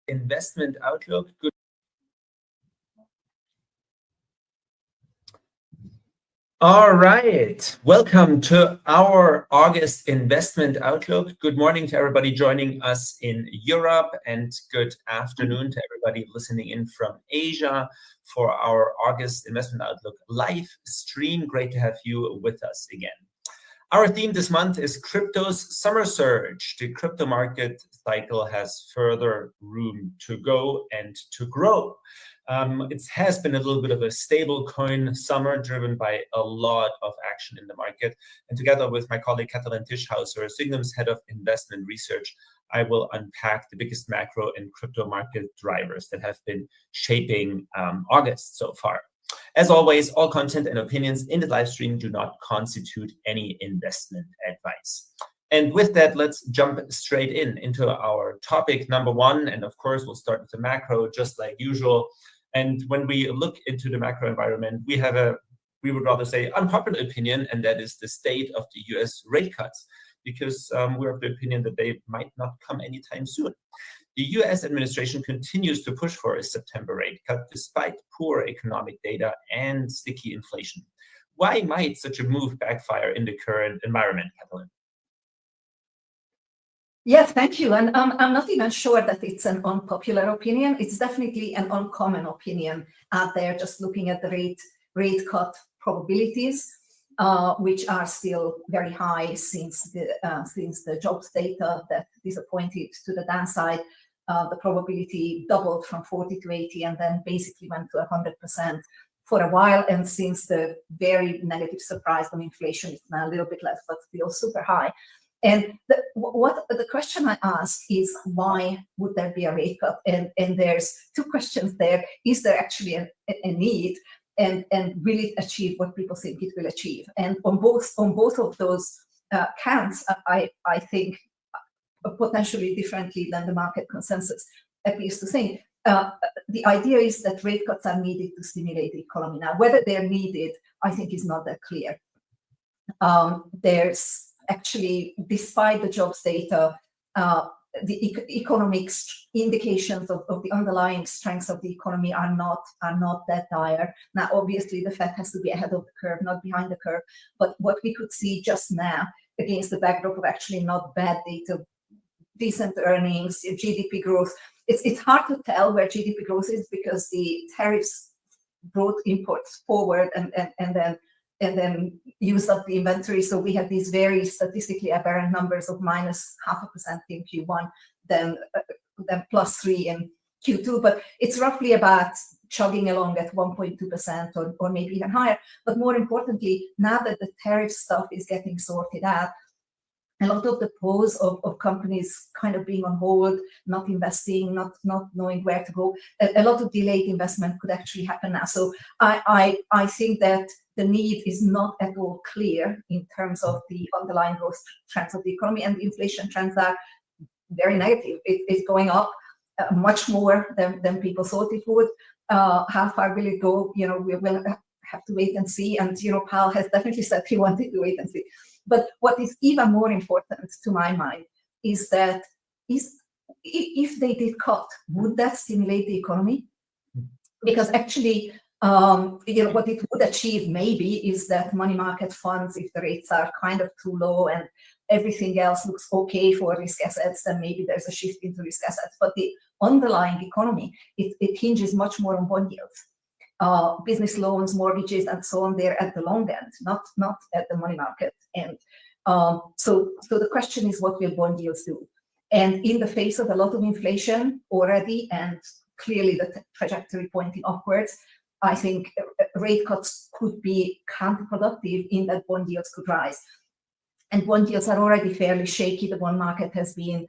investment outlook. All right, welcome to our August investment outlook. Good morning to everybody joining us in Europe, and good afternoon to everybody listening in from Asia for our August investment outlook live stream. Great to have you with us again. Our theme this month is crypto's summer surge. The crypto market cycle has further room to go and to grow. It has been a little bit of a stable coin summer driven by a lot of action in the market. And together with my colleague Katalin Tischhauser, Signum's head of investment research, I will unpack the biggest macro and crypto market drivers that have been shaping August so far. As always, all content and opinions in the live stream do not constitute any investment advice. And with that, let's jump straight into our topic number one. And of course, we'll start with the macro, just like usual. And when we look into the macro environment, we would rather say unpopular opinion, and that is the state of the US rate cuts, because we're of the opinion that they might not come anytime soon. The US administration continues to push for a September rate cut despite poor economic data and sticky inflation. Why might such a move backfire in the current environment, Katalin? Yes, thank you. And I'm not even sure that it's an unpopular opinion. It's definitely an uncommon opinion out there, just looking at the rate cut probabilities, which are still very high since the jobs data that disappointed to the downside. The probability doubled from 40 to 80 and then basically went to 100% for a while. And since the very negative surprise on inflation is now a little bit less, but still super high. And the question I ask is, why would there be a rate cut? And there's two questions there. Is there actually a need? And will it achieve what people think it will achieve? And on both of those counts, I think potentially differently than the market consensus appears to think. The idea is that rate cuts are needed to stimulate the economy. Now, whether they're needed, I think is not that clear. There's actually, despite the jobs data, the economic indications of the underlying strengths of the economy are not that dire. Now, obviously, the Fed has to be ahead of the curve, not behind the curve. But what we could see just now, against the backdrop of actually not bad data, decent earnings, GDP growth, it's hard to tell where GDP growth is because the tariffs brought imports forward and then used up the inventory. So we have these very statistically aberrant numbers of minus 0.5% in Q1, then +3 in Q2. But it's roughly about chugging along at 1.2% or maybe even higher. But more importantly, now that the tariff stuff is getting sorted out, a lot of the pose of companies kind of being on hold, not investing, not knowing where to go, a lot of delayed investment could actually happen now. So I think that the need is not at all clear in terms of the underlying growth trends of the economy, and the inflation trends are very negative. It's going up much more than people thought it would. How far will it go? We will have to wait and see. And Powell has definitely said he wanted to wait and see. But what is even more important to my mind is that if they did cut, would that stimulate the economy? Because actually, what it would achieve maybe is that money market funds, if the rates are kind of too low and everything else looks okay for risk assets, then maybe there's a shift into risk assets. But the underlying economy, it hinges much more on bond yields. Business loans, mortgages, and so on, they're at the long end, not at the money market end. So the question is, what will bond yields do? And in the face of a lot of inflation already, and clearly the trajectory pointing upwards, I think rate cuts could be counterproductive in that bond yields could rise. And bond yields are already fairly shaky. The bond market has been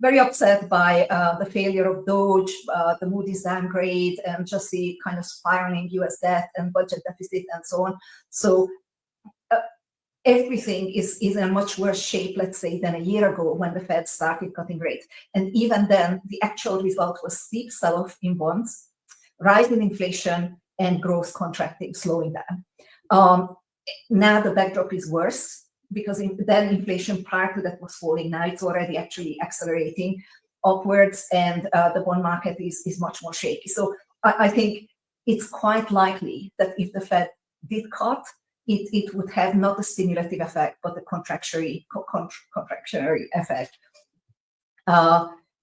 very upset by the failure of Doge, the Moody's downgrade, and just the kind of spiraling US debt and budget deficit and so on. So everything is in a much worse shape, let's say, than a year ago when the Fed started cutting rates. And even then, the actual result was steep sell-off in bonds, rise in inflation, and growth contracting, slowing down. Now the backdrop is worse, because then inflation prior to that was falling. Now it's already actually accelerating. upwards, and the bond market is much more shaky. So I think it's quite likely that if the Fed did cut, it would have not a stimulative effect, but a contractionary effect,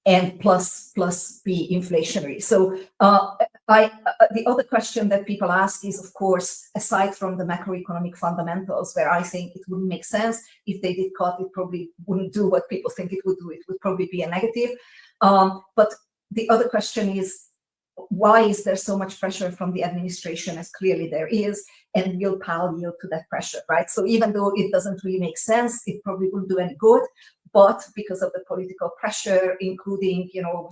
and plus be inflationary. So the other question that people ask is, of course, aside from the macroeconomic fundamentals, where I think it wouldn't make sense if they did cut, it probably wouldn't do what people think it would do. It would probably be a negative. But the other question is, why is there so much pressure from the administration, as clearly there is, and will Powell yield to that pressure, right? So even though it doesn't really make sense, it probably wouldn't do any good, but because of the political pressure, including,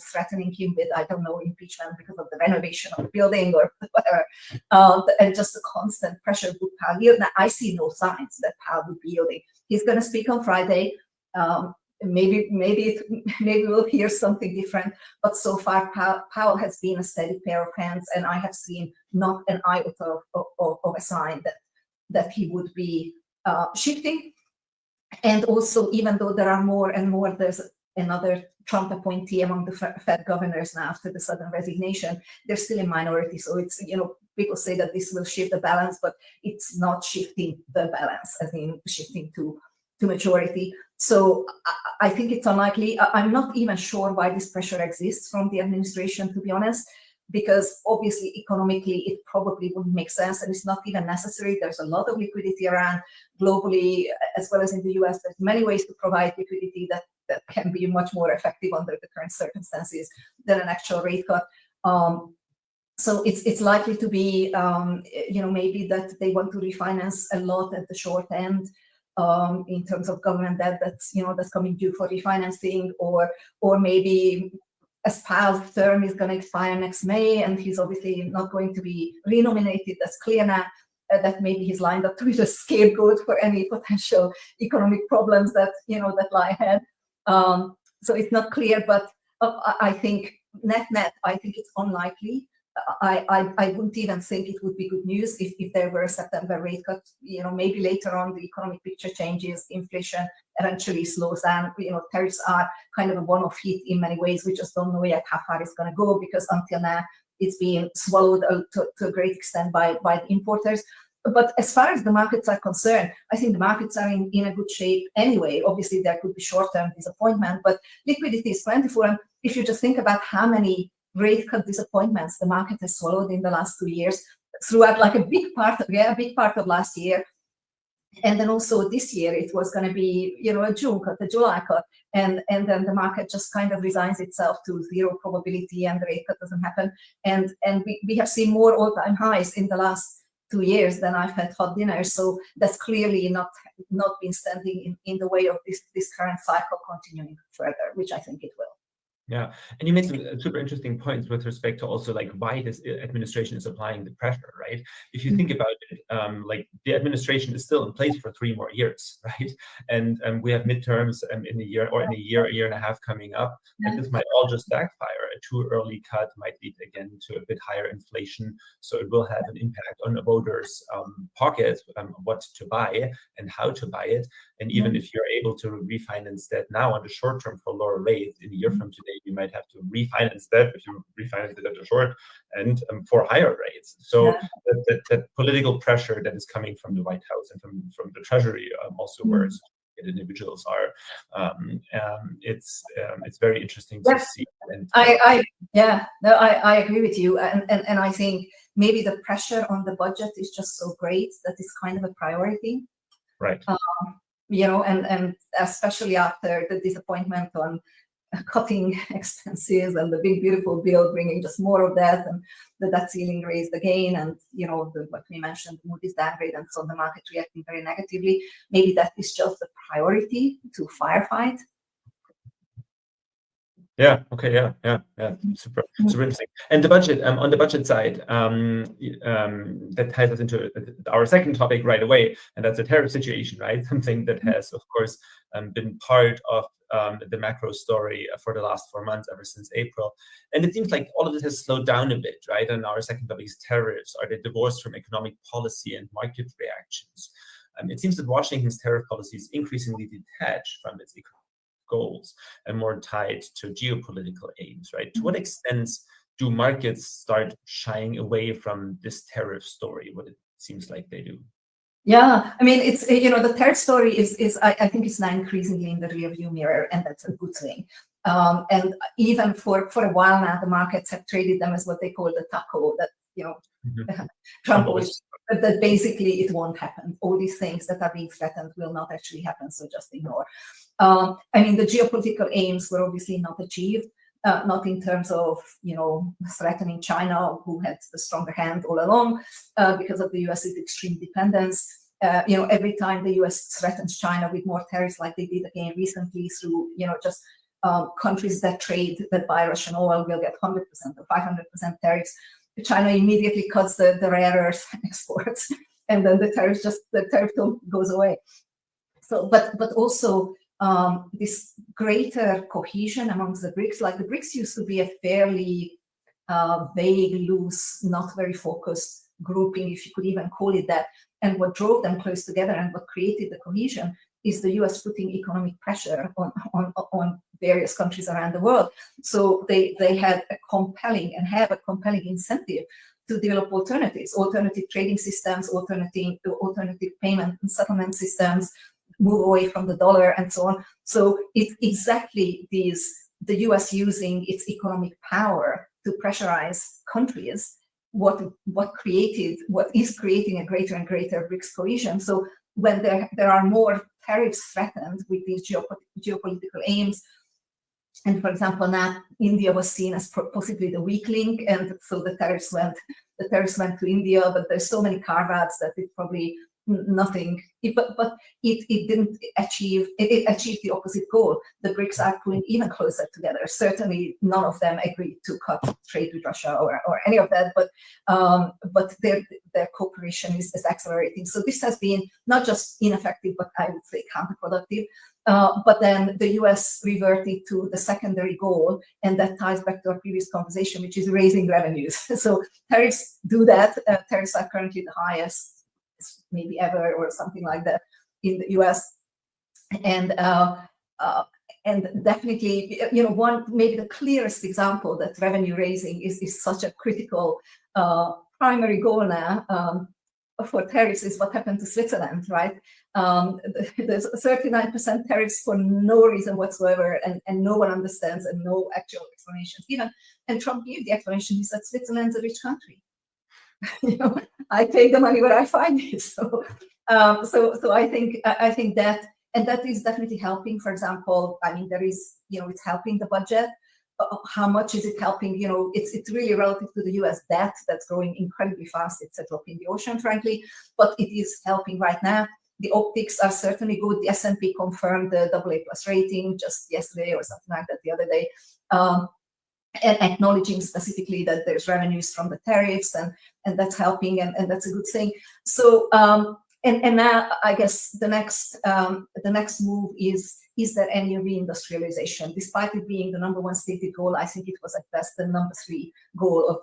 threatening him with, I don't know, impeachment because of the renovation of the building or whatever, and just the constant pressure, would Powell yield? Now, I see no signs that Powell would be yielding. He's going to speak on Friday. Maybe we'll hear something different, but so far Powell has been a steady pair of hands, and I have seen not an iota of a sign that he would be shifting. And also, even though there are more and more, there's another Trump appointee among the Fed governors now after the sudden resignation, they're still in minority. So it's, people say that this will shift the balance, but it's not shifting the balance, as in shifting to majority. So I think it's unlikely. I'm not even sure why this pressure exists from the administration, to be honest, because obviously economically it probably wouldn't make sense, and it's not even necessary. There's a lot of liquidity around globally, as well as in the US. There's many ways to provide liquidity that can be much more effective under the current circumstances than an actual rate cut. So it's likely to be, maybe that they want to refinance a lot at the short end, in terms of government debt that's coming due for refinancing, or maybe as Powell's term is going to expire next May, and he's obviously not going to be renominated. That's clear now. That maybe he's lined up to be the scapegoat for any potential economic problems that lie ahead. So it's not clear, but I think net, I think it's unlikely. I wouldn't even think it would be good news if there were a September rate cut. Maybe later on the economic picture changes, inflation eventually slows down. Tariffs are kind of a one-off hit in many ways. We just don't know yet how far it's going to go, because until now it's being swallowed to a great extent by the importers. But as far as the markets are concerned, I think the markets are in a good shape anyway. Obviously, there could be short-term disappointment, but liquidity is plentiful. And if you just think about how many rate cut disappointments the market has swallowed in the last 2 years, throughout like a big part of last year, and then also this year it was going to be a June cut, a July cut, and then the market just kind of resigns itself to zero probability, and the rate cut doesn't happen, and we have seen more all-time highs in the last 2 years than I've had hot dinner. So that's clearly not been standing in the way of this current cycle continuing further, which I think it will. Yeah, and you made some super interesting points with respect to also like why this administration is applying the pressure, right? If you think about it, like the administration is still in place for 3 more years, right? And we have midterms in a year and a half coming up. And this might all just backfire. A too early cut might lead again to a bit higher inflation, so it will have an impact on the voters' pockets, what to buy and how to buy it. And even if you're able to refinance that now on the short term for lower rates, in a year from today, you might have to refinance that if you refinance it at the short and for higher rates. So that political pressure that is coming from the White House and from the Treasury, also where individuals are, it's very interesting to see. And I agree with you, and I think maybe the pressure on the budget is just so great that it's kind of a priority, right? And especially after the disappointment on cutting expenses and the big beautiful bill bringing just more of that, and the debt ceiling raised again, and what we mentioned, Moody's downgrade, and so the market reacting very negatively. Maybe that is just a priority to firefight. Yeah. Okay. Yeah. Super interesting. And the budget, on the budget side, that ties us into our second topic right away, and that's the tariff situation, right? Something that has, of course, been part of the macro story for the last 4 months, ever since April. And it seems like all of this has slowed down a bit, right? And our second topic is tariffs. Are they divorced from economic policy and market reactions? It seems that Washington's tariff policy is increasingly detached from its economic goals and more tied to geopolitical aims, right? To what extent do markets start shying away from this tariff story? What it seems like they do. Yeah, I mean, it's, the tariff story is I think it's now increasingly in the rearview mirror, and that's a good thing. And even for a while now, the markets have traded them as what they call the taco, that, Trump always, but that basically it won't happen. All these things that are being threatened will not actually happen, so just ignore. I mean, the geopolitical aims were obviously not achieved. Not in terms of, threatening China, who had the stronger hand all along, because of the US's extreme dependence. Every time the US threatens China with more tariffs, like they did again recently through, just countries that buy Russian oil will get 100% or 500% tariffs. China immediately cuts the rare earth exports, and then the tariff goes away. So, but also, this greater cohesion amongst the BRICS, like the BRICS used to be a fairly vague, loose, not very focused grouping, if you could even call it that. And what drove them close together and what created the cohesion is the US putting economic pressure on various countries around the world. So they had a compelling incentive to develop alternative trading systems, alternative payment and settlement systems, move away from the dollar, and so on. So it's exactly the US using its economic power to pressurize countries, what is creating a greater and greater BRICS cohesion. So when there are more tariffs threatened with these geopolitical aims, and for example, now India was seen as possibly the weak link, and so the tariffs went to India, but there's so many carve-outs that it probably nothing, but it didn't achieve, it achieved the opposite goal. The BRICS are pulling even closer together. Certainly none of them agreed to cut trade with Russia or any of that, but their cooperation is accelerating. So this has been not just ineffective, but I would say counterproductive. But then the US reverted to the secondary goal, and that ties back to our previous conversation, which is raising revenues. So tariffs do that. Tariffs are currently the highest maybe ever or something like that in the US. And definitely, one, maybe the clearest example that revenue raising is such a critical primary goal now for tariffs is what happened to Switzerland, right? There's 39% tariffs for no reason whatsoever, and no one understands, and no actual explanations given. And Trump gave the explanation. He said Switzerland's a rich country. I take the money where I find it. So I think that, and that is definitely helping. For example, I mean, there is, it's helping the budget. How much is it helping? It's really relative to the US debt that's growing incredibly fast. It's a drop in the ocean, frankly, but it is helping right now. The optics are certainly good. The S&P confirmed the AA+ rating just yesterday or something like that the other day. And acknowledging specifically that there's revenues from the tariffs, and that's helping, and that's a good thing. So and now I guess the next move is there any reindustrialization? Despite it being the #1 stated goal, I think it was at best the #3 goal of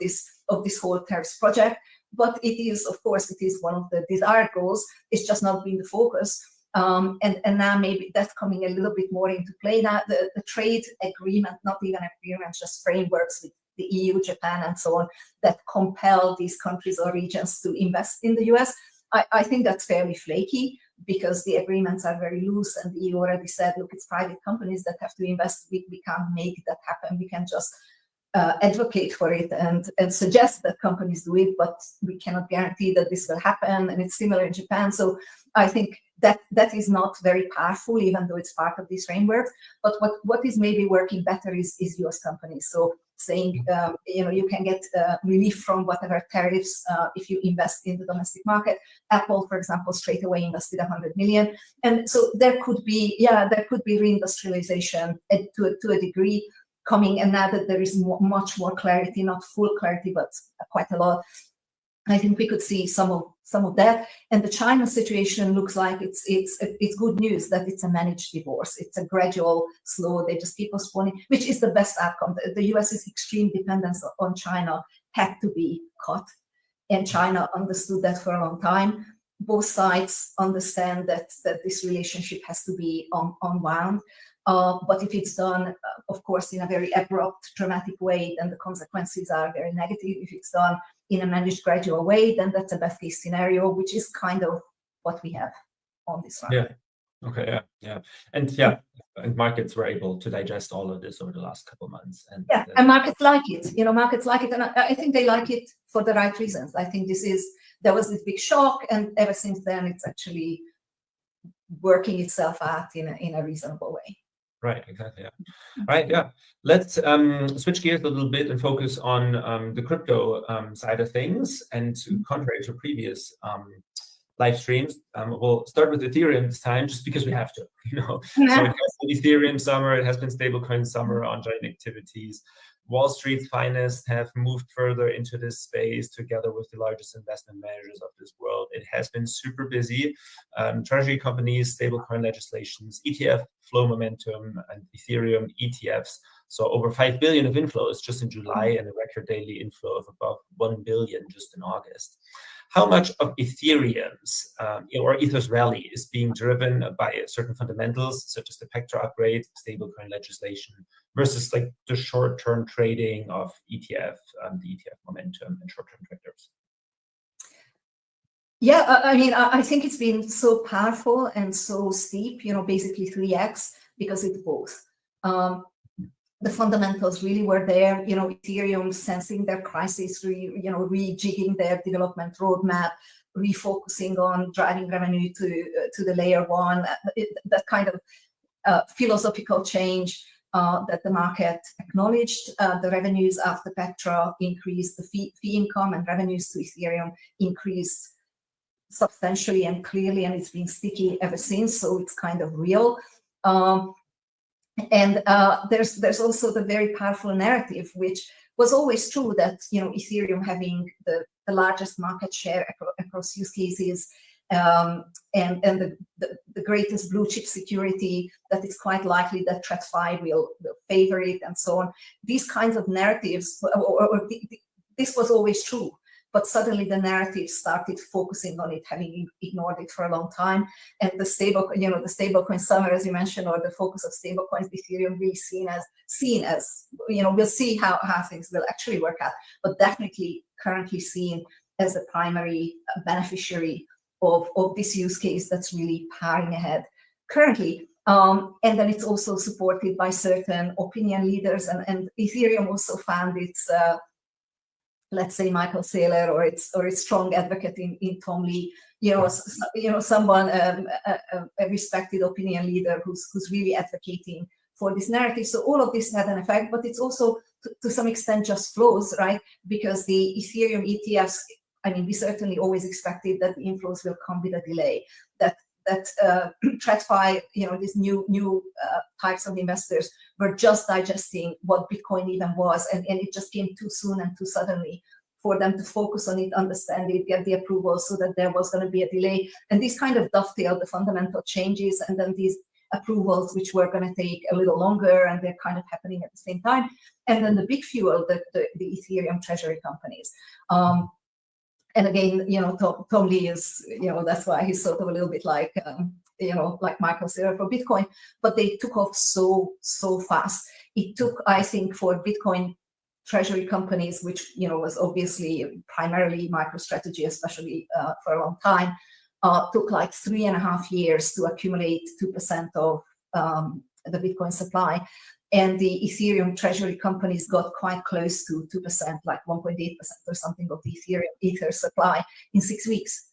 this whole tariffs project. But it is, of course, it is one of the desired goals. It's just not been the focus. And now maybe that's coming a little bit more into play now. The trade agreement, not even agreements, just frameworks with the EU, Japan, and so on, that compel these countries or regions to invest in the US. I think that's fairly flaky, because the agreements are very loose, and the EU already said, look, it's private companies that have to invest. We can't make that happen. We can just advocate for it and suggest that companies do it, but we cannot guarantee that this will happen. And it's similar in Japan. So I think that is not very powerful, even though it's part of this framework. But what is maybe working better is US companies. So saying, you can get relief from whatever tariffs if you invest in the domestic market. Apple, for example, straight away invested $100 million. And so there could be reindustrialization to a degree coming. And now that there is much more clarity, not full clarity, but quite a lot, I think we could see some of that. And the China situation looks like it's good news that it's a managed divorce. It's a gradual, slow. They just keep postponing, which is the best outcome. The US's extreme dependence on China had to be cut, and China understood that for a long time. Both sides understand that this relationship has to be unwound. But if it's done, of course, in a very abrupt, dramatic way, then the consequences are very negative. If it's done in a managed, gradual way, then that's a best case scenario, which is kind of what we have on this one. Yeah. Okay. Yeah. And markets were able to digest all of this over the last couple of months. And and markets like it. Markets like it, and I think they like it for the right reasons. I think there was this big shock, and ever since then, it's actually working itself out in a reasonable way. Right, exactly. Yeah. Right, yeah. Let's switch gears a little bit and focus on the crypto side of things. And contrary to previous live streams, we'll start with Ethereum this time, just because we have to. So it has been Ethereum summer, it has been stablecoin summer, on-chain activities. Wall Street's finest have moved further into this space together with the largest investment managers of this world. It has been super busy. Treasury companies, stablecoin legislations, ETF flow momentum, and Ethereum ETFs. So over 5 billion of inflows just in July, and a record daily inflow of about 1 billion just in August. How much of Ethereum's or Ether's rally is being driven by certain fundamentals, such as the Pectra upgrade, stablecoin legislation, versus like the short-term trading of ETF, the ETF momentum, and short-term traders? Yeah, I mean, I think it's been so powerful and so steep, basically 3x, because it's both. The fundamentals really were there, Ethereum sensing their crisis, rejigging their development roadmap, refocusing on driving revenue to the layer one, that kind of philosophical change that the market acknowledged. The revenues after Pectra increased, the fee income and revenues to Ethereum increased substantially and clearly, and it's been sticky ever since, so it's kind of real. And there's also the very powerful narrative, which was always true, that Ethereum having the largest market share across use cases, and the greatest blue chip security, that it's quite likely that Tradfi will favor it, and so on. These kinds of narratives, this was always true. But suddenly the narrative started focusing on it, having ignored it for a long time. And the stablecoin summer, as you mentioned, or the focus of stablecoins, Ethereum really seen as, we'll see how things will actually work out, but definitely currently seen as the primary beneficiary of this use case that's really powering ahead currently. And then it's also supported by certain opinion leaders, and Ethereum also found its let's say Michael Saylor or its strong advocate in Tom Lee, someone a respected opinion leader who's really advocating for this narrative. So all of this had an effect, but it's also to some extent just flows, right? Because the Ethereum ETFs, I mean, we certainly always expected that the inflows will come with a delay. That Tradfi, these new types of investors were just digesting what Bitcoin even was, and it just came too soon and too suddenly for them to focus on it, understand it, get the approval, so that there was going to be a delay. And these kind of dovetailed the fundamental changes, and then these approvals, which were going to take a little longer, and they're kind of happening at the same time. And then the big fuel, the Ethereum treasury companies. And again, Tom Lee is, that's why he's sort of a little bit like, like Michael Saylor for Bitcoin, but they took off so fast. It took, I think, for Bitcoin treasury companies, which, was obviously primarily MicroStrategy, especially for a long time, took like 3.5 years to accumulate 2% of the Bitcoin supply. And the Ethereum treasury companies got quite close to 2%, like 1.8% or something of the Ether supply in 6 weeks.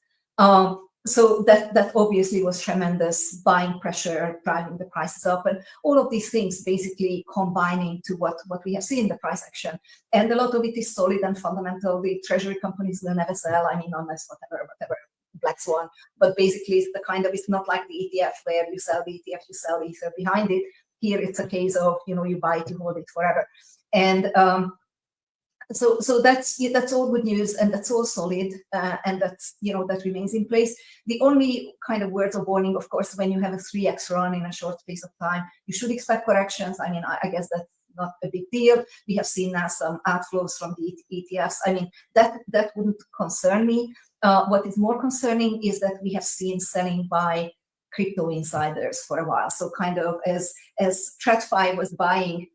So that obviously was tremendous buying pressure, driving the prices up, and all of these things basically combining to what we have seen, the price action. And a lot of it is solid and fundamental. The treasury companies will never sell, I mean, unless whatever, black swan. But basically, it's not like the ETF where you sell the ETF, you sell the Ether behind it. Here it's a case of, you buy it, you hold it forever. And so that's all good news, and that's all solid, and that's, that remains in place. The only kind of words of warning, of course, when you have a 3x run in a short space of time, you should expect corrections. I mean, I guess that's not a big deal. We have seen now some outflows from the ETFs. I mean, that wouldn't concern me. What is more concerning is that we have seen selling by crypto insiders for a while. So kind of as Tradfi was buying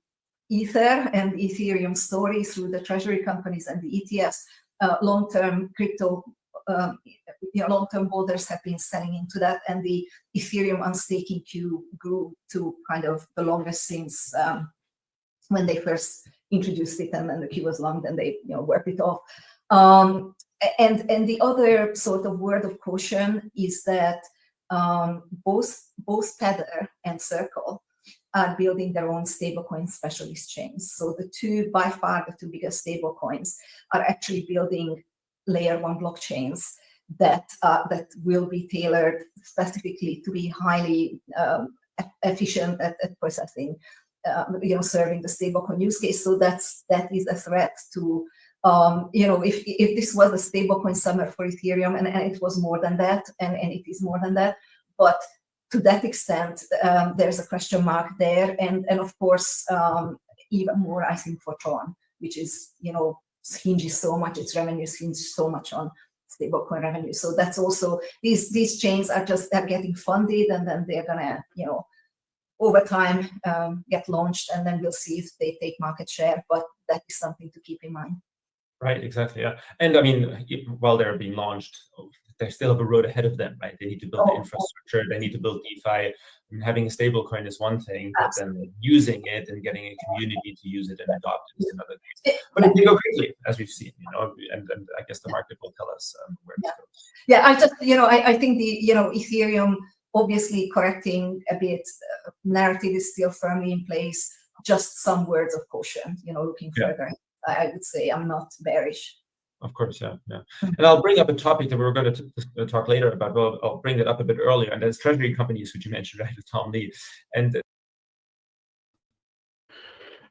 Ether and Ethereum story through the treasury companies and the ETFs, long-term crypto, long-term holders have been selling into that, and the Ethereum unstaking queue grew to kind of the longest since when they first introduced it, and then the queue was long, then they worked it off. And the other sort of word of caution is that both Tether and Circle are building their own stablecoin specialist chains. So by far the two biggest stablecoins are actually building layer 1 blockchains that will be tailored specifically to be highly efficient at processing, serving the stablecoin use case. So that is a threat to, if this was a stablecoin summer for Ethereum, and it was more than that, and it is more than that, but to that extent, there's a question mark there, and of course, even more, I think, for Tron, which is, hinges so much, its revenues hinge so much on stablecoin revenue. So that's also, these chains are getting funded, and then they're gonna, over time, get launched, and then we'll see if they take market share, but that is something to keep in mind. Right, exactly, yeah. And I mean, while they're being launched, they still have a road ahead of them, right? They need to build the infrastructure, they need to build DeFi. And having a stable coin is one thing, but then using it and getting a community to use it and adopt it is another thing. But it can go quickly, as we've seen, and I guess the market will tell us where this goes. Yeah, I think the, Ethereum obviously correcting a bit, narrative is still firmly in place, just some words of caution, looking further. I would say I'm not bearish. Of course, yeah. And I'll bring up a topic that we were going to talk later about. Well, I'll bring it up a bit earlier, and that's treasury companies, which you mentioned, right, with Tom Lee. And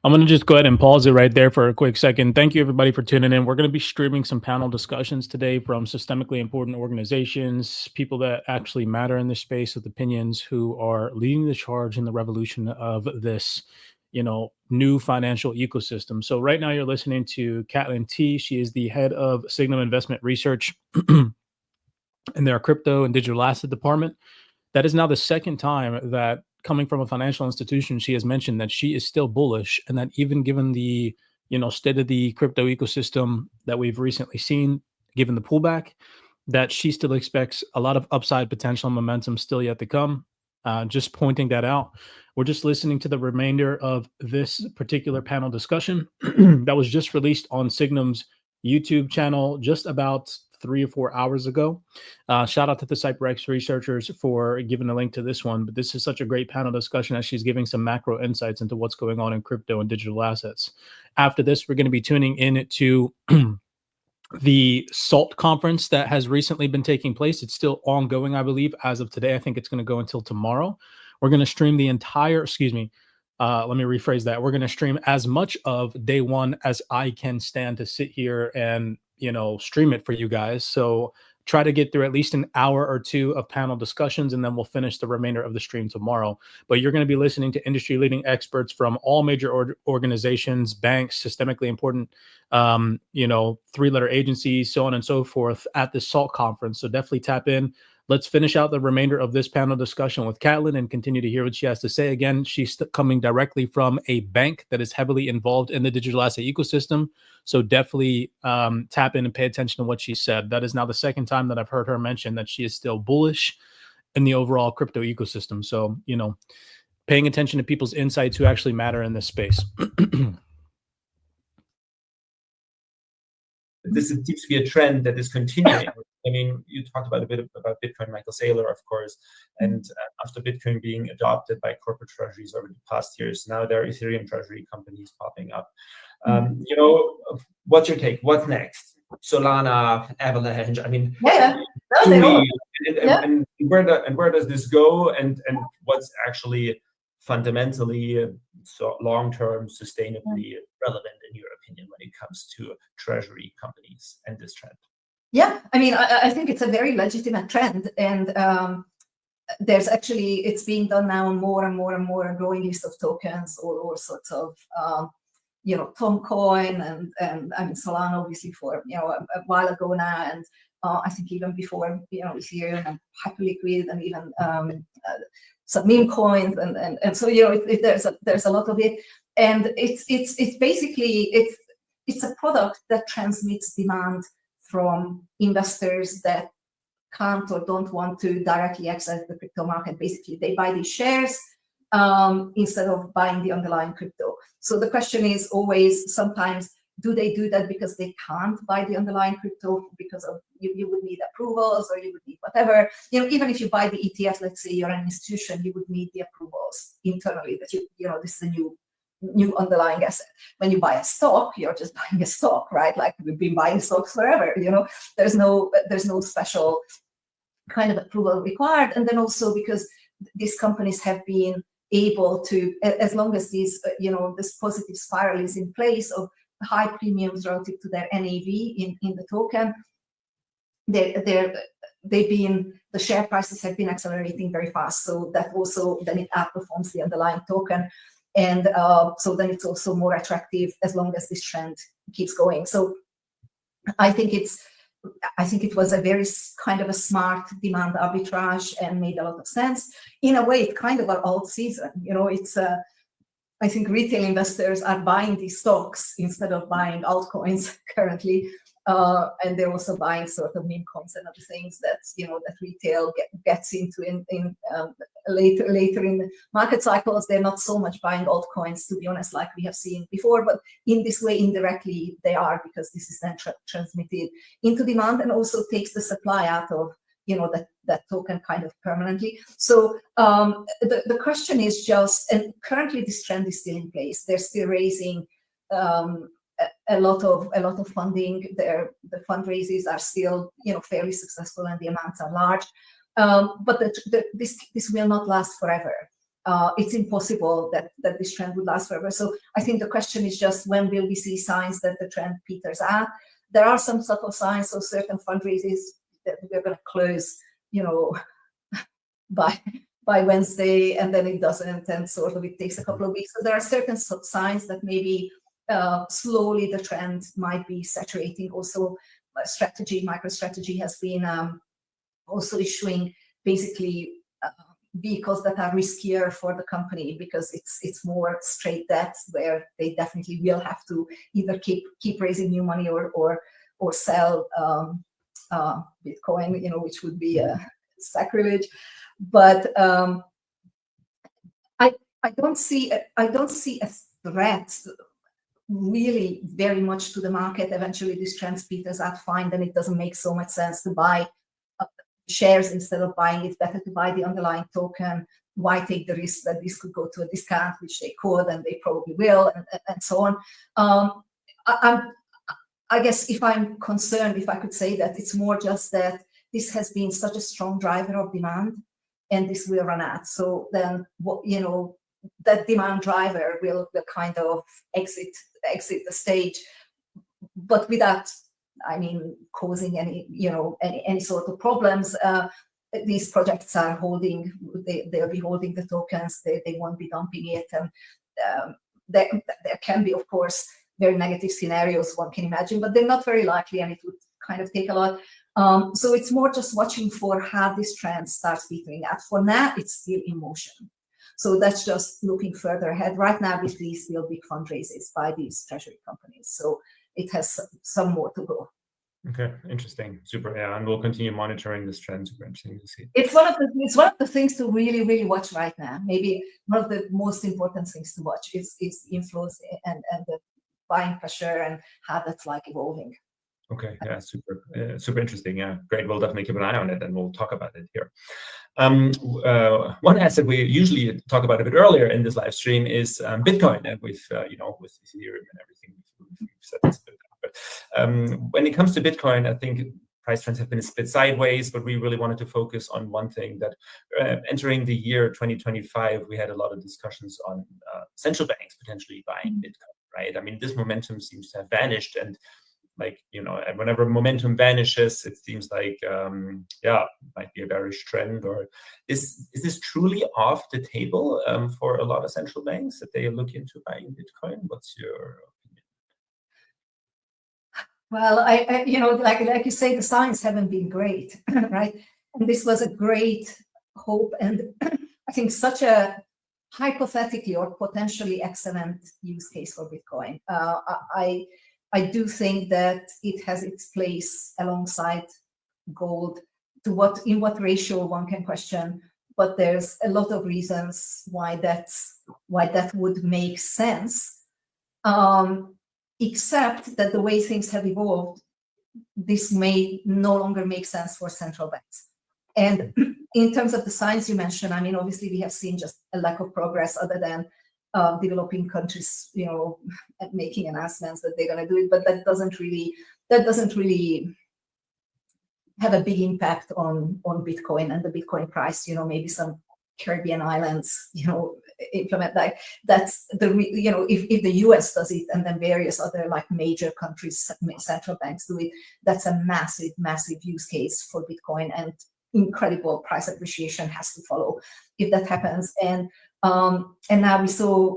I'm going to just go ahead and pause it right there for a quick second. Thank you, everybody, for tuning in. We're going to be streaming some panel discussions today from systemically important organizations, people that actually matter in this space with opinions, who are leading the charge in the revolution of this new financial ecosystem. So right now you're listening to Caitlin T. She is the head of Signum Investment Research in their crypto and digital asset department. That is now the second time that, coming from a financial institution, she has mentioned that she is still bullish, and that even given the state of the crypto ecosystem that we've recently seen, given the pullback, that she still expects a lot of upside potential and momentum still yet to come. Just pointing that out. We're just listening to the remainder of this particular panel discussion that was just released on Signum's YouTube channel just about 3 or 4 hours ago. Shout out to the CyberX researchers for giving a link to this one. But this is such a great panel discussion as she's giving some macro insights into what's going on in crypto and digital assets. After this, we're going to be tuning in to the SALT conference that has recently been taking place. It's still ongoing, I believe, as of today. I think it's going to go until tomorrow. We're going to stream the entire, let me rephrase that. We're going to stream as much of day one as I can stand to sit here and, stream it for you guys. So try to get through at least an hour or two of panel discussions, and then we'll finish the remainder of the stream tomorrow. But you're going to be listening to industry-leading experts from all major organizations, banks, systemically important, three-letter agencies, so on and so forth at the SALT conference. So definitely tap in. Let's finish out the remainder of this panel discussion with Caitlin and continue to hear what she has to say. Again, she's coming directly from a bank that is heavily involved in the digital asset ecosystem. So definitely tap in and pay attention to what she said. That is now the second time that I've heard her mention that she is still bullish in the overall crypto ecosystem. So, paying attention to people's insights who actually matter in this space. This seems to be a trend that is continuing. I mean, you talked about a bit about Bitcoin, Michael Saylor, of course, and after Bitcoin being adopted by corporate treasuries over the past years, now there are Ethereum treasury companies popping up. What's your take? What's next? Solana, Avalanche. I mean, and where does this go? And what's actually fundamentally long-term, sustainably relevant in your opinion when it comes to treasury companies and this trend? Yeah, I mean, I think it's a very legitimate trend, and there's actually, it's being done now more and more and more, a growing list of tokens, or all sorts of, Tomcoin and I mean Solana obviously for a while ago now, and I think even before Ethereum and hyperliquid and even some meme coins and so there's a lot of it, and it's basically it's a product that transmits demand from investors that can't or don't want to directly access the crypto market. Basically, they buy these shares instead of buying the underlying crypto. So the question is always, sometimes, do they do that because they can't buy the underlying crypto because of you would need approvals or you would need whatever? Even if you buy the ETF, let's say you're an institution, you would need the approvals internally that this is a new underlying asset. When you buy a stock, you're just buying a stock, right? Like we've been buying stocks forever. There's no special kind of approval required. And then also because these companies have been able to, as long as these this positive spiral is in place of high premiums relative to their NAV in the token, the share prices have been accelerating very fast. So that also then it outperforms the underlying token. And so then it's also more attractive as long as this trend keeps going. So I think it was a very kind of a smart demand arbitrage and made a lot of sense. In a way, it's kind of an alt season. It's I think retail investors are buying these stocks instead of buying altcoins currently, and they're also buying sort of meme coins and other things that that retail gets into in later in the market cycles. They're not so much buying altcoins, to be honest, like we have seen before, but in this way indirectly they are, because this is then transmitted into demand and also takes the supply out of that token kind of permanently. So the question is just, and currently this trend is still in place. They're still raising a lot of funding. The fundraisers are still fairly successful and the amounts are large. But this will not last forever. It's impossible that this trend would last forever. So I think the question is just, when will we see signs that the trend peters out? There are some subtle signs. So certain fundraisers that we're going to close, by Wednesday, and then it doesn't, and sort of it takes a couple of weeks. So there are certain signs that maybe slowly the trend might be saturating. Also, MicroStrategy has been also issuing basically vehicles that are riskier for the company, because it's more straight debt, where they definitely will have to either keep raising new money or sell Bitcoin, which would be a sacrilege. But I don't see a threat really very much to the market. Eventually this trend peters out fine, then it doesn't make so much sense to buy shares instead of buying. It's better to buy the underlying token. Why take the risk that this could go to a discount, which they could and they probably will, and so on. I guess if I'm concerned, if I could say that, it's more just that this has been such a strong driver of demand, and this will run out. So then, that demand driver will kind of exit the stage, but without, causing any sort of problems. These projects are holding; they'll be holding the tokens. They won't be dumping it, and there can be, of course, very negative scenarios one can imagine, but they're not very likely, and it would kind of take a lot. So it's more just watching for how this trend starts petering out. For now, it's still in motion. So that's just looking further ahead. Right now, we see still big fundraisers by these treasury companies. So it has some more to go. Okay, interesting, super. Yeah, and we'll continue monitoring this trend. Super interesting to see. It's one of the things to really, really watch right now. Maybe one of the most important things to watch is the inflows and the buying pressure and how that's evolving. Okay, yeah, super interesting. Yeah, great. We'll definitely keep an eye on it, and we'll talk about it here. One asset we usually talk about a bit earlier in this live stream is Bitcoin, and with Ethereum and everything. We've said this a bit, but when it comes to Bitcoin, I think price trends have been a bit sideways, but we really wanted to focus on one thing, that entering the year 2025, we had a lot of discussions on central banks potentially buying Bitcoin, right? This momentum seems to have vanished, and whenever momentum vanishes, it seems like might be a bearish trend. Or is this truly off the table for a lot of central banks, that they look into buying Bitcoin? What's your opinion? Well, I like you say, the signs haven't been great, right? And this was a great hope, and I think such a hypothetically or potentially excellent use case for Bitcoin. I do think that it has its place alongside gold. In what ratio, one can question, but there's a lot of reasons why that would make sense. Except that the way things have evolved, this may no longer make sense for central banks. And in terms of the signs you mentioned, I mean, obviously we have seen just a lack of progress other than developing countries, making announcements that they're going to do it, but that doesn't really have a big impact on Bitcoin and the Bitcoin price. Maybe some Caribbean islands, implement that. That's if the US does it, and then various other like major countries, central banks do it, that's a massive use case for Bitcoin, and incredible price appreciation has to follow if that happens. And now we saw,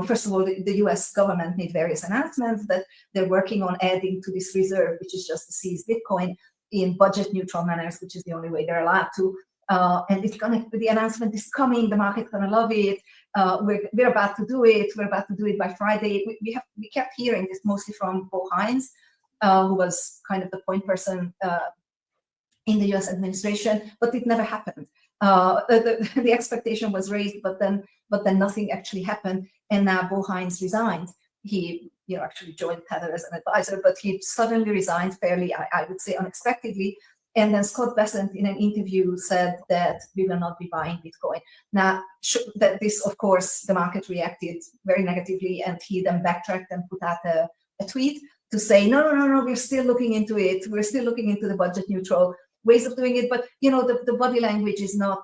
first of all, the US government made various announcements that they're working on adding to this reserve, which is just to seize Bitcoin in budget neutral manners, which is the only way they're allowed to. And the announcement is coming. The market's gonna love it. We're about to do it. We're about to do it by Friday. We kept hearing this mostly from Bo Hines, who was kind of the point person in the U.S. administration, but it never happened. The expectation was raised, but then nothing actually happened. And now Bo Hines resigned. He actually joined Tether as an advisor, but he suddenly resigned fairly, I would say, unexpectedly. And then Scott Bessent in an interview said that we will not be buying Bitcoin. Now, that this, of course, the market reacted very negatively, and he then backtracked and put out a tweet to say, no, we're still looking into it. We're still looking into the budget neutral ways of doing it. But, the body language is not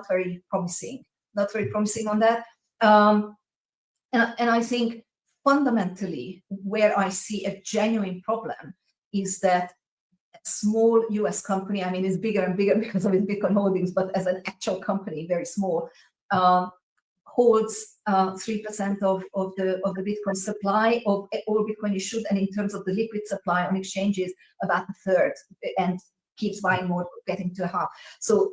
very promising, on that. And I think fundamentally where I see a genuine problem is that small US company, I mean, it's bigger and bigger because of its Bitcoin holdings, but as an actual company, very small, holds 3% of the Bitcoin supply of all Bitcoin issued, and in terms of the liquid supply on exchanges, about a third, and keeps buying more, getting to a half. So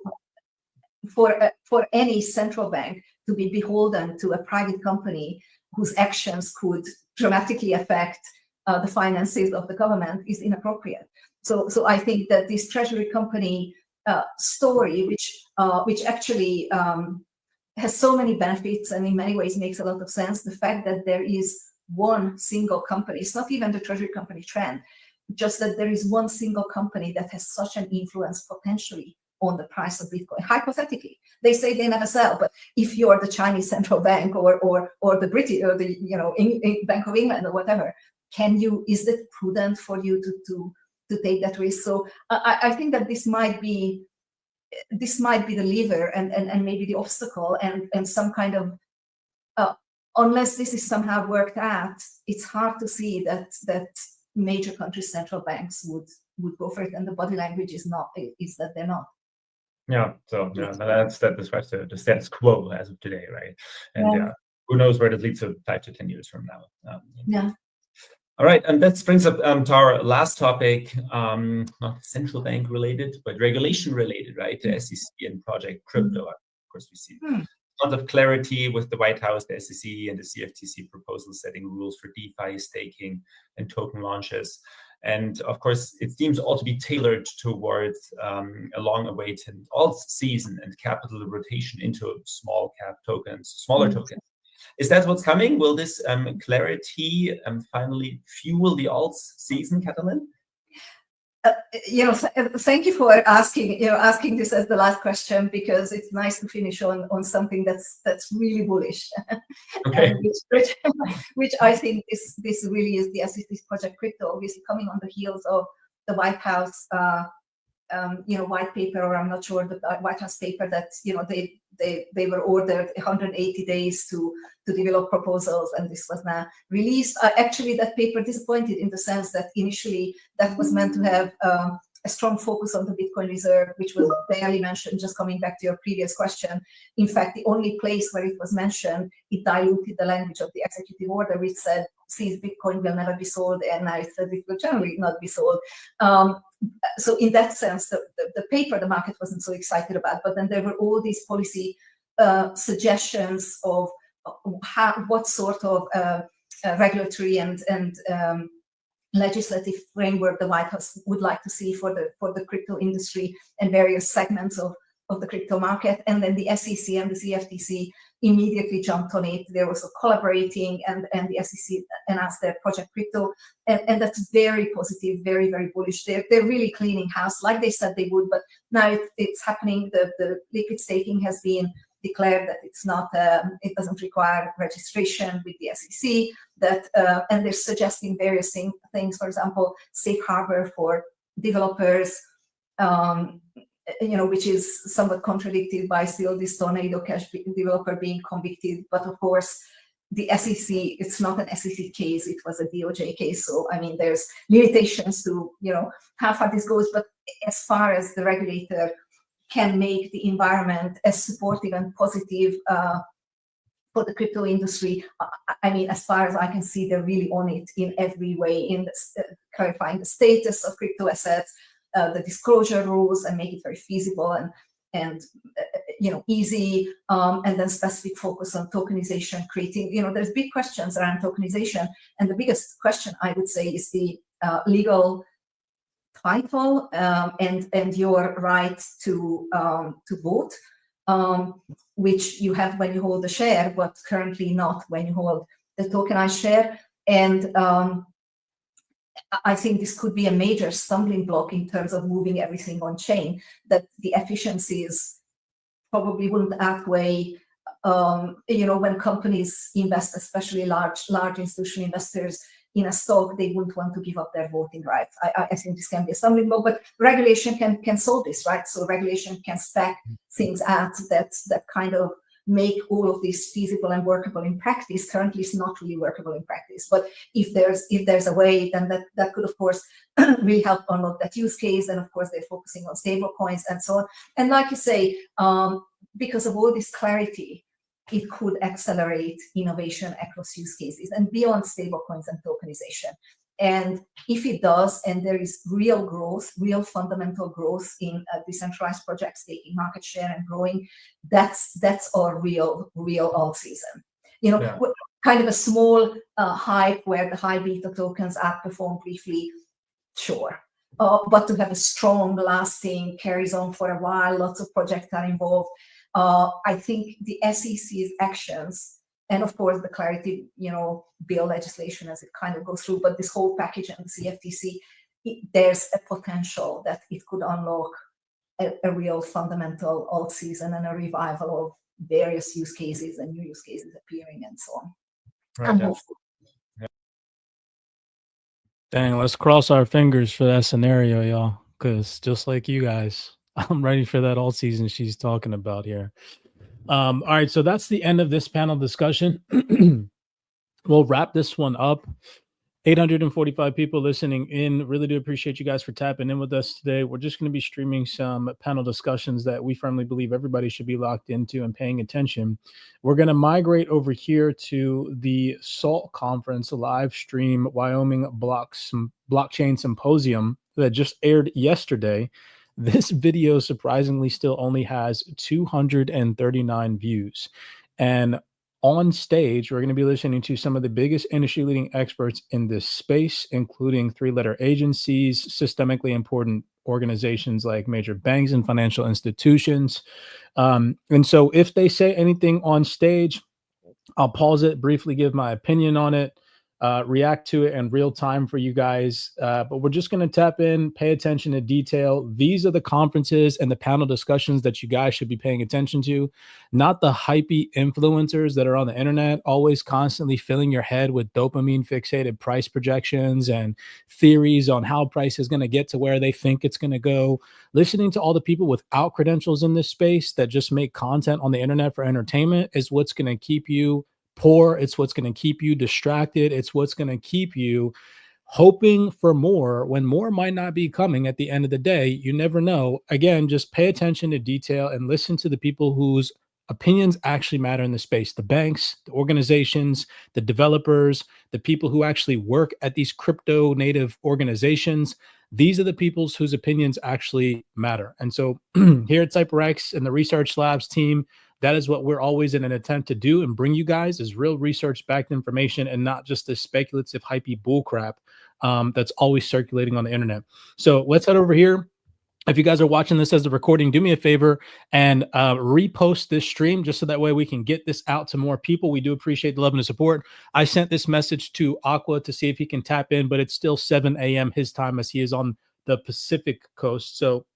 for any central bank to be beholden to a private company whose actions could dramatically affect the finances of the government is inappropriate. So I think that this treasury company story, which actually has so many benefits and in many ways makes a lot of sense, the fact that there is one single company, it's not even the treasury company trend, just that there is one single company that has such an influence potentially on the price of Bitcoin. Hypothetically, they say they never sell, but if you're the Chinese central bank or the British or the Bank of England or whatever, is it prudent for you to take that risk? So I think that this might be the lever and maybe the obstacle, and some kind of unless this is somehow worked out, it's hard to see that major countries' central banks would go for it, and the body language is that they're not. Yeah, so that describes the status quo as of today, right? And who knows where that leads to 5 to 10 years from now. Yeah. All right, and that brings up to our last topic, not central bank related, but regulation related, right? The SEC and Project Crypto. Of course, we see tons of clarity with the White House, the SEC, and the CFTC proposals setting rules for DeFi, staking, and token launches. And of course, it seems all to be tailored towards a long-awaited alt-season and capital rotation into smaller tokens. Is that what's coming? Will this clarity finally fuel the alt-season, Catalin? Thank you for asking this as the last question, because it's nice to finish on something that's really bullish. Okay. which I think this really is the SEC's Project Crypto, obviously coming on the heels of the White House white paper, or I'm not sure, the White House paper that they were ordered 180 days to develop proposals, and this was now released. Actually, that paper disappointed in the sense that initially that was meant to have a strong focus on the Bitcoin reserve, which was barely mentioned. Just coming back to your previous question, in fact, the only place where it was mentioned, it diluted the language of the executive order, which said sees Bitcoin will never be sold, and now it says it will generally not be sold. So in that sense, the paper the market wasn't so excited about, but then there were all these policy suggestions of what sort of regulatory and legislative framework the White House would like to see for the crypto industry and various segments of the crypto market. And then the SEC and the CFTC immediately jumped on it. They're also collaborating, and the SEC announced their Project Crypto, and that's very positive, very, very bullish. They're really cleaning house like they said they would, but now it's happening. The liquid staking has been declared that it's not, it doesn't require registration with the SEC. And they're suggesting various things, for example, safe harbor for developers, which is somewhat contradicted by still this Tornado Cash developer being convicted. But of course, the SEC, it's not an SEC case, it was a DOJ case. So, I mean, there's limitations to, how far this goes. But as far as the regulator can make the environment as supportive and positive for the crypto industry, I mean, as far as I can see, they're really on it in every way, in clarifying the status of crypto assets, the disclosure rules, and make it very feasible and easy, and then specific focus on tokenization, creating, there's big questions around tokenization, and the biggest question I would say is the legal title and your right to vote, which you have when you hold the share, but currently not when you hold the tokenized share. And I think this could be a major stumbling block in terms of moving everything on chain, that the efficiencies probably wouldn't outweigh, when companies invest, especially large institutional investors, in a stock, they wouldn't want to give up their voting rights. I think this can be a stumbling block, but regulation can solve this, right? So regulation can spec things out that kind of make all of this feasible and workable in practice. Currently, it's not really workable in practice, but if there's a way, then that could, of course, really help unlock that use case. And of course, they're focusing on stable coins and so on. And like you say, because of all this clarity, it could accelerate innovation across use cases and beyond stablecoins and tokenization. And if it does, and there is real growth, real fundamental growth in decentralized projects taking market share and growing, that's our real alt season. Kind of a small hype where the high beta tokens outperform briefly, sure. But to have a strong, lasting, carries on for a while, lots of projects are involved. I think the SEC's actions, and of course the clarity, bill legislation as it kind of goes through, but this whole package and the CFTC, there's a potential that it could unlock a real fundamental alt season and a revival of various use cases and new use cases appearing and so on. Right. Dang, let's cross our fingers for that scenario, y'all, because just like you guys, I'm ready for that alt season she's talking about here. All right, so that's the end of this panel discussion. We'll wrap this one up. 845 people listening in. Really do appreciate you guys for tapping in with us today. We're just going to be streaming some panel discussions that we firmly believe everybody should be locked into and paying attention. We're going to migrate over here to the SALT conference live stream Wyoming blockchain symposium that just aired yesterday. This video surprisingly still only has 239 views. And on stage, we're going to be listening to some of the biggest industry-leading experts in this space, including three-letter agencies, systemically important organizations like major banks and financial institutions. And so if they say anything on stage, I'll pause it, briefly give my opinion on it, react to it in real time for you guys. But we're just going to tap in, pay attention to detail. These are the conferences and the panel discussions that you guys should be paying attention to, not the hypey influencers that are on the internet, always constantly filling your head with dopamine fixated price projections and theories on how price is going to get to where they think it's going to go. Listening to all the people without credentials in this space that just make content on the internet for entertainment is what's going to keep you poor. It's what's going to keep you distracted. It's what's going to keep you hoping for more when more might not be coming at the end of the day. You never know. Again, just pay attention to detail and listen to the people whose Opinions actually matter in the space. The banks, the organizations, the developers, the people who actually work at these crypto native organizations, these are the people whose opinions actually matter. And so here at CyberX and the Research Labs team, that is what we're always in an attempt to do and bring you guys is real research-backed information and not just this speculative, hypey bullcrap that's always circulating on the internet. So let's head over here. If you guys are watching this as a recording, do me a favor and repost this stream just so that way we can get this out to more people. We do appreciate the love and the support. I sent this message to Aqua to see if he can tap in, but it's still 7 a.m. his time as he is on the Pacific coast. So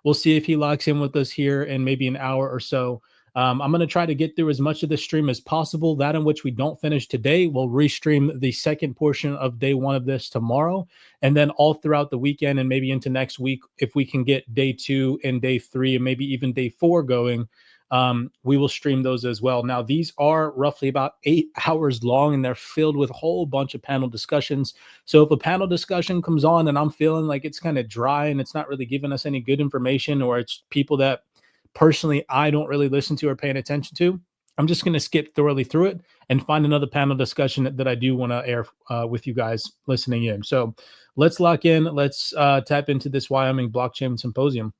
we'll see if he locks in with us here in maybe an hour or so. I'm going to try to get through as much of the stream as possible. That in which we don't finish today, we'll restream the second portion of day one of this tomorrow. And then all throughout the weekend and maybe into next week, if we can get day 2 and day 3 and maybe even day 4 going, we will stream those as well. Now, these are roughly about 8 hours long and they're filled with a whole bunch of panel discussions. So if a panel discussion comes on and I'm feeling like it's kind of dry and it's not really giving us any good information, or it's people that personally I don't really listen to or paying attention to, I'm just going to skip thoroughly through it and find another panel discussion that I do want to air with you guys listening in. So let's lock in. Let's tap into this Wyoming blockchain symposium.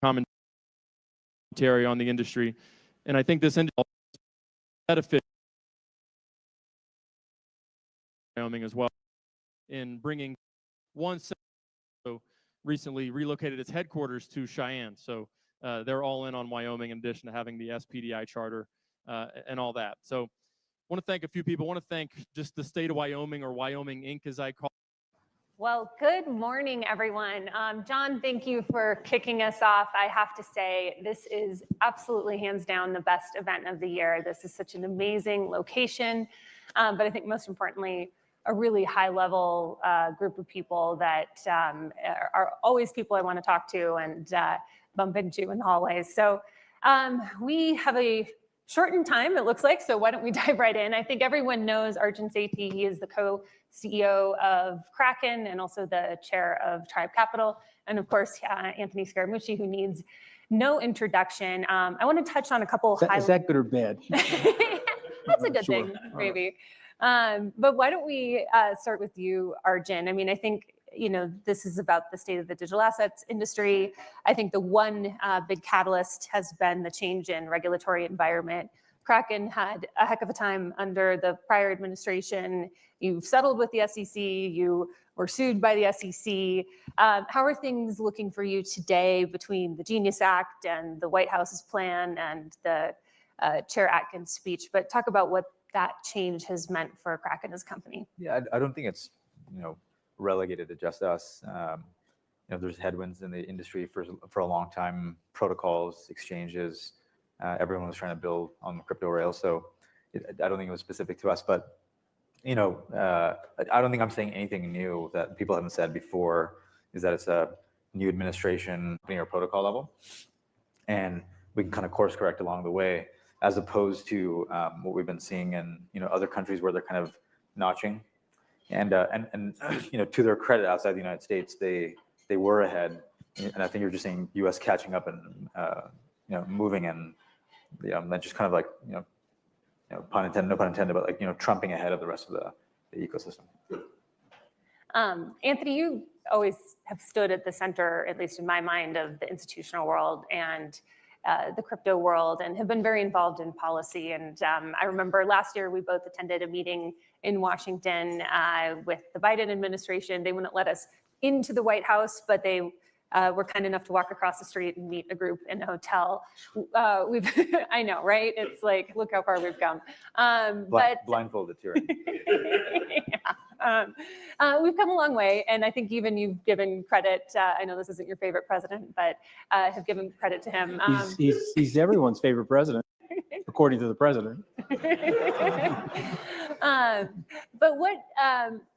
Commentary on the industry, and I think this benefit Wyoming as well in bringing one. So recently relocated its headquarters to Cheyenne, so they're all in on Wyoming in addition to having the SPDI charter and all that. So I want to thank a few people. I want to thank just the state of Wyoming, or Wyoming Inc. as I call it. Well, good morning, everyone. John, thank you for kicking us off. I have to say, this is absolutely hands down the best event of the year. This is such an amazing location, but I think most importantly, a really high-level group of people that are always people I want to talk to and bump into in the hallways. So we have a shortened time, it looks like, so why don't we dive right in? I think everyone knows Arjun Sethi. He is the co-CEO of Kraken and also the chair of Tribe Capital. And of course, Anthony Scaramucci, who needs no introduction. I want to touch on a couple of Is that good or bad? That's a good thing, maybe. But why don't we start with you, Arjun? I mean, I think, you know, this is about the state of the digital assets industry. I think the one big catalyst has been the change in regulatory environment. Kraken had a heck of a time under the prior administration. You've settled with the SEC. You were sued by the SEC. How are things looking for you today between the Genius Act and the White House's plan and the Chair Atkins speech? But talk about what that change has meant for Kraken as a company. Yeah, I don't think it's, you know, relegated to just us. You know, there's headwinds in the industry for a long time. Protocols, exchanges, everyone was trying to build on the crypto rails. So I don't think it was specific to us, but you know, I don't think I'm saying anything new that people haven't said before. Is that it's a new administration or protocol level, and we can kind of course correct along the way, as opposed to what we've been seeing in, you know, other countries where they're kind of notching, and you know, to their credit, outside the United States, they were ahead, and I think you're just seeing U.S. catching up and you know, moving, and that just kind of like, you know, pun intended, no pun intended, but like, you know, trumping ahead of the rest of the ecosystem. Anthony, you always have stood at the center, at least in my mind, of the institutional world and the crypto world, and have been very involved in policy. And I remember last year we both attended a meeting in Washington with the Biden administration. They wouldn't let us into the White House, but they were kind enough to walk across the street and meet a group in a hotel. I know, right? It's like, look how far we've come. But blindfolded too. We've come a long way, and I think even you've given credit. I know this isn't your favorite president, but have given credit to him. He's everyone's favorite president, according to the president. But what?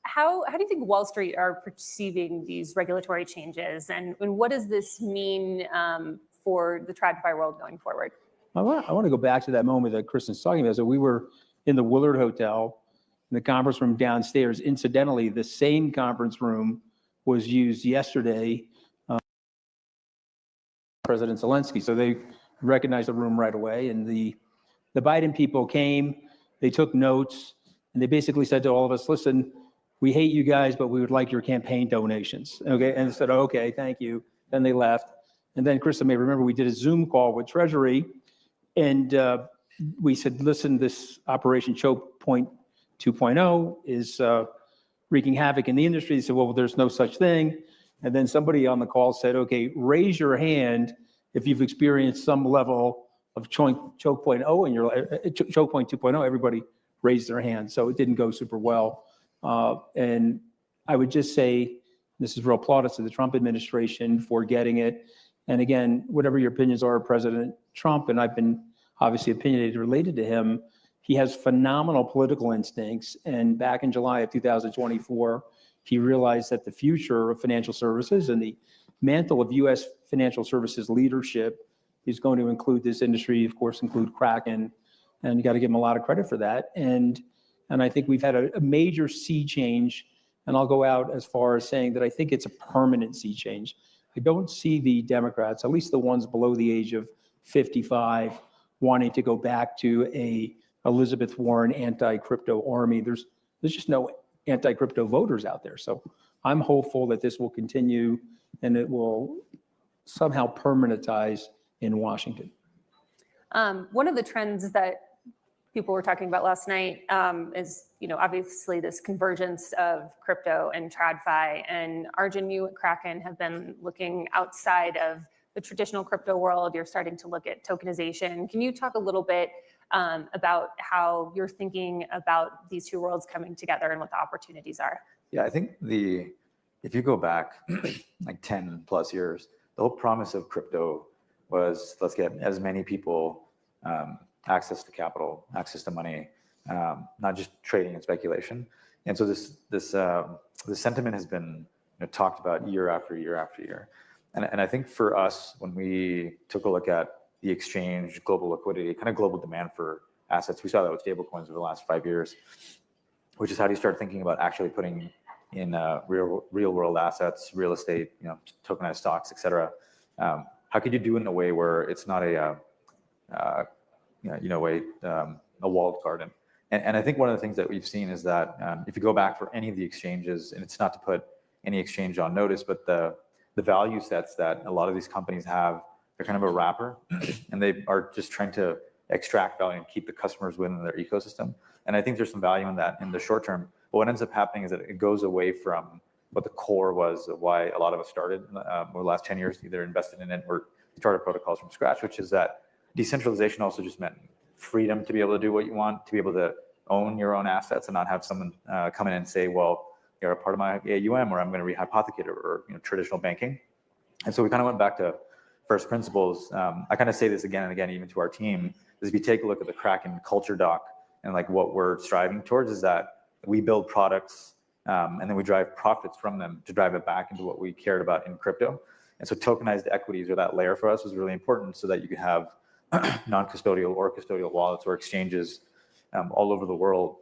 How do you think Wall Street are perceiving these regulatory changes, and what does this mean for the TradFi world going forward? I want to go back to that moment that Kristen's talking about. So we were in the Willard Hotel, in the conference room downstairs. Incidentally, the same conference room was used yesterday, President Zelensky. So they recognized the room right away. And the Biden people came, they took notes, and they basically said to all of us, listen, we hate you guys, but we would like your campaign donations. Okay, and they said, okay, thank you. Then they left. And then Krista may remember we did a Zoom call with Treasury, and we said, listen, this Operation Choke Point 2.0 is wreaking havoc in the industry. They said, well, there's no such thing. And then somebody on the call said, okay, raise your hand if you've experienced some level of choke point 0 in your choke point 2.0. Everybody raised their hand. So it didn't go super well. And I would just say, this is real plaudits to the Trump administration for getting it. And again, whatever your opinions are of President Trump, and I've been obviously opinionated related to him, he has phenomenal political instincts. And back in July of 2024, he realized that the future of financial services and the mantle of U.S. financial services leadership is going to include this industry, of course, include Kraken, and you got to give him a lot of credit for that. And I think we've had a major sea change, and I'll go out as far as saying that I think it's a permanent sea change. I don't see the Democrats, at least the ones below the age of 55, wanting to go back to a Elizabeth Warren anti-crypto army. There's just no anti-crypto voters out there. So I'm hopeful that this will continue and it will somehow permanentize in Washington. One of the trends that people were talking about last night is, obviously this convergence of crypto and TradFi, and Arjun, you at Kraken have been looking outside of the traditional crypto world. You're starting to look at tokenization. Can you talk a little bit about how you're thinking about these two worlds coming together and what the opportunities are? Yeah, I think if you go back like 10 plus years, the whole promise of crypto was, let's get as many people access to capital, access to money, not just trading and speculation. And so this sentiment has been talked about year after year after year. And I think for us, when we took a look at the exchange, global liquidity, kind of global demand for assets, we saw that with stablecoins over the last 5 years, which is how do you start thinking about actually putting in real world assets, real estate, tokenized stocks, et cetera. How could you do it in a way where it's not a walled garden? And I think one of the things that we've seen is that if you go back for any of the exchanges, and it's not to put any exchange on notice, but the value sets that a lot of these companies have, they're kind of a wrapper, and they are just trying to extract value and keep the customers within their ecosystem. And I think there's some value in that in the short term. But what ends up happening is that it goes away from what the core was of why a lot of us started over the last 10 years, either invested in it or started protocols from scratch, which is that decentralization also just meant freedom to be able to do what you want, to be able to own your own assets and not have someone come in and say, well, you're a part of my AUM, or I'm going to rehypothecate it, or traditional banking. And so we kind of went back to first principles. I kind of say this again and again, even to our team, is if you take a look at the Kraken culture doc and like what we're striving towards is that we build products and then we drive profits from them to drive it back into what we cared about in crypto. And so tokenized equities, or that layer for us, was really important so that you could have non-custodial or custodial wallets or exchanges all over the world,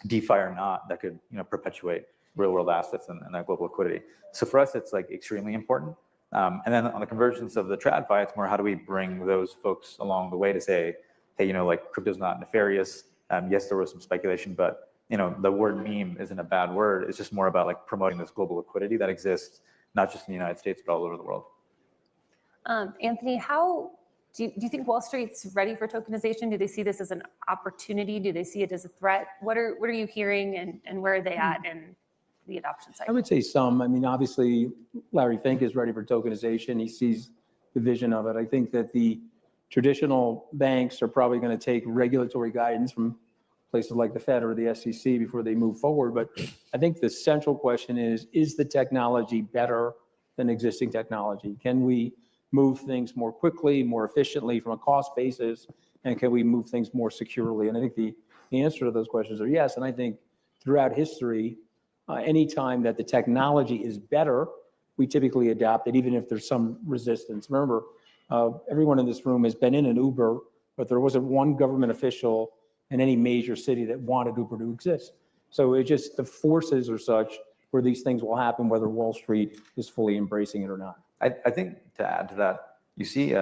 DeFi or not, that could perpetuate real world assets and that global liquidity. So for us, it's like extremely important. And then on the convergence of the TradFi, it's more how do we bring those folks along the way to say, hey, like crypto's not nefarious. Yes, there was some speculation, but the word meme isn't a bad word. It's just more about like promoting this global liquidity that exists, not just in the United States, but all over the world. Anthony, how do you think Wall Street's ready for tokenization? Do they see this as an opportunity? Do they see it as a threat? What are you hearing, and where are they at in the adoption cycle? I would say some. I mean, obviously, Larry Fink is ready for tokenization. He sees the vision of it. I think that the traditional banks are probably going to take regulatory guidance from places like the Fed or the SEC before they move forward. But I think the central question is the technology better than existing technology? Can we move things more quickly, more efficiently from a cost basis? And can we move things more securely? And I think the answer to those questions are yes. And I think throughout history, anytime that the technology is better, we typically adopt it, even if there's some resistance. Remember, everyone in this room has been in an Uber, but there wasn't one government official in any major city that wanted Uber to exist. So it just, the forces are such where these things will happen, whether Wall Street is fully embracing it or not. I think to add to that, you see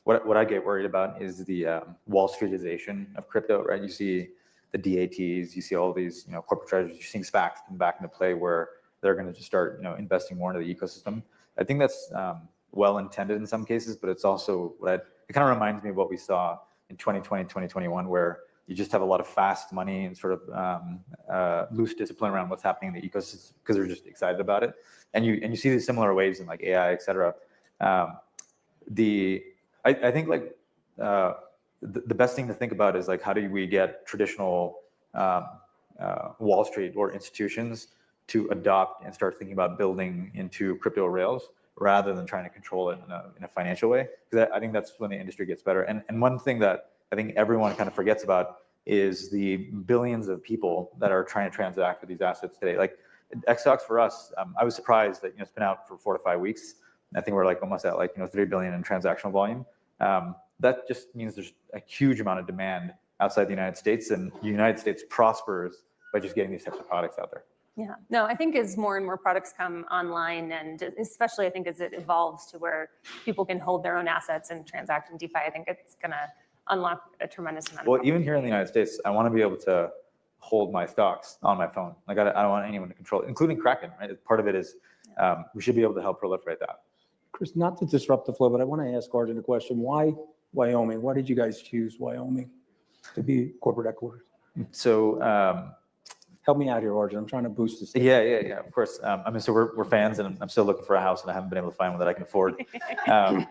what I get worried about is the Wall Streetization of crypto, right? You see the DATs, you see all these corporate treasuries, you're seeing SPACs come back into play where they're going to just start investing more into the ecosystem. I think that's well intended in some cases, but it's also it kind of reminds me of what we saw in 2020, 2021, where you just have a lot of fast money and sort of loose discipline around what's happening in the ecosystem because they're just excited about it. And you see these similar waves in like AI, et cetera. I think like the best thing to think about is like, how do we get traditional Wall Street or institutions to adopt and start thinking about building into crypto rails rather than trying to control it in a financial way? Because I think that's when the industry gets better. And one thing that I think everyone kind of forgets about is the billions of people that are trying to transact with these assets today. Like XStocks for us, I was surprised that it's been out for 4 to 5 weeks. I think we're like almost at like 3 billion in transactional volume. That just means there's a huge amount of demand outside the United States, and the United States prospers by just getting these types of products out there. Yeah, no, I think as more and more products come online, and especially I think as it evolves to where people can hold their own assets and transact in DeFi, I think it's going to unlock a tremendous amount of Well, even here in the United States, I want to be able to hold my stocks on my phone. Like I don't want anyone to control it, including Kraken, right? Part of it is we should be able to help proliferate that. Chris, not to disrupt the flow, but I want to ask Arjun a question. Why Wyoming? Why did you guys choose Wyoming to be corporate headquarters? So help me out here, Arjun. I'm trying to boost this. Yeah, of course. I mean, so we're fans, and I'm still looking for a house, and I haven't been able to find one that I can afford. I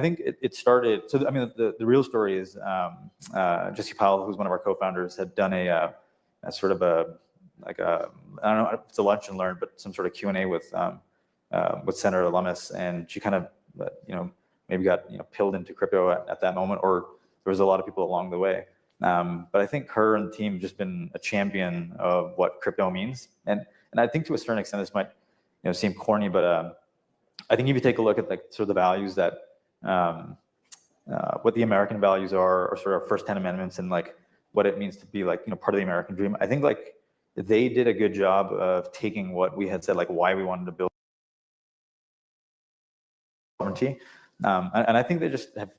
think it started. So I mean, the real story is Jesse Powell, who's one of our co-founders, had done a sort of I don't know if it's a lunch and learn, but some sort of Q&A with Senator Lummis, and she kind of maybe got pilled into crypto at that moment, or there was a lot of people along the way. But I think her and the team have just been a champion of what crypto means, and I think to a certain extent this might seem corny, but I think if you take a look at like sort of the values that what the American values are, or sort of our first 10 amendments, and like what it means to be like part of the American dream, I think like they did a good job of taking what we had said, like why we wanted to build sovereignty, and I think they just have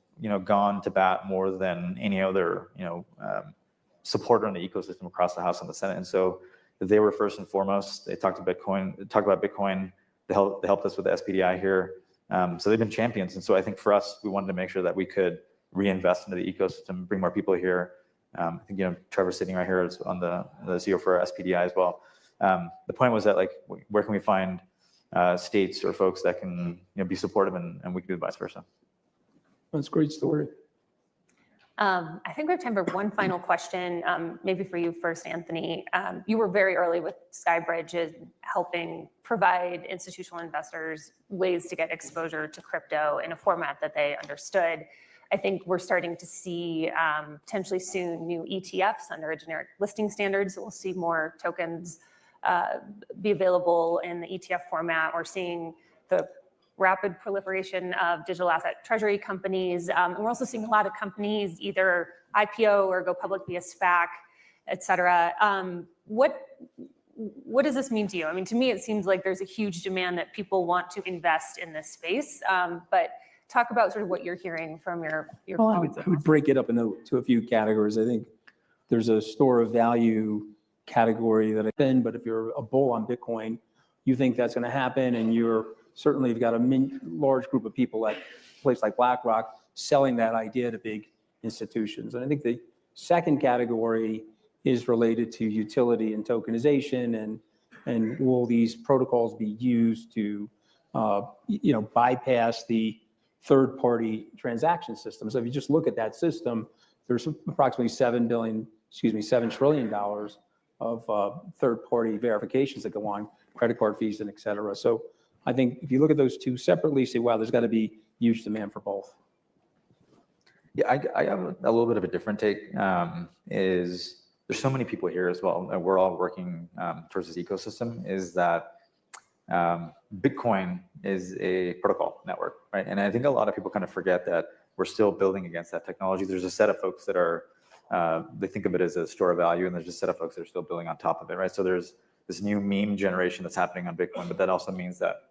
gone to bat more than any other supporter in the ecosystem across the House and the Senate. And so they were first and foremost. They talked about Bitcoin. They helped us with the SPDI here. So they've been champions. And so I think for us, we wanted to make sure that we could reinvest into the ecosystem, bring more people here. I think Trevor's sitting right here is on the CEO for SPDI as well. The point was that like, where can we find states or folks that can be supportive, and we can do vice versa. That's a great story. I think we have time for one final question, maybe for you first, Anthony. You were very early with SkyBridge in helping provide institutional investors ways to get exposure to crypto in a format that they understood. I think we're starting to see potentially soon new ETFs under a generic listing standards. We'll see more tokens be available in the ETF format. We're seeing the rapid proliferation of digital asset treasury companies. And we're also seeing a lot of companies either IPO or go public via SPAC, et cetera. What does this mean to you? I mean, to me, it seems like there's a huge demand that people want to invest in this space. But talk about sort of what you're hearing from your Well, I would break it up into a few categories. I think there's a store of value category that I've been, but if you're a bull on Bitcoin, you think that's going to happen, and you've got a large group of people at a place like BlackRock selling that idea to big institutions. And I think the second category is related to utility and tokenization, and will these protocols be used to bypass the third-party transaction system. So if you just look at that system, there's approximately $7 trillion of third-party verifications that go on, credit card fees and et cetera. So I think if you look at those two separately, you say, wow, there's got to be huge demand for both. Yeah, I have a little bit of a different take. Is there's so many people here as well, and we're all working towards this ecosystem, is that Bitcoin is a protocol network, right? And I think a lot of people kind of forget that we're still building against that technology. There's a set of folks that are, they think of it as a store of value, and there's a set of folks that are still building on top of it, right? So there's this new meme generation that's happening on Bitcoin, but that also means that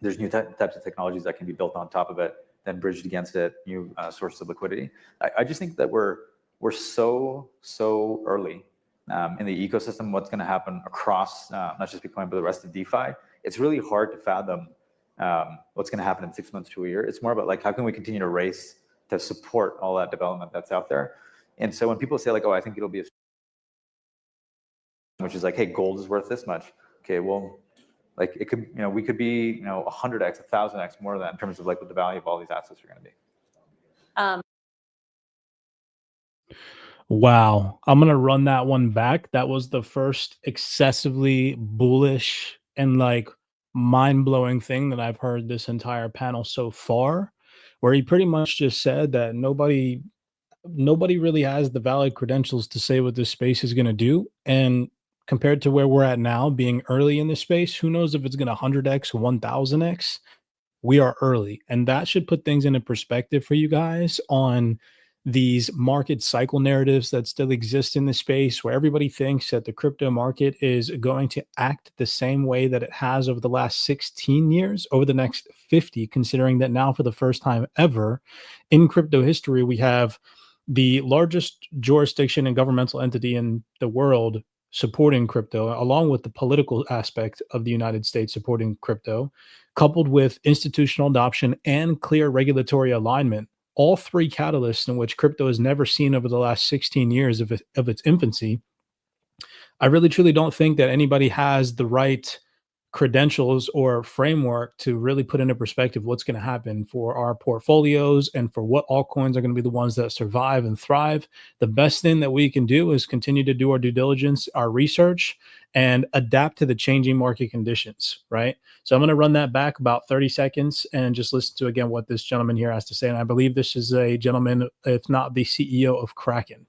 there's new types of technologies that can be built on top of it, then bridged against it, new sources of liquidity. I just think that we're so early in the ecosystem. What's going to happen across not just Bitcoin, but the rest of DeFi? It's really hard to fathom what's going to happen in 6 months to a year. It's more about like, how can we continue to race to support all that development that's out there? And so when people say like, oh, I think it'll be which is like, hey, gold is worth this much. Okay, well, like it could, we could be, 100x, 1000x more than that in terms of like what the value of all these assets are going to be. Wow. I'm going to run that one back. That was the first excessively bullish and like mind-blowing thing that I've heard this entire panel so far, where he pretty much just said that nobody really has the valid credentials to say what this space is going to do. And compared to where we're at now, being early in this space, who knows if it's going to 100x, 1000x? We are early. And that should put things into perspective for you guys on these market cycle narratives that still exist in the space, where everybody thinks that the crypto market is going to act the same way that it has over the last 16 years, over the next 50, considering that now for the first time ever in crypto history, we have the largest jurisdiction and governmental entity in the world supporting crypto, along with the political aspect of the United States supporting crypto, coupled with institutional adoption and clear regulatory alignment. All three catalysts in which crypto has never seen over the last 16 years of its infancy. I really, truly don't think that anybody has the right credentials or framework to really put into perspective what's going to happen for our portfolios and for what altcoins are going to be the ones that survive and thrive. The best thing that we can do is continue to do our due diligence, our research, and adapt to the changing market conditions, right? So I'm going to run that back about 30 seconds and just listen to, again, what this gentleman here has to say. And I believe this is a gentleman, if not the CEO of Kraken.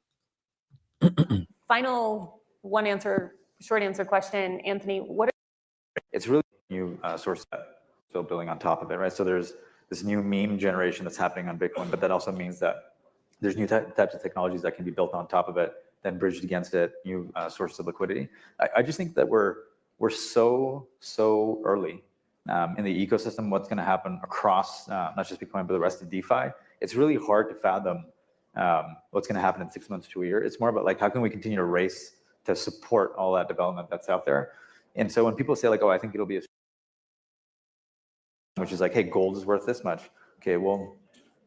Final short answer question, Anthony, what are it's really new source still building on top of it, right? So there's this new meme generation that's happening on Bitcoin, but that also means that there's new types of technologies that can be built on top of it, then bridged against it, new sources of liquidity. I just think that we're so early in the ecosystem. What's going to happen across not just Bitcoin, but the rest of DeFi? It's really hard to fathom what's going to happen in 6 months to a year. It's more about like, how can we continue to race to support all that development that's out there? And so when people say like, oh, I think it'll be which is like, hey, gold is worth this much. Okay, well,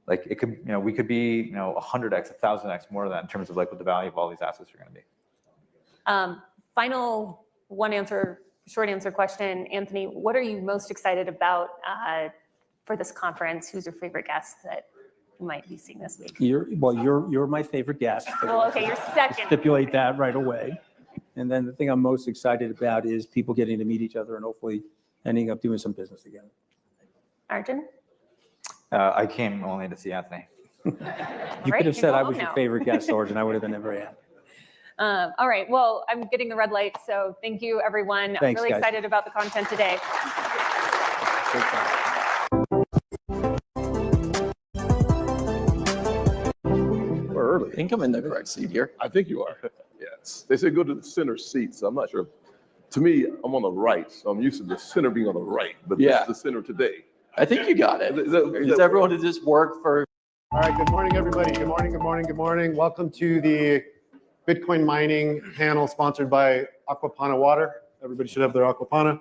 like it could, we could be, 100x, 1000x more than that in terms of like what the value of all these assets are going to be. Final short answer question, Anthony, what are you most excited about for this conference? Who's your favorite guest that you might be seeing this week? You're my favorite guest. Well, okay, you're second. Stipulate that right away. And then the thing I'm most excited about is people getting to meet each other and hopefully ending up doing some business together. Arjun? I came only to see Anthony. You could have said I was your favorite guest, Arjun. I would have been never at. All right. Well, I'm getting the red light, so thank you, everyone. Thanks, I'm really guys. excited about the content today. We're early. I think I'm in the correct seat here. I think you are. Yes. They say go to the center seat, so I'm not sure. To me, I'm on the right, so I'm used to the center being on the right, but this Yeah. is the center today. I think you got it. Is Does everyone to just work for? All right, good morning, everybody. Good morning, good morning, good morning. Welcome to the Bitcoin mining panel sponsored by Aquapana Water. Everybody should have their Aquapana.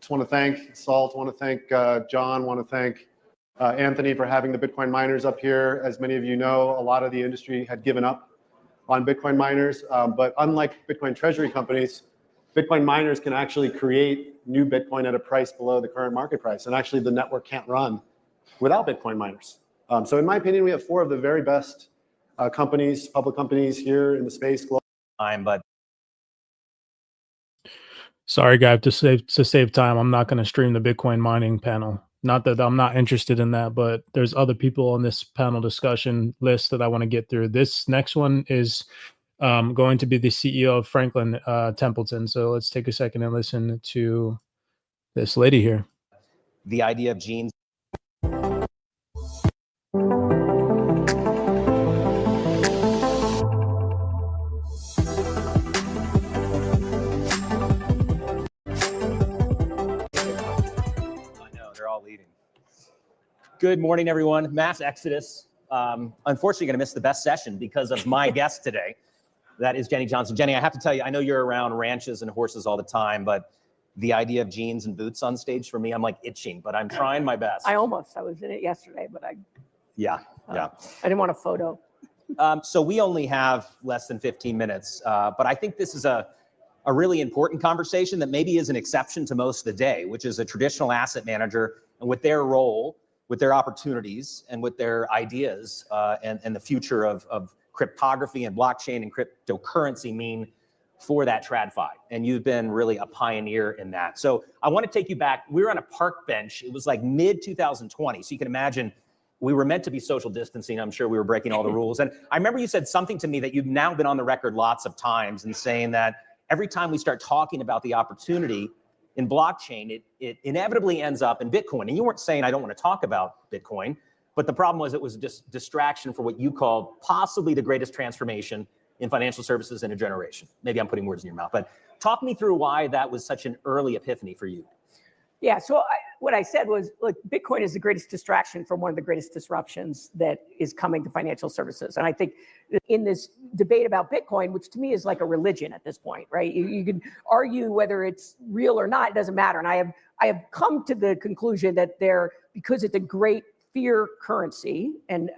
Just want to thank Salt, want to thank John, want to thank Anthony for having the Bitcoin miners up here. As many of you know, a lot of the industry had given up on Bitcoin miners, but unlike Bitcoin treasury companies, Bitcoin miners can actually create new Bitcoin at a price below the current market price. And actually the network can't run without Bitcoin miners. So in my opinion, we have four of the very best companies, public companies here in the space. But Sorry, guys, to save time, I'm not going to stream the Bitcoin mining panel. Not that I'm not interested in that, but there's other people on this panel discussion list that I want to get through. This next one is going to be the CEO of Franklin Templeton. So let's take a second and listen to this lady here. The idea of genes. Good morning, everyone. Mass exodus. Unfortunately, going to miss the best session because of my guest today. That is Jenny Johnson. Jenny, I have to tell you, I know you're around ranches and horses all the time, but the idea of jeans and boots on stage for me, I'm like itching, but I'm trying my best. I was in it yesterday, but Yeah. I didn't want a photo. So we only have less than 15 minutes, but I think this is a really important conversation that maybe is an exception to most of the day, which is a traditional asset manager and with their role, with their opportunities, and with their ideas and the future of cryptography and blockchain and cryptocurrency mean for that Tradfi. And you've been really a pioneer in that. So I want to take you back. We were on a park bench. It was like mid 2020. So you can imagine we were meant to be social distancing. I'm sure we were breaking all the rules. And I remember you said something to me that you've now been on the record lots of times and saying that every time we start talking about the opportunity in blockchain, it inevitably ends up in Bitcoin. And you weren't saying I don't want to talk about Bitcoin, but the problem was it was just distraction for what you called possibly the greatest transformation in financial services in a generation. Maybe I'm putting words in your mouth, but talk me through why that was such an early epiphany for you. Yeah, so what I said was, look, Bitcoin is the greatest distraction from one of the greatest disruptions that is coming to financial services. And I think in this debate about Bitcoin, which to me is like a religion at this point, right? You can argue whether it's real or not, it doesn't matter. And I have come to the conclusion that because it's a great fear currency, and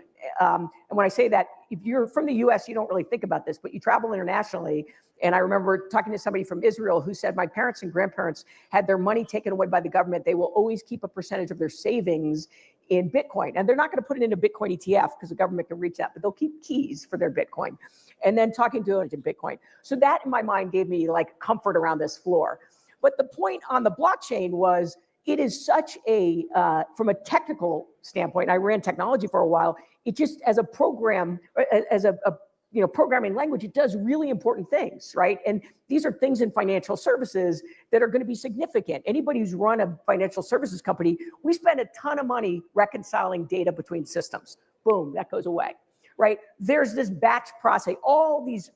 when I say that, if you're from the US, you don't really think about this, but you travel internationally. And I remember talking to somebody from Israel who said, my parents and grandparents had their money taken away by the government. They will always keep a percentage of their savings in Bitcoin. And they're not going to put it into Bitcoin ETF because the government can reach that, but they'll keep keys for their Bitcoin. And then talking to it in Bitcoin. So that in my mind gave me like comfort around this floor. But the point on the blockchain was, it is such a, from a technical standpoint, I ran technology for a while, it just as a program, as a programming language, it does really important things, right? And these are things in financial services that are going to be significant. Anybody who's run a financial services company, we spend a ton of money reconciling data between systems. Boom, that goes away, right? There's this batch process. All these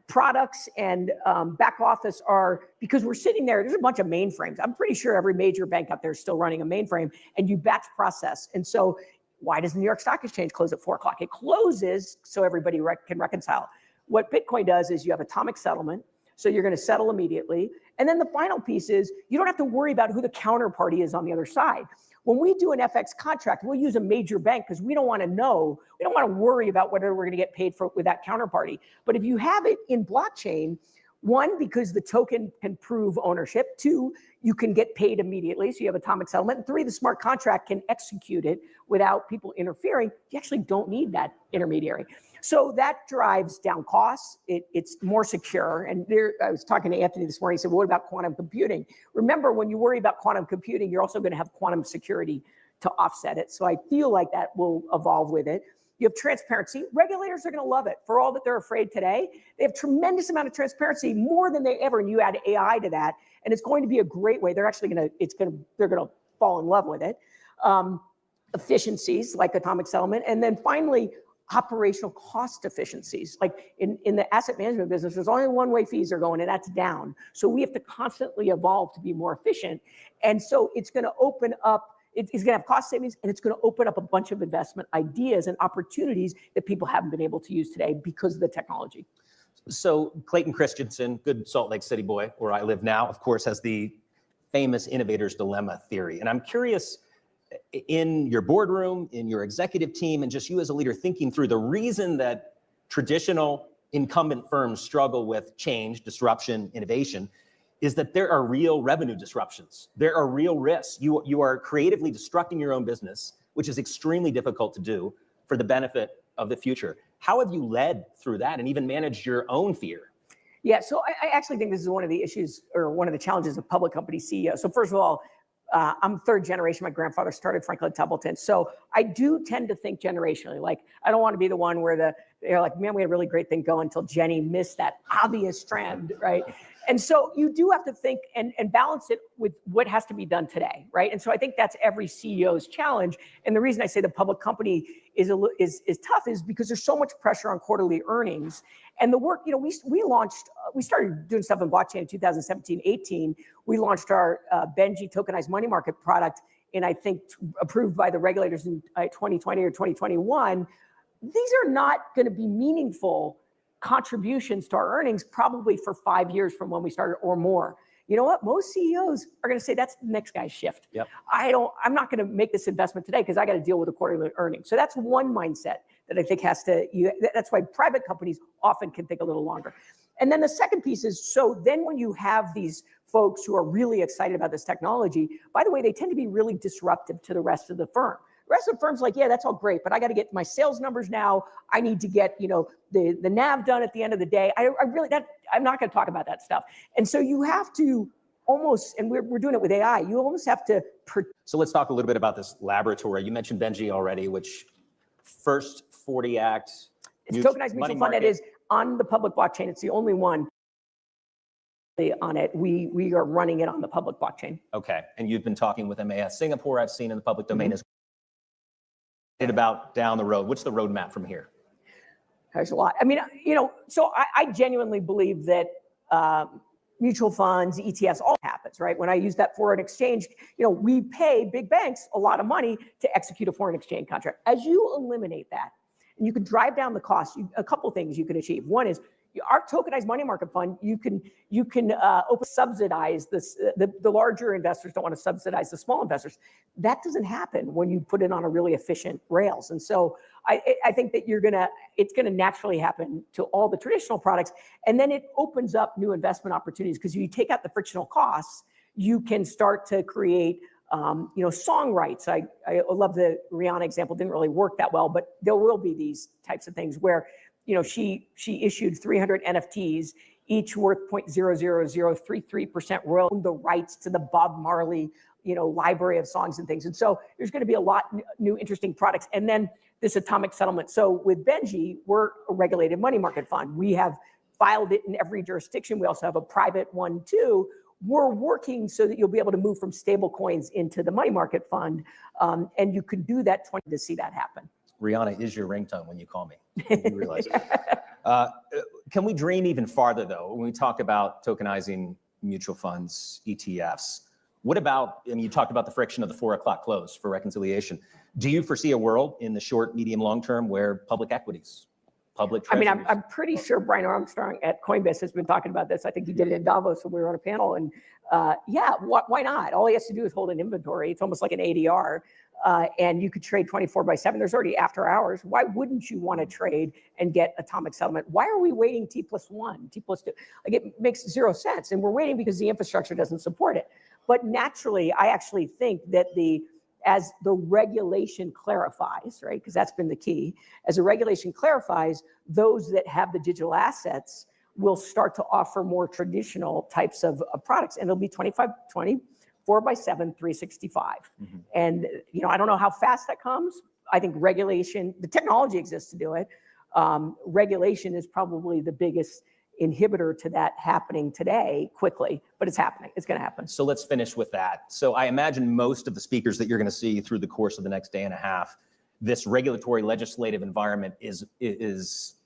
products and back office are, because we're sitting there's a bunch of mainframes. I'm pretty sure every major bank out there is still running a mainframe, and you batch process. And so why does the New York Stock Exchange close at 4 o'clock? It closes so everybody can reconcile. What Bitcoin does is you have atomic settlement. So you're going to settle immediately. And then the final piece is you don't have to worry about who the counterparty is on the other side. When we do an FX contract, we'll use a major bank because we don't want to worry about whether we're going to get paid for with that counterparty. But if you have it in blockchain, one, because the token can prove ownership. Two, you can get paid immediately, so you have atomic settlement. And three, the smart contract can execute it without people interfering. You actually don't need that intermediary. So that drives down costs. It's more secure. And I was talking to Anthony this morning. He said, well, what about quantum computing? Remember, when you worry about quantum computing, you're also going to have quantum security to offset it. So I feel like that will evolve with it. You have transparency. Regulators are going to love it. For all that they're afraid today, they have tremendous amount of transparency, more than they ever. And you add AI to that, and it's going to be a great way. They're actually they're going to fall in love with it. Efficiencies like atomic settlement, and then finally operational cost efficiencies. Like in the asset management business, there's only one way fees are going, and that's down. So we have to constantly evolve to be more efficient. And so it's going to open up. It's going to have cost savings, and it's going to open up a bunch of investment ideas and opportunities that people haven't been able to use today because of the technology. So Clayton Christensen, good Salt Lake City boy, where I live now, of course, has the famous innovator's dilemma theory. And I'm curious, in your boardroom, in your executive team, and just you as a leader thinking through the reason that traditional incumbent firms struggle with change, disruption, innovation, is that there are real revenue disruptions. There are real risks. You are creatively destructing your own business, which is extremely difficult to do for the benefit of the future. How have you led through that and even managed your own fear? Yeah, so I actually think this is one of the issues or one of the challenges of public company CEOs. So first of all, I'm third generation. My grandfather started Franklin Templeton. So I do tend to think generationally. Like, I don't want to be the one where they're like, man, we had a really great thing going until Jenny missed that obvious trend, right? And so you do have to think and balance it with what has to be done today, right? And so I think that's every CEO's challenge. And the reason I say the public company is tough is because there's so much pressure on quarterly earnings. And the work, we started doing stuff in blockchain in 2017, 18. We launched our Benji tokenized money market product and I think approved by the regulators in 2020 or 2021, these are not going to be meaningful contributions to our earnings probably for 5 years from when we started or more. You know what? Most CEOs are going to say that's the next guy's shift. Yep. I'm not going to make this investment today because I got to deal with the quarterly earnings. So that's one mindset that I think that's why private companies often can think a little longer. And then the second piece is, so then when you have these folks who are really excited about this technology, by the way, they tend to be really disruptive to the rest of the firm. The rest of the firm's like, yeah, that's all great, but I got to get my sales numbers now. I need to get, the NAV done at the end of the day. I'm not going to talk about that stuff. And so you have to almost, and we're doing it with AI, you almost have to. So let's talk a little bit about this laboratory. You mentioned Benji already, which first 40 Act. It's tokenized mutual fund that is on the public blockchain. It's the only one on it. We are running it on the public blockchain. Okay. And you've been talking with MAS Singapore, I've seen in the public domain as well. About down the road. What's the roadmap from here? There's a lot. I mean, so I genuinely believe that mutual funds, ETFs, all happens, right? When I use that foreign exchange, we pay big banks a lot of money to execute a foreign exchange contract. As you eliminate that, and you can drive down the cost, a couple things you can achieve. One is our tokenized money market fund, you can subsidize this. The larger investors don't want to subsidize the small investors. That doesn't happen when you put it on a really efficient rails. And so I think that it's gonna naturally happen to all the traditional products, and then it opens up new investment opportunities because you take out the frictional costs, you can start to create song rights. I love the Rihanna example. Didn't really work that well, but there will be these types of things where she issued 300 NFTs, each worth 0.00033% royalty, the rights to the Bob Marley, library of songs and things. And so there's going to be a lot new interesting products. And then this atomic settlement. So with Benji, we're a regulated money market fund. We have filed it in every jurisdiction. We also have a private one too. We're working so that you'll be able to move from stable coins into the money market fund. And you can do that to see that happen. Rihanna is your ringtone when you call me. You realize it. Can we dream even farther, though, when we talk about tokenizing mutual funds, ETFs? What about, you talked about the friction of the 4 o'clock close for reconciliation. Do you foresee a world in the short, medium, long term where public equities, public treasuries? I mean, I'm pretty sure Brian Armstrong at Coinbase has been talking about this. I think he did it in Davos when we were on a panel. And why not? All he has to do is hold an inventory. It's almost like an ADR. And you could trade 24/7. There's already after hours. Why wouldn't you want to trade and get atomic settlement? Why are we waiting T+1, T+2? Like, it makes zero sense. And we're waiting because the infrastructure doesn't support it. But naturally, I actually think that as the regulation clarifies, right? Because that's been the key. As the regulation clarifies, those that have the digital assets will start to offer more traditional types of products. And it'll be 24/7, 365. Mm-hmm. And, I don't know how fast that comes. I think regulation, the technology exists to do it. Regulation is probably the biggest inhibitor to that happening today quickly, but it's happening. It's going to happen. So let's finish with that. So I imagine most of the speakers that you're going to see through the course of the next day and a half, this regulatory legislative environment is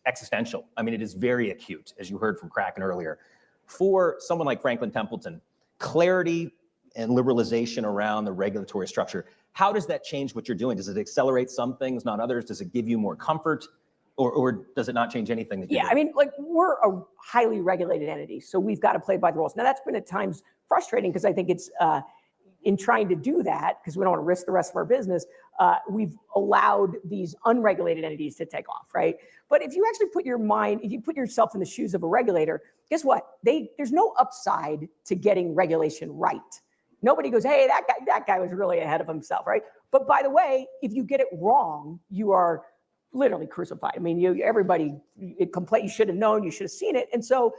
existential. I mean, it is very acute, as you heard from Kraken earlier. For someone like Franklin Templeton, clarity and liberalization around the regulatory structure, how does that change what you're doing? Does it accelerate some things, not others? Does it give you more comfort? Or does it not change anything that you do? I mean, we're a highly regulated entity, so we've got to play by the rules. Now, that's been at times frustrating because I think it's in trying to do that, because we don't want to risk the rest of our business, we've allowed these unregulated entities to take off, right? But if you actually if you put yourself in the shoes of a regulator, guess what? There's no upside to getting regulation right. Nobody goes, hey, that guy was really ahead of himself, right? But by the way, if you get it wrong, you are literally crucified. I mean, everybody complain, you should have known, you should have seen it. And so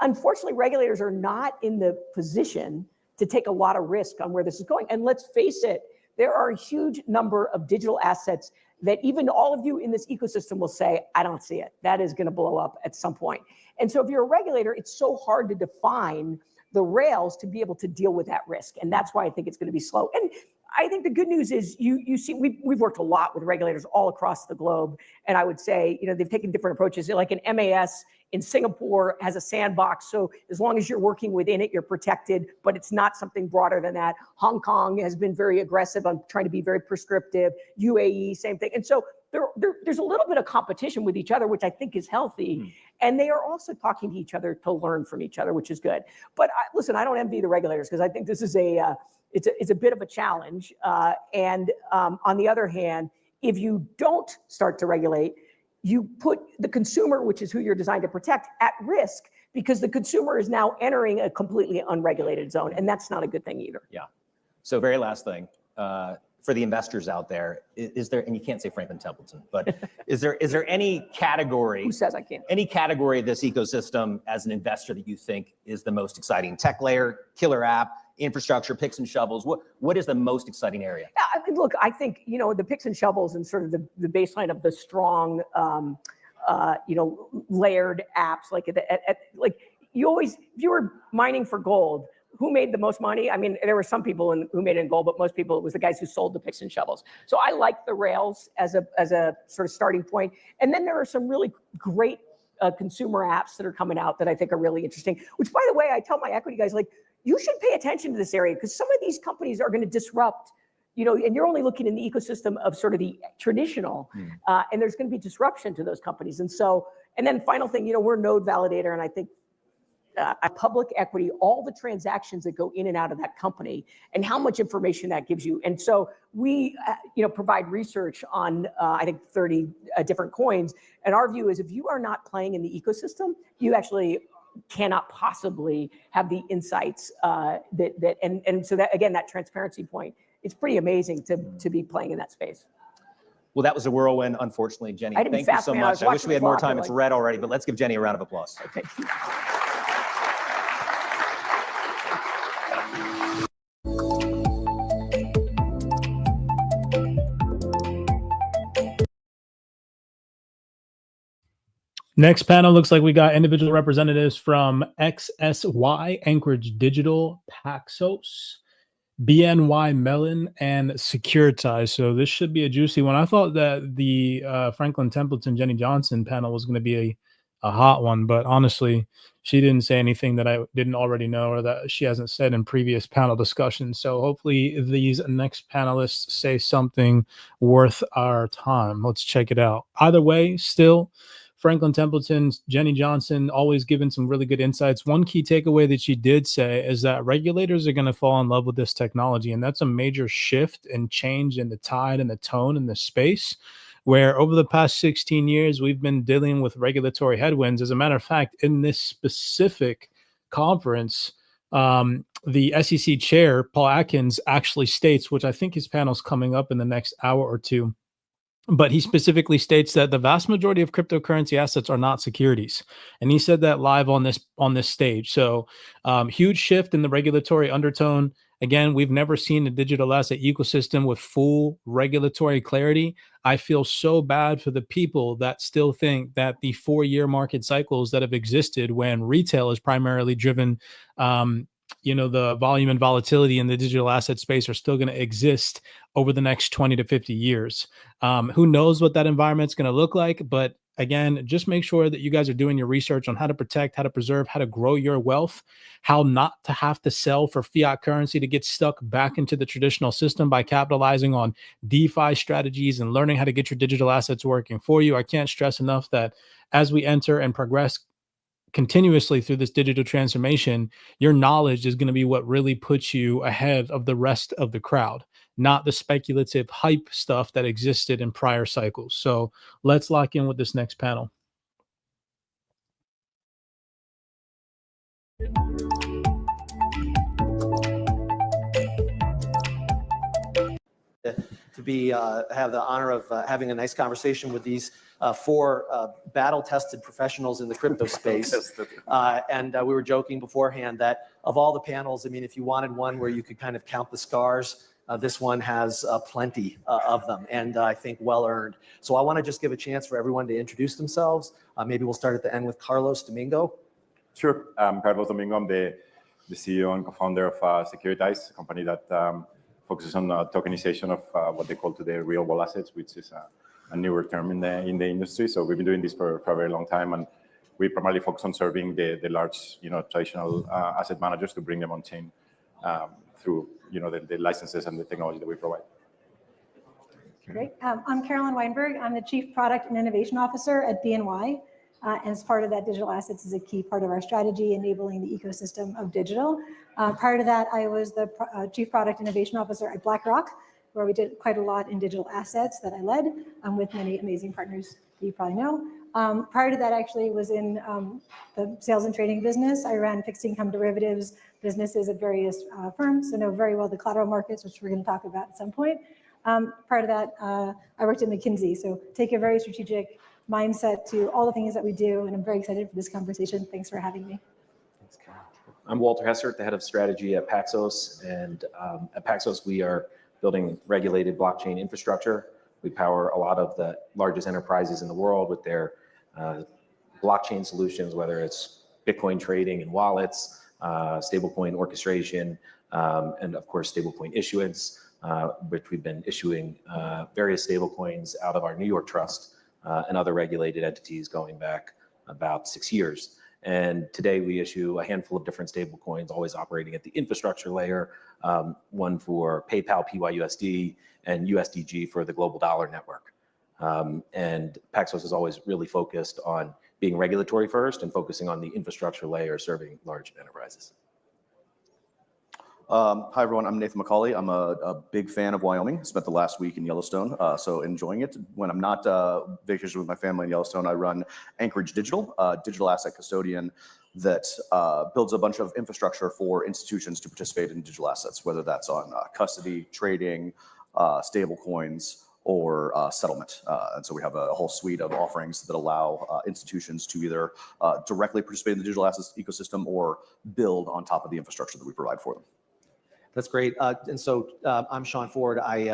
unfortunately, regulators are not in the position to take a lot of risk on where this is going. And let's face it, there are a huge number of digital assets that even all of you in this ecosystem will say, I don't see it. That is going to blow up at some point. And so if you're a regulator, it's so hard to define the rails to be able to deal with that risk. And that's why I think it's going to be slow. And I think the good news is you see we've worked a lot with regulators all across the globe, and I would say they've taken different approaches. Like an MAS in Singapore has a sandbox, so as long as you're working within it, you're protected, but it's not something broader than that. Hong Kong has been very aggressive on trying to be very prescriptive. UAE, same thing. And so there's a little bit of competition with each other, which I think is healthy. And they are also talking to each other to learn from each other, which is good. But listen, I don't envy the regulators because I think this is it's a bit of a challenge. On the other hand, if you don't start to regulate, you put the consumer, which is who you're designed to protect, at risk because the consumer is now entering a completely unregulated zone. And that's not a good thing either. Yeah. So very last thing, for the investors out there, is there, and you can't say Franklin Templeton, but is there any category? Who says I can't? Any category of this ecosystem as an investor that you think is the most exciting? Tech layer, killer app, infrastructure, picks and shovels. What is the most exciting area? Yeah, I mean, look, I think the picks and shovels and sort of the baseline of the strong, layered apps like you always, if you were mining for gold, who made the most money? I mean, there were some people who made it in gold, but most people, it was the guys who sold the picks and shovels. So I like the rails as a sort of starting point. And then there are some really great consumer apps that are coming out that I think are really interesting, which by the way, I tell my equity guys, you should pay attention to this area because some of these companies are going to disrupt, and you're only looking in the ecosystem of sort of the traditional, and there's going to be disruption to those companies. And then final thing, we're a node validator, and I think a public equity, all the transactions that go in and out of that company and how much information that gives you. And so we, provide research on, I think 30 different coins. And our view is if you are not playing in the ecosystem, you actually cannot possibly have the insights and so that, again, that transparency point, it's pretty amazing to be playing in that space. Well, that was a whirlwind, unfortunately, Jenny. Thank you so much. I wish we had more time. It's red already, but let's give Jenny a round of applause. Okay. Next panel looks like we got individual representatives from XSY, Anchorage Digital, Paxos, BNY Mellon, and Securitize. So this should be a juicy one. I thought that the Franklin Templeton, Jenny Johnson panel was going to be a hot one, but honestly, she didn't say anything that I didn't already know or that she hasn't said in previous panel discussions. So hopefully these next panelists say something worth our time. Let's check it out. Either way, still, Franklin Templeton, Jenny Johnson, always giving some really good insights. One key takeaway that she did say is that regulators are going to fall in love with this technology. And that's a major shift and change in the tide and the tone in the space, where over the past 16 years, we've been dealing with regulatory headwinds. As a matter of fact, in this specific conference, the SEC chair, Paul Atkins, actually states, which I think his panel's coming up in the next hour or two, but he specifically states that the vast majority of cryptocurrency assets are not securities. And he said that live on this stage. So huge shift in the regulatory undertone. Again, we've never seen a digital asset ecosystem with full regulatory clarity. I feel so bad for the people that still think that the 4-year market cycles that have existed when retail is primarily driven, the volume and volatility in the digital asset space are still going to exist over the next 20 to 50 years. Who knows what that environment's going to look like? But again, just make sure that you guys are doing your research on how to protect, how to preserve, how to grow your wealth, how not to have to sell for fiat currency to get stuck back into the traditional system by capitalizing on DeFi strategies and learning how to get your digital assets working for you. I can't stress enough that as we enter and progress continuously through this digital transformation, your knowledge is going to be what really puts you ahead of the rest of the crowd, not the speculative hype stuff that existed in prior cycles. So let's lock in with this next panel. To be have the honor of having a nice conversation with these 4 battle-tested professionals in the crypto space. And we were joking beforehand that of all the panels, I mean, if you wanted one where you could kind of count the scars, this one has plenty of them, and I think well-earned. So I want to just give a chance for everyone to introduce themselves. Maybe we'll start at the end with Carlos Domingo. Sure. I'm Carlos Domingo. I'm the CEO and co-founder of Securitize, a company that focuses on tokenization of what they call today real world assets, which is a newer term in the industry. So we've been doing this for a very long time, and we primarily focus on serving the large, traditional asset managers to bring them on chain through, the licenses and the technology that we provide. Great. I'm Carolyn Weinberg. I'm the Chief Product and Innovation Officer at BNY. And as part of that, digital assets is a key part of our strategy, enabling the ecosystem of digital. Prior to that, I was the Chief Product Innovation Officer at BlackRock, where we did quite a lot in digital assets that I led with many amazing partners that you probably know. Prior to that, actually, was in the sales and trading business. I ran fixed income derivatives businesses at various firms, so know very well the collateral markets, which we're going to talk about at some point. Prior to that, I worked at McKinsey, so take a very strategic mindset to all the things that we do, and I'm very excited for this conversation. Thanks for having me. Thanks, Carol. I'm Walter Hessert, the head of strategy at Paxos, and at Paxos we are building regulated blockchain infrastructure. We power a lot of the largest enterprises in the world with their blockchain solutions, whether it's Bitcoin trading and wallets, stablecoin orchestration, and of course stablecoin issuance, which we've been issuing various stablecoins out of our New York Trust and other regulated entities going back about 6 years. And today we issue a handful of different stablecoins, always operating at the infrastructure layer, one for PayPal, PYUSD, and USDG for the global dollar network. And Paxos is always really focused on being regulatory first and focusing on the infrastructure layer, serving large enterprises. Hi, everyone. I'm Nathan McCauley. I'm a big fan of Wyoming. Spent the last week in Yellowstone, so enjoying it. When I'm not vacationing with my family in Yellowstone, I run Anchorage Digital, digital asset custodian that builds a bunch of infrastructure for institutions to participate in digital assets, whether that's on custody, trading, stable coins, or settlement. And so we have a whole suite of offerings that allow institutions to either directly participate in the digital assets ecosystem or build on top of the infrastructure that we provide for them. That's great. And so I'm Sean Ford. I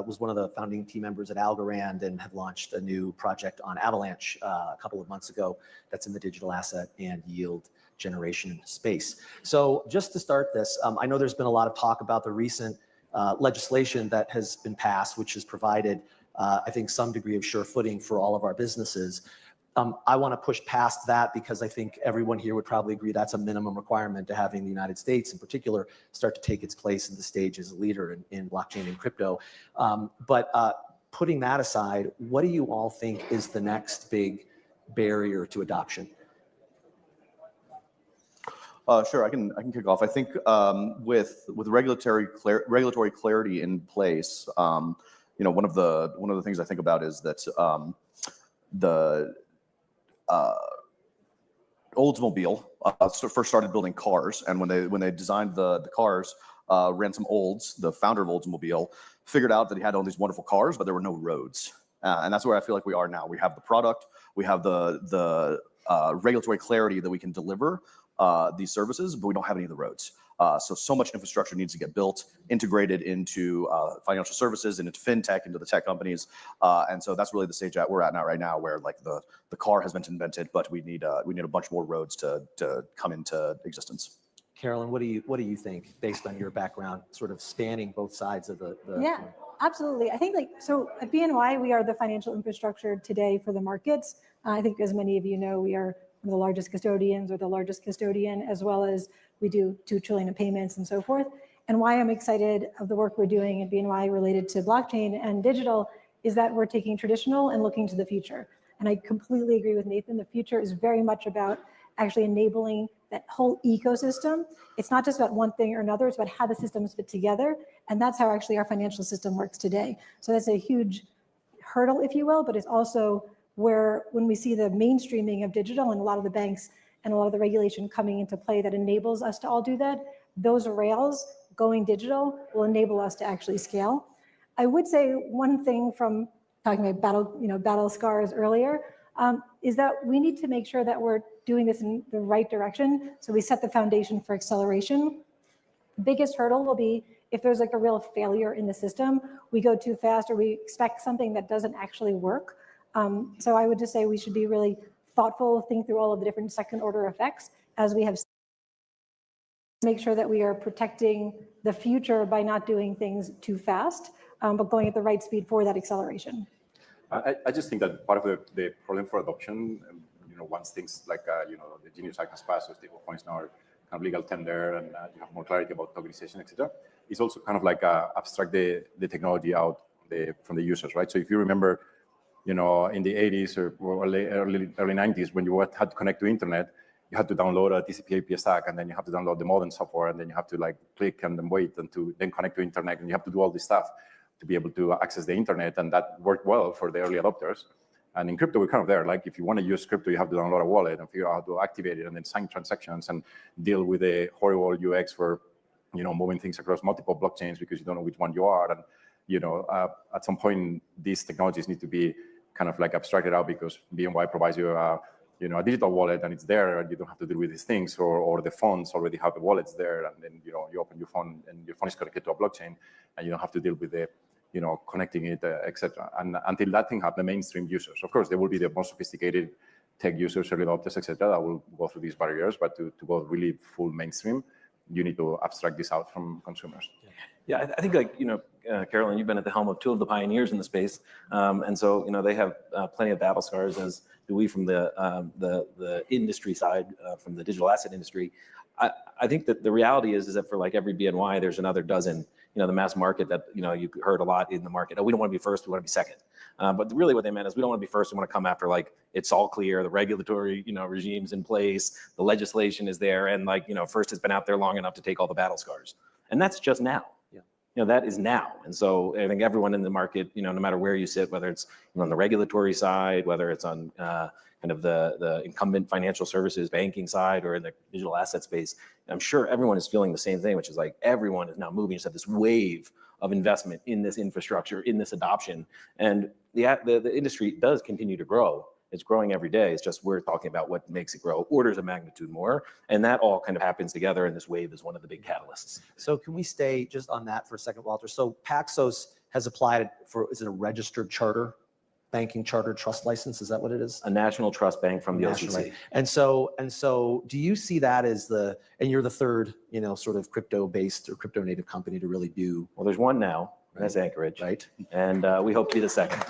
was one of the founding team members at Algorand and have launched a new project on Avalanche a couple of months ago that's in the digital asset and yield generation space. So just to start this, I know there's been a lot of talk about the recent legislation that has been passed, which has provided, I think, some degree of sure footing for all of our businesses. I want to push past that because I think everyone here would probably agree that's a minimum requirement to having the United States in particular start to take its place in the stage as a leader in blockchain and crypto. But putting that aside, what do you all think is the next big barrier to adoption? Sure, I can kick off. I think with regulatory clarity in place, one of the things I think about is that the Oldsmobile first started building cars, and when they designed the cars, Ransom Olds, the founder of Oldsmobile, figured out that he had all these wonderful cars, but there were no roads, and that's where I feel like we are now. We have the product, we have the regulatory clarity that we can deliver these services, but we don't have any of the roads. So much infrastructure needs to get built, integrated into financial services, and into fintech, into the tech companies, and so that's really the stage that we're at now, right now, where like the car has been invented, but we need a bunch more roads to come into existence. Carolyn, what do you think, based on your background, sort of spanning both sides of the Yeah, absolutely. I think so at BNY, we are the financial infrastructure today for the markets. I think, as many of you know, we are one of the largest custodians, or the largest custodian, as well as we do $2 trillion in payments and so forth. And why I'm excited of the work we're doing at BNY related to blockchain and digital is that we're taking traditional and looking to the future. And I completely agree with Nathan. The future is very much about actually enabling that whole ecosystem. It's not just about one thing or another, it's about how the systems fit together. And that's how actually our financial system works today. So that's a huge hurdle, if you will, but it's also where, when we see the mainstreaming of digital and a lot of the banks and a lot of the regulation coming into play that enables us to all do that, those rails going digital will enable us to actually scale. I would say one thing from talking about battle scars earlier, is that we need to make sure that we're doing this in the right direction, so we set the foundation for acceleration. The biggest hurdle will be if there's like a real failure in the system, we go too fast, or we expect something that doesn't actually work. So I would just say we should be really thoughtful, think through all of the different second order effects as we have make sure that we are protecting the future by not doing things too fast, but going at the right speed for that acceleration. I just think that part of the problem for adoption, once things like, the Genius Act has passed, so stable coins now are kind of legal tender, and you have more clarity about tokenization, etc. It's also kind of like abstract the technology out from the users, right? So if you remember, in the 80s or early 90s, when you had to connect to internet, you had to download a TCP/IP stack, and then you have to download the modem software, and then you have to click and then wait and to then connect to internet, and you have to do all this stuff to be able to access the internet, and that worked well for the early adopters. And in crypto, we're kind of there. Like if you want to use crypto, you have to download a wallet and figure out how to activate it, and then sign transactions and deal with the horrible UX for, moving things across multiple blockchains because you don't know which one you are. And at some point, these technologies need to be kind of abstracted out because BNY provides you a digital wallet, and it's there, and you don't have to deal with these things, or the phones already have the wallets there, and then you open your phone, and your phone is connected to a blockchain, and you don't have to deal with the connecting it, etc. And until that thing happens, the mainstream users, of course, there will be the most sophisticated tech users, early adopters, etc., that will go through these barriers. But to go really full mainstream, you need to abstract this out from consumers. Yeah, I think Carolyn, you've been at the helm of two of the pioneers in the space, and so they have plenty of battle scars, as do we from the industry side, from the digital asset industry. I think that the reality is that for every BNY, there's another dozen. The mass market that you heard a lot in the market. Oh, we don't want to be first, we want to be second. But really, what they meant is we don't want to be first. We want to come after it's all clear, the regulatory regime's in place, the legislation is there, and first has been out there long enough to take all the battle scars. And that's just now. That is now. And so I think everyone in the market, no matter where you sit, whether it's on the regulatory side, whether it's on kind of the incumbent financial services banking side, or in the digital asset space, I'm sure everyone is feeling the same thing, which is everyone is now moving to this wave of investment in this infrastructure, in this adoption. And the industry does continue to grow. It's growing every day. It's just we're talking about what makes it grow orders of magnitude more. And that all kind of happens together, and this wave is one of the big catalysts. So can we stay just on that for a second, Walter? So Paxos has applied for, is it a registered charter, banking charter trust license? Is that what it is? A national trust bank from the OCC. And so do you see that as and you're the third, sort of crypto-based or crypto-native company to really do? Well, there's one now, that's Anchorage. Right. And we hope to be the second.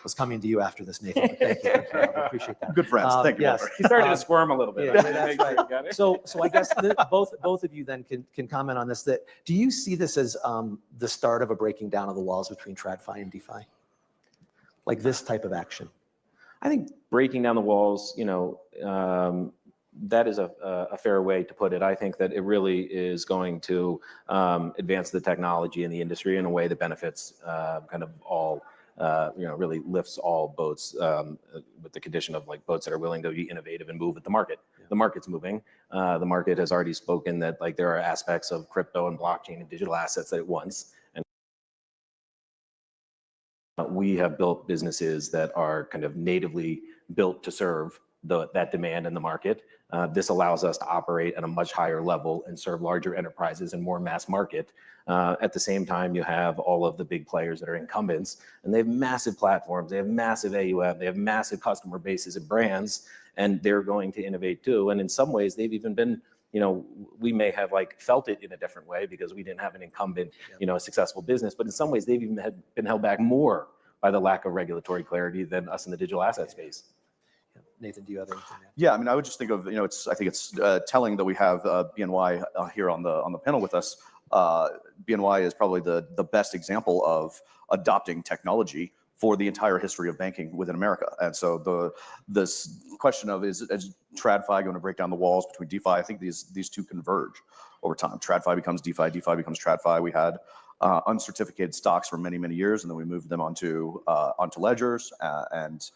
Was coming to you after this, Nathan. Thank you. I appreciate that. Good friends. Thank you. Yes. He started to squirm a little bit. Yeah, that's right. So I guess both of you then can comment on this. That do you see this as the start of a breaking down of the walls between TradFi and DeFi? Like this type of action? I think breaking down the walls, that is a fair way to put it. I think that it really is going to advance the technology in the industry in a way that benefits kind of all. Really lifts all boats with the condition of boats that are willing to be innovative and move with the market. Yeah. The market's moving. The market has already spoken that there are aspects of crypto and blockchain and digital assets that it wants. And we have built businesses that are kind of natively built to serve that demand in the market. This allows us to operate at a much higher level and serve larger enterprises and more mass market. At the same time, you have all of the big players that are incumbents, and they have massive platforms, they have massive AUM, they have massive customer bases and brands, and they're going to innovate too. And in some ways, they've even been, we may have felt it in a different way because we didn't have an incumbent, successful business, but in some ways, they've even been held back more by the lack of regulatory clarity than us in the digital asset space. Nathan, do you have anything? Yeah, I mean, I would just think of, I think it's telling that we have BNY here on the panel with us. BNY is probably the best example of adopting technology for the entire history of banking within America. And so this question of is TradFi going to break down the walls between DeFi? I think these two converge over time. TradFi becomes DeFi, DeFi becomes TradFi. We had uncertificated stocks for many, many years, and then we moved them onto ledgers and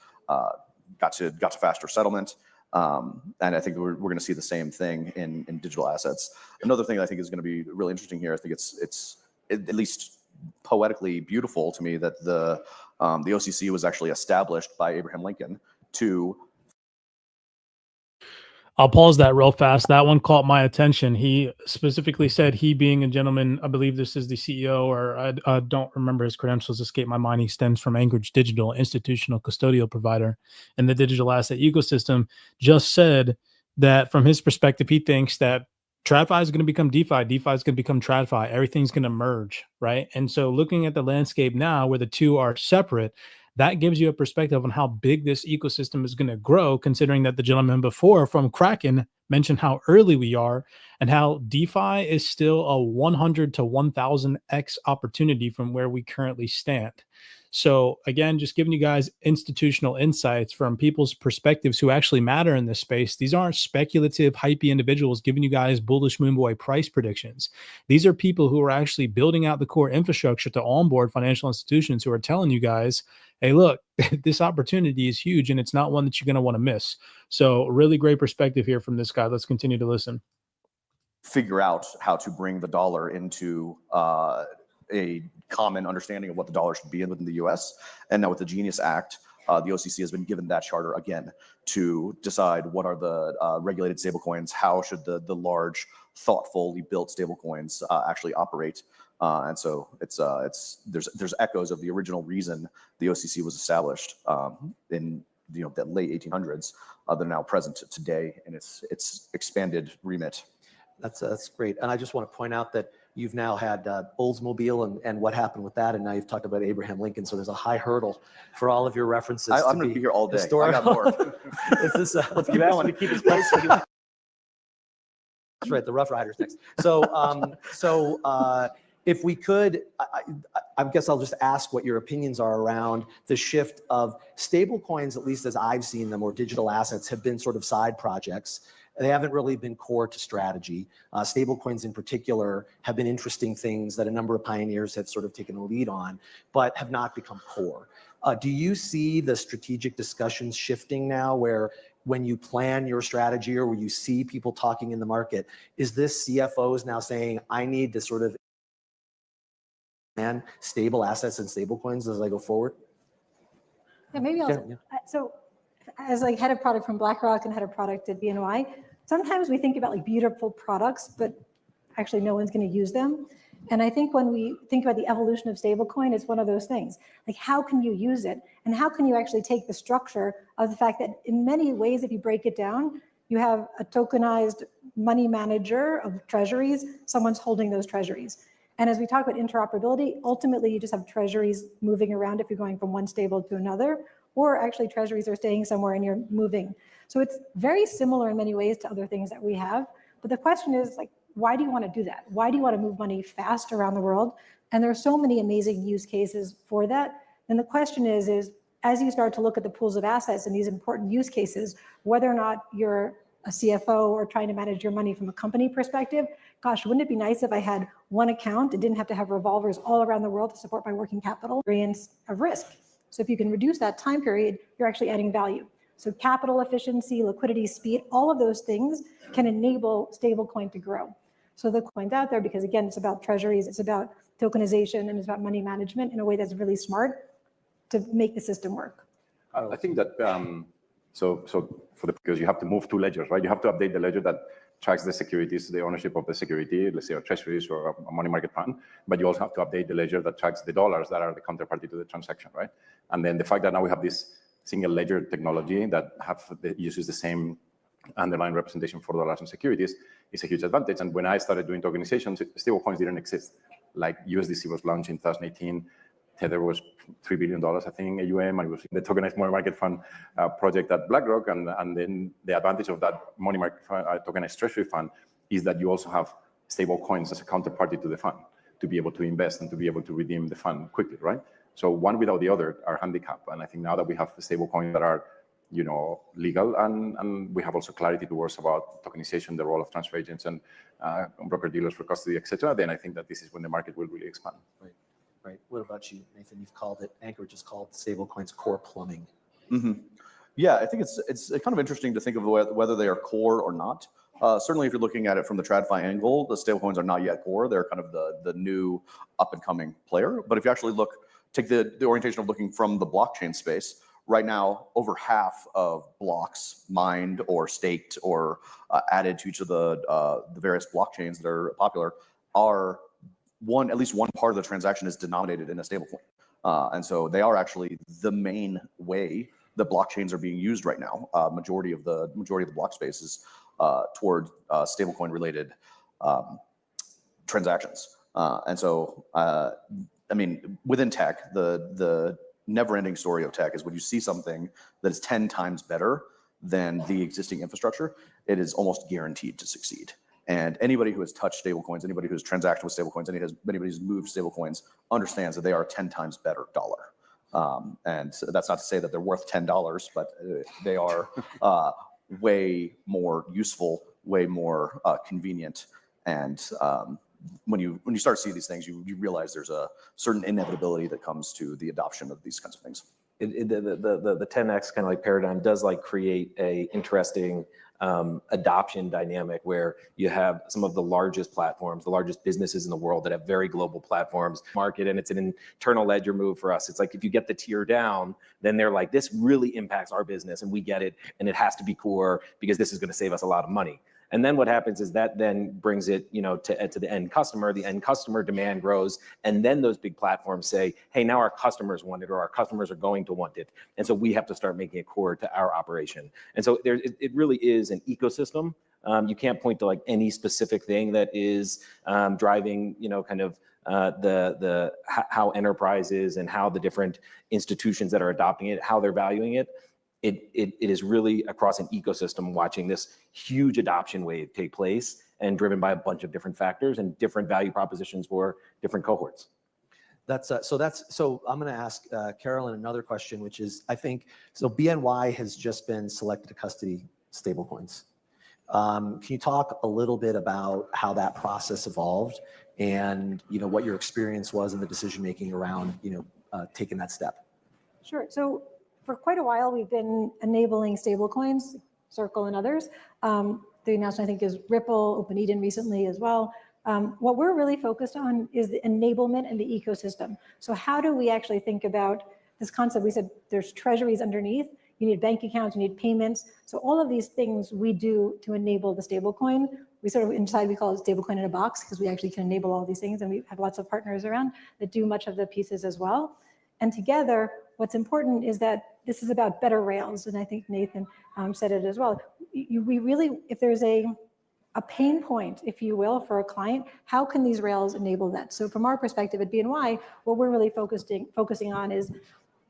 got to faster settlement. And I think we're going to see the same thing in digital assets. Another thing that I think is going to be really interesting here, I think it's at least poetically beautiful to me that the OCC was actually established by Abraham Lincoln to. I'll pause that real fast. That one caught my attention. He specifically said, he being a gentleman, I believe this is the CEO, or I don't remember his credentials, escape my mind. He stems from Anchorage Digital, institutional custodial provider in the digital asset ecosystem, just said that from his perspective, he thinks that TradFi is going to become DeFi. DeFi is going to become TradFi. Everything's going to merge, right? And so looking at the landscape now where the two are separate, that gives you a perspective on how big this ecosystem is going to grow, considering that the gentleman before from Kraken mentioned how early we are and how DeFi is still a 100 to 1000x opportunity from where we currently stand. So again, just giving you guys institutional insights from people's perspectives who actually matter in this space. These aren't speculative, hypey individuals giving you guys bullish moonboy price predictions. These are people who are actually building out the core infrastructure to onboard financial institutions who are telling you guys, hey, look, this opportunity is huge and it's not one that you're going to want to miss. So really great perspective here from this guy. Let's continue to listen. Figure out how to bring the dollar into a common understanding of what the dollar should be in within the US. And now with the Genius Act, the OCC has been given that charter again to decide what are the regulated stablecoins, how should the large, thoughtfully built stablecoins actually operate. And so there's echoes of the original reason the OCC was established in the late 1800s. They're now present today in its expanded remit. That's great. And I just want to point out that you've now had Oldsmobile and what happened with that, and now you've talked about Abraham Lincoln. So there's a high hurdle for all of your references. I'm going to be here all day. Historical. I got more. Let's keep going to keep his place. That's right. The Rough Riders next. So if we could, I guess I'll just ask what your opinions are around the shift of stable coins, at least as I've seen them, or digital assets have been sort of side projects. They haven't really been core to strategy. Stable coins in particular have been interesting things that a number of pioneers have sort of taken a lead on, but have not become core. Do you see the strategic discussions shifting now where when you plan your strategy or when you see people talking in the market, is this CFOs now saying, I need to sort of plan stable assets and stable coins as I go forward? Yeah, maybe I'll. So as like head of product from BlackRock and head of product at BNY, sometimes we think about like beautiful products, but actually no one's going to use them. And I think when we think about the evolution of stablecoin, it's one of those things. Like, how can you use it? And how can you actually take the structure of the fact that in many ways, if you break it down, you have a tokenized money manager of treasuries, someone's holding those treasuries. And as we talk about interoperability, ultimately you just have treasuries moving around if you're going from one stable to another, or actually treasuries are staying somewhere and you're moving. So it's very similar in many ways to other things that we have. But the question is, like, why do you want to do that? Why do you want to move money fast around the world? And there are so many amazing use cases for that. And the question is as you start to look at the pools of assets and these important use cases, whether or not you're a CFO or trying to manage your money from a company perspective, gosh, wouldn't it be nice if I had one account and didn't have to have revolvers all around the world to support my working capital variance of risk? So if you can reduce that time period, you're actually adding value. So capital efficiency, liquidity, speed, all of those things can enable stablecoin to grow. So the coin's out there because, again, it's about treasuries, it's about tokenization, and it's about money management in a way that's really smart to make the system work. I think that, because you have to move two ledgers, right? You have to update the ledger that tracks the securities, the ownership of the security, let's say a treasuries or a money market fund, but you also have to update the ledger that tracks the dollars that are the counterparty to the transaction, right? And then the fact that now we have this single ledger technology that uses the same underlying representation for dollars and securities is a huge advantage. And when I started doing tokenization, stablecoins didn't exist. Like USDC was launched in 2018, Tether was $3 billion, I think, AUM, and it was the tokenized money market fund project at BlackRock. And then the advantage of that money market fund, tokenized treasury fund is that you also have stable coins as a counterparty to the fund to be able to invest and to be able to redeem the fund quickly, right? So one without the other are handicapped. And I think now that we have stable coins that are, legal, and we have also clarity towards about tokenization, the role of transfer agents and broker dealers for custody, et cetera, then I think that this is when the market will really expand. Right. What about you, Nathan? You've called it, Anchorage has called stablecoins core plumbing. Mm-hmm. Yeah, I think it's kind of interesting to think of whether they are core or not. Certainly, if you're looking at it from the TradFi angle, the stablecoins are not yet core. They're kind of the new up-and-coming player. But if you actually take the orientation of looking from the blockchain space, right now, over half of blocks mined or staked or added to each of the various blockchains that are popular are at least one part of the transaction is denominated in a stablecoin. And so they are actually the main way that blockchains are being used right now. Majority of the block space is toward stablecoin related transactions. And so, I mean, within tech, the never-ending story of tech is when you see something that is 10 times better than the existing infrastructure, it is almost guaranteed to succeed. And anybody who has touched stablecoins, anybody who has transacted with stablecoins, anybody who's moved stablecoins understands that they are 10 times better dollar. And so that's not to say that they're worth $10, but they are way more useful, way more convenient. And when you start to see these things, you realize there's a certain inevitability that comes to the adoption of these kinds of things. The 10x kind of like paradigm does like create a interesting adoption dynamic where you have some of the largest platforms, the largest businesses in the world that have very global platforms market, and it's an internal ledger move for us. It's like if you get the tier down, then they're like, this really impacts our business and we get it, and it has to be core because this is going to save us a lot of money. And then what happens is that then brings it, you know, to the end customer. The end customer demand grows, and then those big platforms say, "Hey, now our customers want it, or our customers are going to want it," and so we have to start making it core to our operation. And so it really is an ecosystem. You can't point to like any specific thing that is driving, you know, kind of how enterprises and how the different institutions that are adopting it, how they're valuing it. It is really across an ecosystem watching this huge adoption wave take place and driven by a bunch of different factors and different value propositions for different cohorts. So I'm going to ask Carolyn another question, which is, I think, so BNY has just been selected to custody stablecoins. Can you talk a little bit about how that process evolved and, you know, what your experience was in the decision-making around, you know, taking that step? Sure. So for quite a while, we've been enabling stablecoins, Circle and others. The announcement, I think, is Ripple, Open Eden recently as well. What we're really focused on is the enablement and the ecosystem. So how do we actually think about this concept? We said there's treasuries underneath. You need bank accounts, you need payments. So all of these things we do to enable the stablecoin. We sort of inside, we call it stablecoin in a box because we actually can enable all these things. And we have lots of partners around that do much of the pieces as well. And together, what's important is that this is about better rails. And I think Nathan said it as well. We really, if there's a pain point, if you will, for a client, how can these rails enable that? So from our perspective at BNY, what we're really focusing on is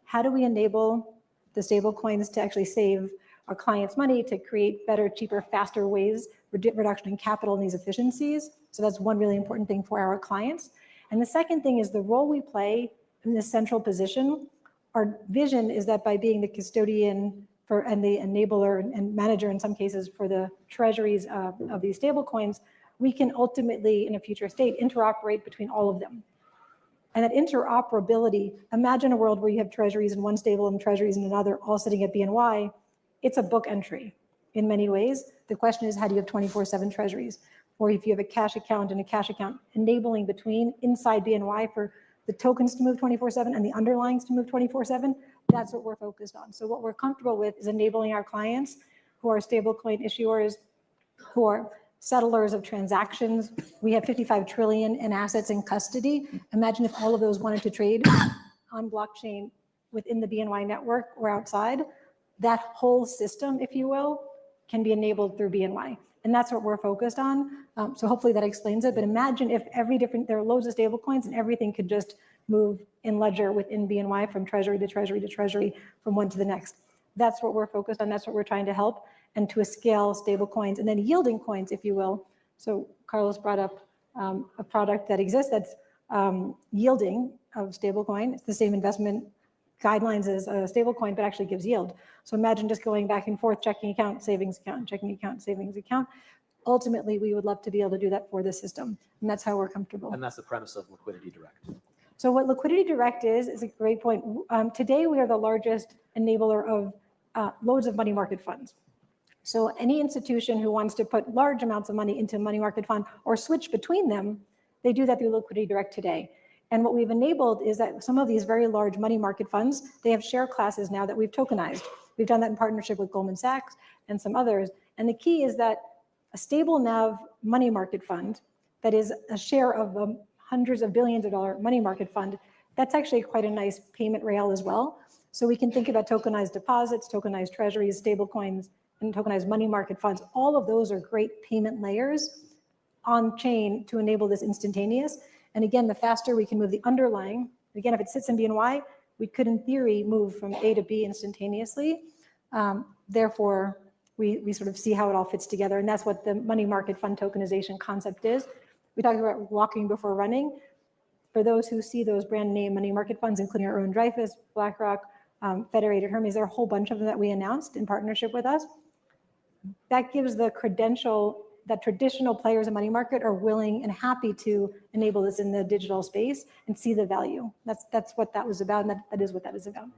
how do we enable the stable coins to actually save our clients money, to create better, cheaper, faster ways, reduction in capital and these efficiencies. So that's one really important thing for our clients. And the second thing is the role we play in this central position. Our vision is that by being the custodian for and the enabler and manager in some cases for the treasuries of these stable coins, we can ultimately in a future state interoperate between all of them. And that interoperability, imagine a world where you have treasuries in one stable and treasuries in another, all sitting at BNY. It's a book entry in many ways. The question is, how do you have 24/7 treasuries? Or if you have a cash account and a cash account enabling between inside BNY for the tokens to move 24/7 and the underlyings to move 24/7, that's what we're focused on. So what we're comfortable with is enabling our clients who are stablecoin issuers, who are settlers of transactions. We have 55 trillion in assets in custody. Imagine if all of those wanted to trade on blockchain within the BNY network or outside. That whole system, if you will, can be enabled through BNY. And that's what we're focused on. So hopefully that explains it. But imagine if there are loads of stable coins and everything could just move in ledger within BNY from treasury to treasury to treasury, from one to the next. That's what we're focused on. That's what we're trying to help, and to scale stable coins and then yielding coins, if you will. So Carlos brought up a product that exists that's yielding of stable coin. It's the same investment guidelines as a stable coin, but actually gives yield. So imagine just going back and forth, checking account, savings account, checking account, savings account. Ultimately, we would love to be able to do that for the system. And that's how we're comfortable. And that's the premise of Liquidity Direct. So what Liquidity Direct is a great point. Today, we are the largest enabler of loads of money market funds. So any institution who wants to put large amounts of money into a money market fund or switch between them, they do that through Liquidity Direct today. And what we've enabled is that some of these very large money market funds, they have share classes now that we've tokenized. We've done that in partnership with Goldman Sachs and some others. And the key is that a stable NAV money market fund that is a share of hundreds of billions of dollar money market fund, that's actually quite a nice payment rail as well. So we can think about tokenized deposits, tokenized treasuries, stable coins, and tokenized money market funds. All of those are great payment layers on chain to enable this instantaneous. And again, the faster we can move the underlying, again, if it sits in BNY, we could in theory move from A to B instantaneously. Therefore, we sort of see how it all fits together. And that's what the money market fund tokenization concept is. We talked about walking before running. For those who see those brand name money market funds, including our own Dreyfus, BlackRock, Federated Hermes, there are a whole bunch of them that we announced in partnership with us. That gives the credential that traditional players in money market are willing and happy to enable this in the digital space and see the value. That's what that was about, and that is what that is about.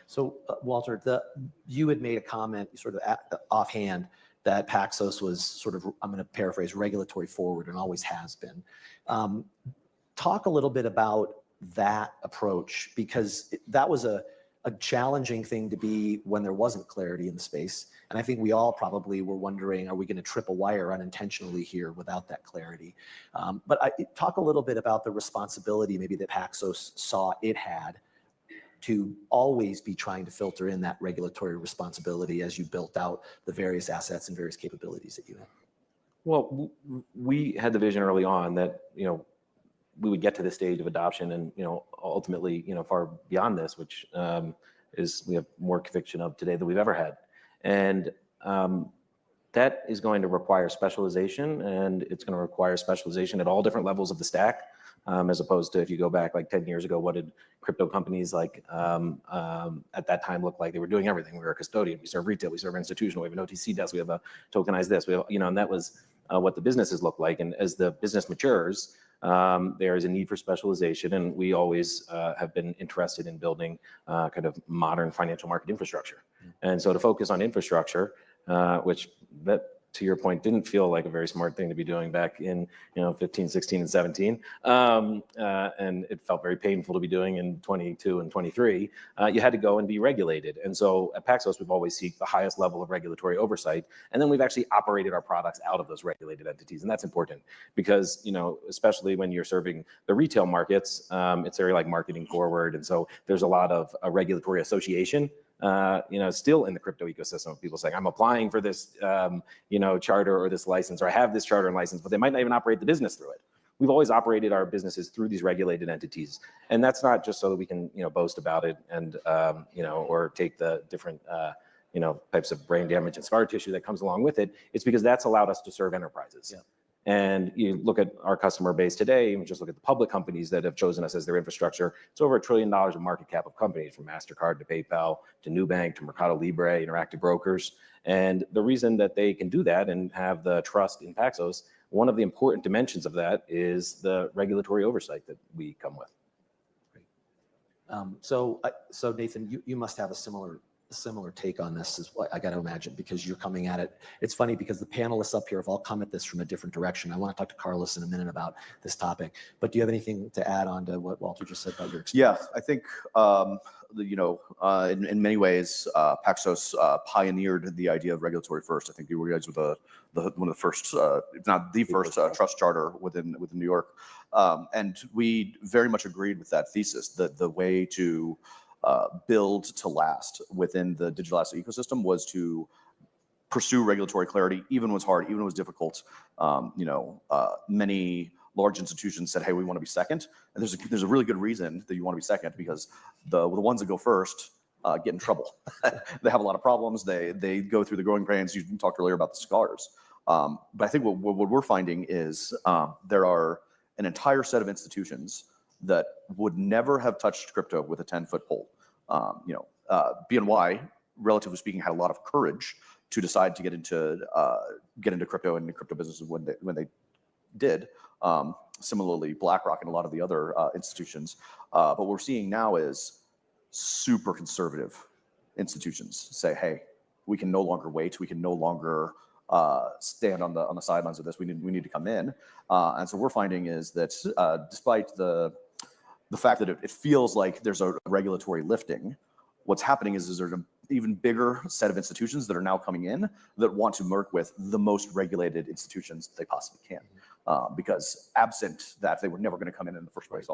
So Walter, you had made a comment sort of offhand that Paxos was sort of, I'm going to paraphrase, regulatory forward and always has been. Talk a little bit about that approach, because that was a challenging thing to be when there wasn't clarity in the space. And I think we all probably were wondering, are we going to trip a wire unintentionally here without that clarity? But talk a little bit about the responsibility maybe that Paxos saw it had to always be trying to filter in that regulatory responsibility as you built out the various assets and various capabilities that you had. Well, we had the vision early on that, we would get to this stage of adoption and, ultimately, far beyond this, which is we have more conviction of today than we've ever had. And that is going to require specialization, and it's going to require specialization at all different levels of the stack, as opposed to if you go back like 10 years ago, what did crypto companies like at that time look like? They were doing everything. We were a custodian, we serve retail, we serve institutional, we have an OTC desk, we have a tokenized this, we have, and that was what the businesses look like. And as the business matures, there is a need for specialization, and we always have been interested in building kind of modern financial market infrastructure. And so to focus on infrastructure, which that, to your point, didn't feel like a very smart thing to be doing back in 15, 16, and 17. And it felt very painful to be doing in 22 and 23. You had to go and be regulated. And so at Paxos, we've always seeked the highest level of regulatory oversight. And then we've actually operated our products out of those regulated entities. And that's important because, especially when you're serving the retail markets, it's very like marketing forward. And so there's a lot of regulatory association still in the crypto ecosystem of people saying, I'm applying for this, charter or this license, or I have this charter and license, but they might not even operate the business through it. We've always operated our businesses through these regulated entities. And that's not just so that we can, boast about it and, or take the different, types of brain damage and scar tissue that comes along with it. It's because that's allowed us to serve enterprises. Yeah. And you look at our customer base today, and just look at the public companies that have chosen us as their infrastructure. It's over $1 trillion of market cap of companies, from MasterCard to PayPal to Nubank to Mercado Libre, Interactive Brokers. And the reason that they can do that and have the trust in Paxos, one of the important dimensions of that is the regulatory oversight that we come with. So Nathan, you must have a similar take on this, is what I got to imagine, because you're coming at it. It's funny because the panelists up here have all come at this from a different direction. I want to talk to Carlos in a minute about this topic, but do you have anything to add on to what Walter just said about your experience? Yeah, I think, in many ways, Paxos pioneered the idea of regulatory first. I think you guys were one of the first, if not the first, trust charter within New York. And we very much agreed with that thesis, that the way to build to last within the digital asset ecosystem was to pursue regulatory clarity, even when it was hard, even when it was difficult. Many large institutions said, hey, we want to be second. And there's a really good reason that you want to be second, because the ones that go first get in trouble. They have a lot of problems. They go through the growing pains. You talked earlier about the scars. But I think what we're finding is there are an entire set of institutions that would never have touched crypto with a 10-foot pole. BNY, relatively speaking, had a lot of courage to decide to get into crypto and crypto businesses when they did. Similarly, BlackRock and a lot of the other institutions. But what we're seeing now is super conservative institutions say, hey, we can no longer wait. We can no longer stand on the sidelines of this. We need to come in. And so what we're finding is that despite the fact that it feels like there's a regulatory lifting, what's happening is there's an even bigger set of institutions that are now coming in that want to work with the most regulated institutions they possibly can. because absent that, they were never going to come in the first place.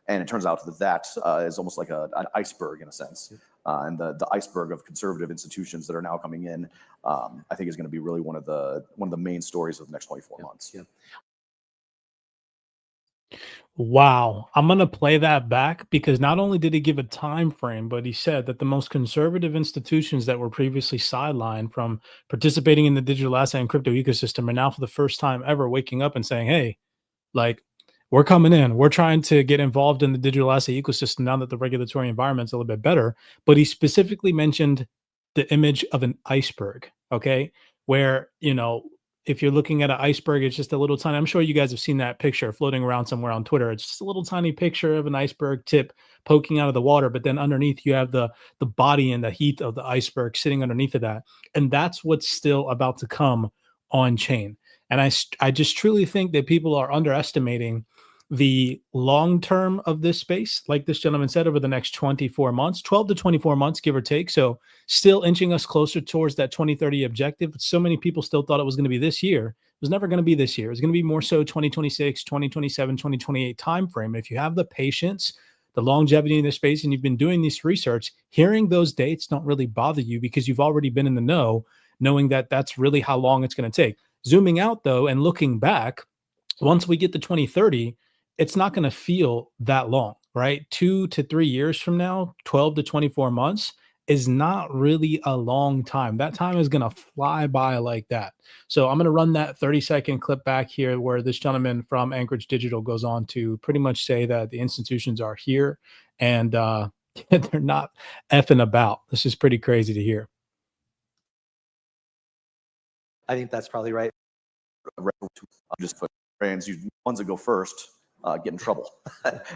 And it turns out that that is almost like an iceberg in a sense. And the iceberg of conservative institutions that are now coming in, I think is going to be really one of the main stories of the next 24 months. Wow. I'm going to play that back because not only did he give a time frame, but he said that the most conservative institutions that were previously sidelined from participating in the digital asset and crypto ecosystem are now for the first time ever waking up and saying, hey, like, we're coming in. We're trying to get involved in the digital asset ecosystem now that the regulatory environment's a little bit better. But he specifically mentioned the image of an iceberg, okay? Where, you know, if you're looking at an iceberg, it's just a little tiny. I'm sure you guys have seen that picture floating around somewhere on Twitter. It's just a little tiny picture of an iceberg tip poking out of the water, but then underneath you have the body and the heat of the iceberg sitting underneath of that. And that's what's still about to come on chain. And I just truly think that people are underestimating the long term of this space, like this gentleman said, over the next 24 months, 12 to 24 months, give or take. So still inching us closer towards that 2030 objective. But so many people still thought it was going to be this year. It was never going to be this year. It was going to be more so 2026, 2027, 2028 timeframe. If you have the patience, the longevity in this space, and you've been doing this research, hearing those dates don't really bother you because you've already been in the know, knowing that that's really how long it's going to take. Zooming out, though, and looking back, once we get to 2030, it's not going to feel that long, right? 2 to 3 years from now, 12 to 24 months is not really a long time. That time is going to fly by like that. So I'm going to run that 30-second clip back here where this gentleman from Anchorage Digital goes on to pretty much say that the institutions are here and they're not effing about. This is pretty crazy to hear. I think that's probably right. Just put brands, ones that go first get in trouble.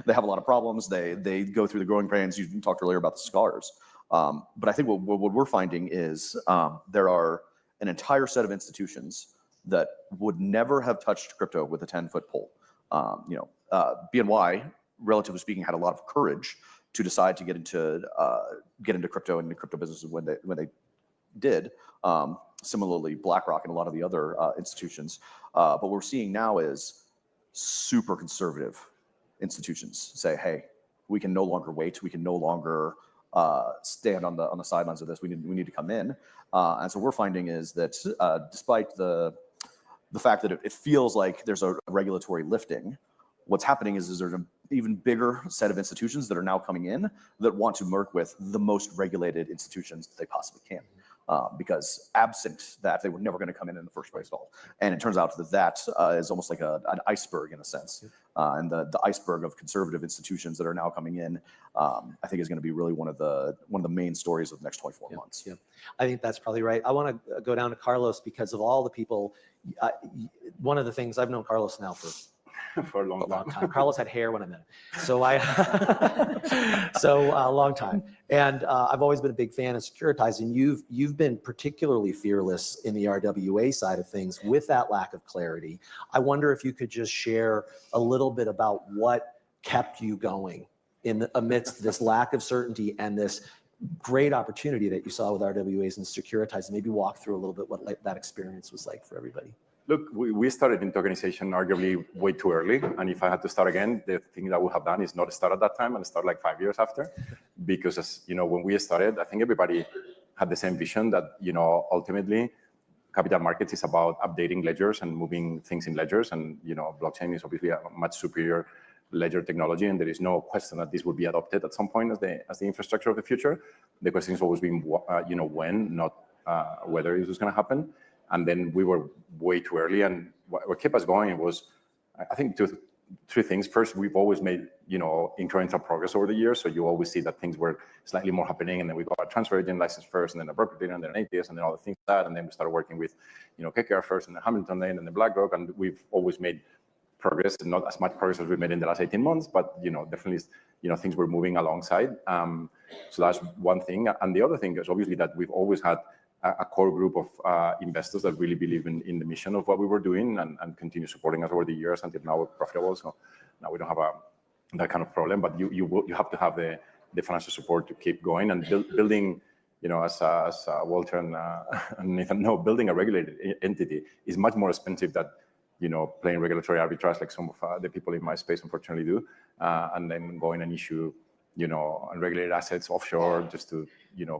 They have a lot of problems. They go through the growing pains. You talked earlier about the scars. But I think what we're finding is there are an entire set of institutions that would never have touched crypto with a 10-foot pole. BNY, relatively speaking, had a lot of courage to decide to get into crypto and the crypto businesses when they did. Similarly, BlackRock and a lot of the other institutions. But what we're seeing now is super conservative institutions say, "Hey, we can no longer wait. We can no longer stand on the sidelines of this. We need to come in." And so what we're finding is that despite the fact that it feels like there's a regulatory lifting, what's happening is there's an even bigger set of institutions that are now coming in that want to work with the most regulated institutions that they possibly can. Because absent that, they were never going to come in the first place at all. And it turns out that is almost like an iceberg in a sense. And the iceberg of conservative institutions that are now coming in, I think is going to be really one of the main stories of the next 24 months. Yeah, I think that's probably right. I want to go down to Carlos because of all the people. One of the things, I've known Carlos now for a long time. Carlos had hair when I met him. So a long time. And I've always been a big fan of securitizing. You've been particularly fearless in the RWA side of things with that lack of clarity. I wonder if you could just share a little bit about what kept you going amidst this lack of certainty and this great opportunity that you saw with RWAs and securitizing. Maybe walk through a little bit what that experience was like for everybody. Look, we started in tokenization arguably way too early. And if I had to start again, the thing that I would have done is not start at that time and start like 5 years after. Because as you know, when we started, I think everybody had the same vision that, ultimately capital markets is about updating ledgers and moving things in ledgers. And, blockchain is obviously a much superior ledger technology. And there is no question that this will be adopted at some point as the infrastructure of the future. The question has always been, when, not whether it was going to happen. And then we were way too early. And what kept us going was, I think, three things. First, we've always made, incremental progress over the years. So you always see that things were slightly more happening. And then we got a transfer agent license first, and then a broker dealer, and then an ATS, and then all the things like that. And then we started working with, KKR first, and then Hamilton Lane, and then BlackRock. And we've always made progress, and not as much progress as we made in the last 18 months, but, definitely, things were moving alongside. So that's one thing. And the other thing is obviously that we've always had a core group of investors that really believe in the mission of what we were doing and continue supporting us over the years until now we're profitable. So now we don't have that kind of problem, but you have to have the financial support to keep going and building, as Walter and Nathan know, building a regulated entity is much more expensive than playing regulatory arbitrage like some of the people in my space unfortunately do, and then going and issue, unregulated assets offshore just to,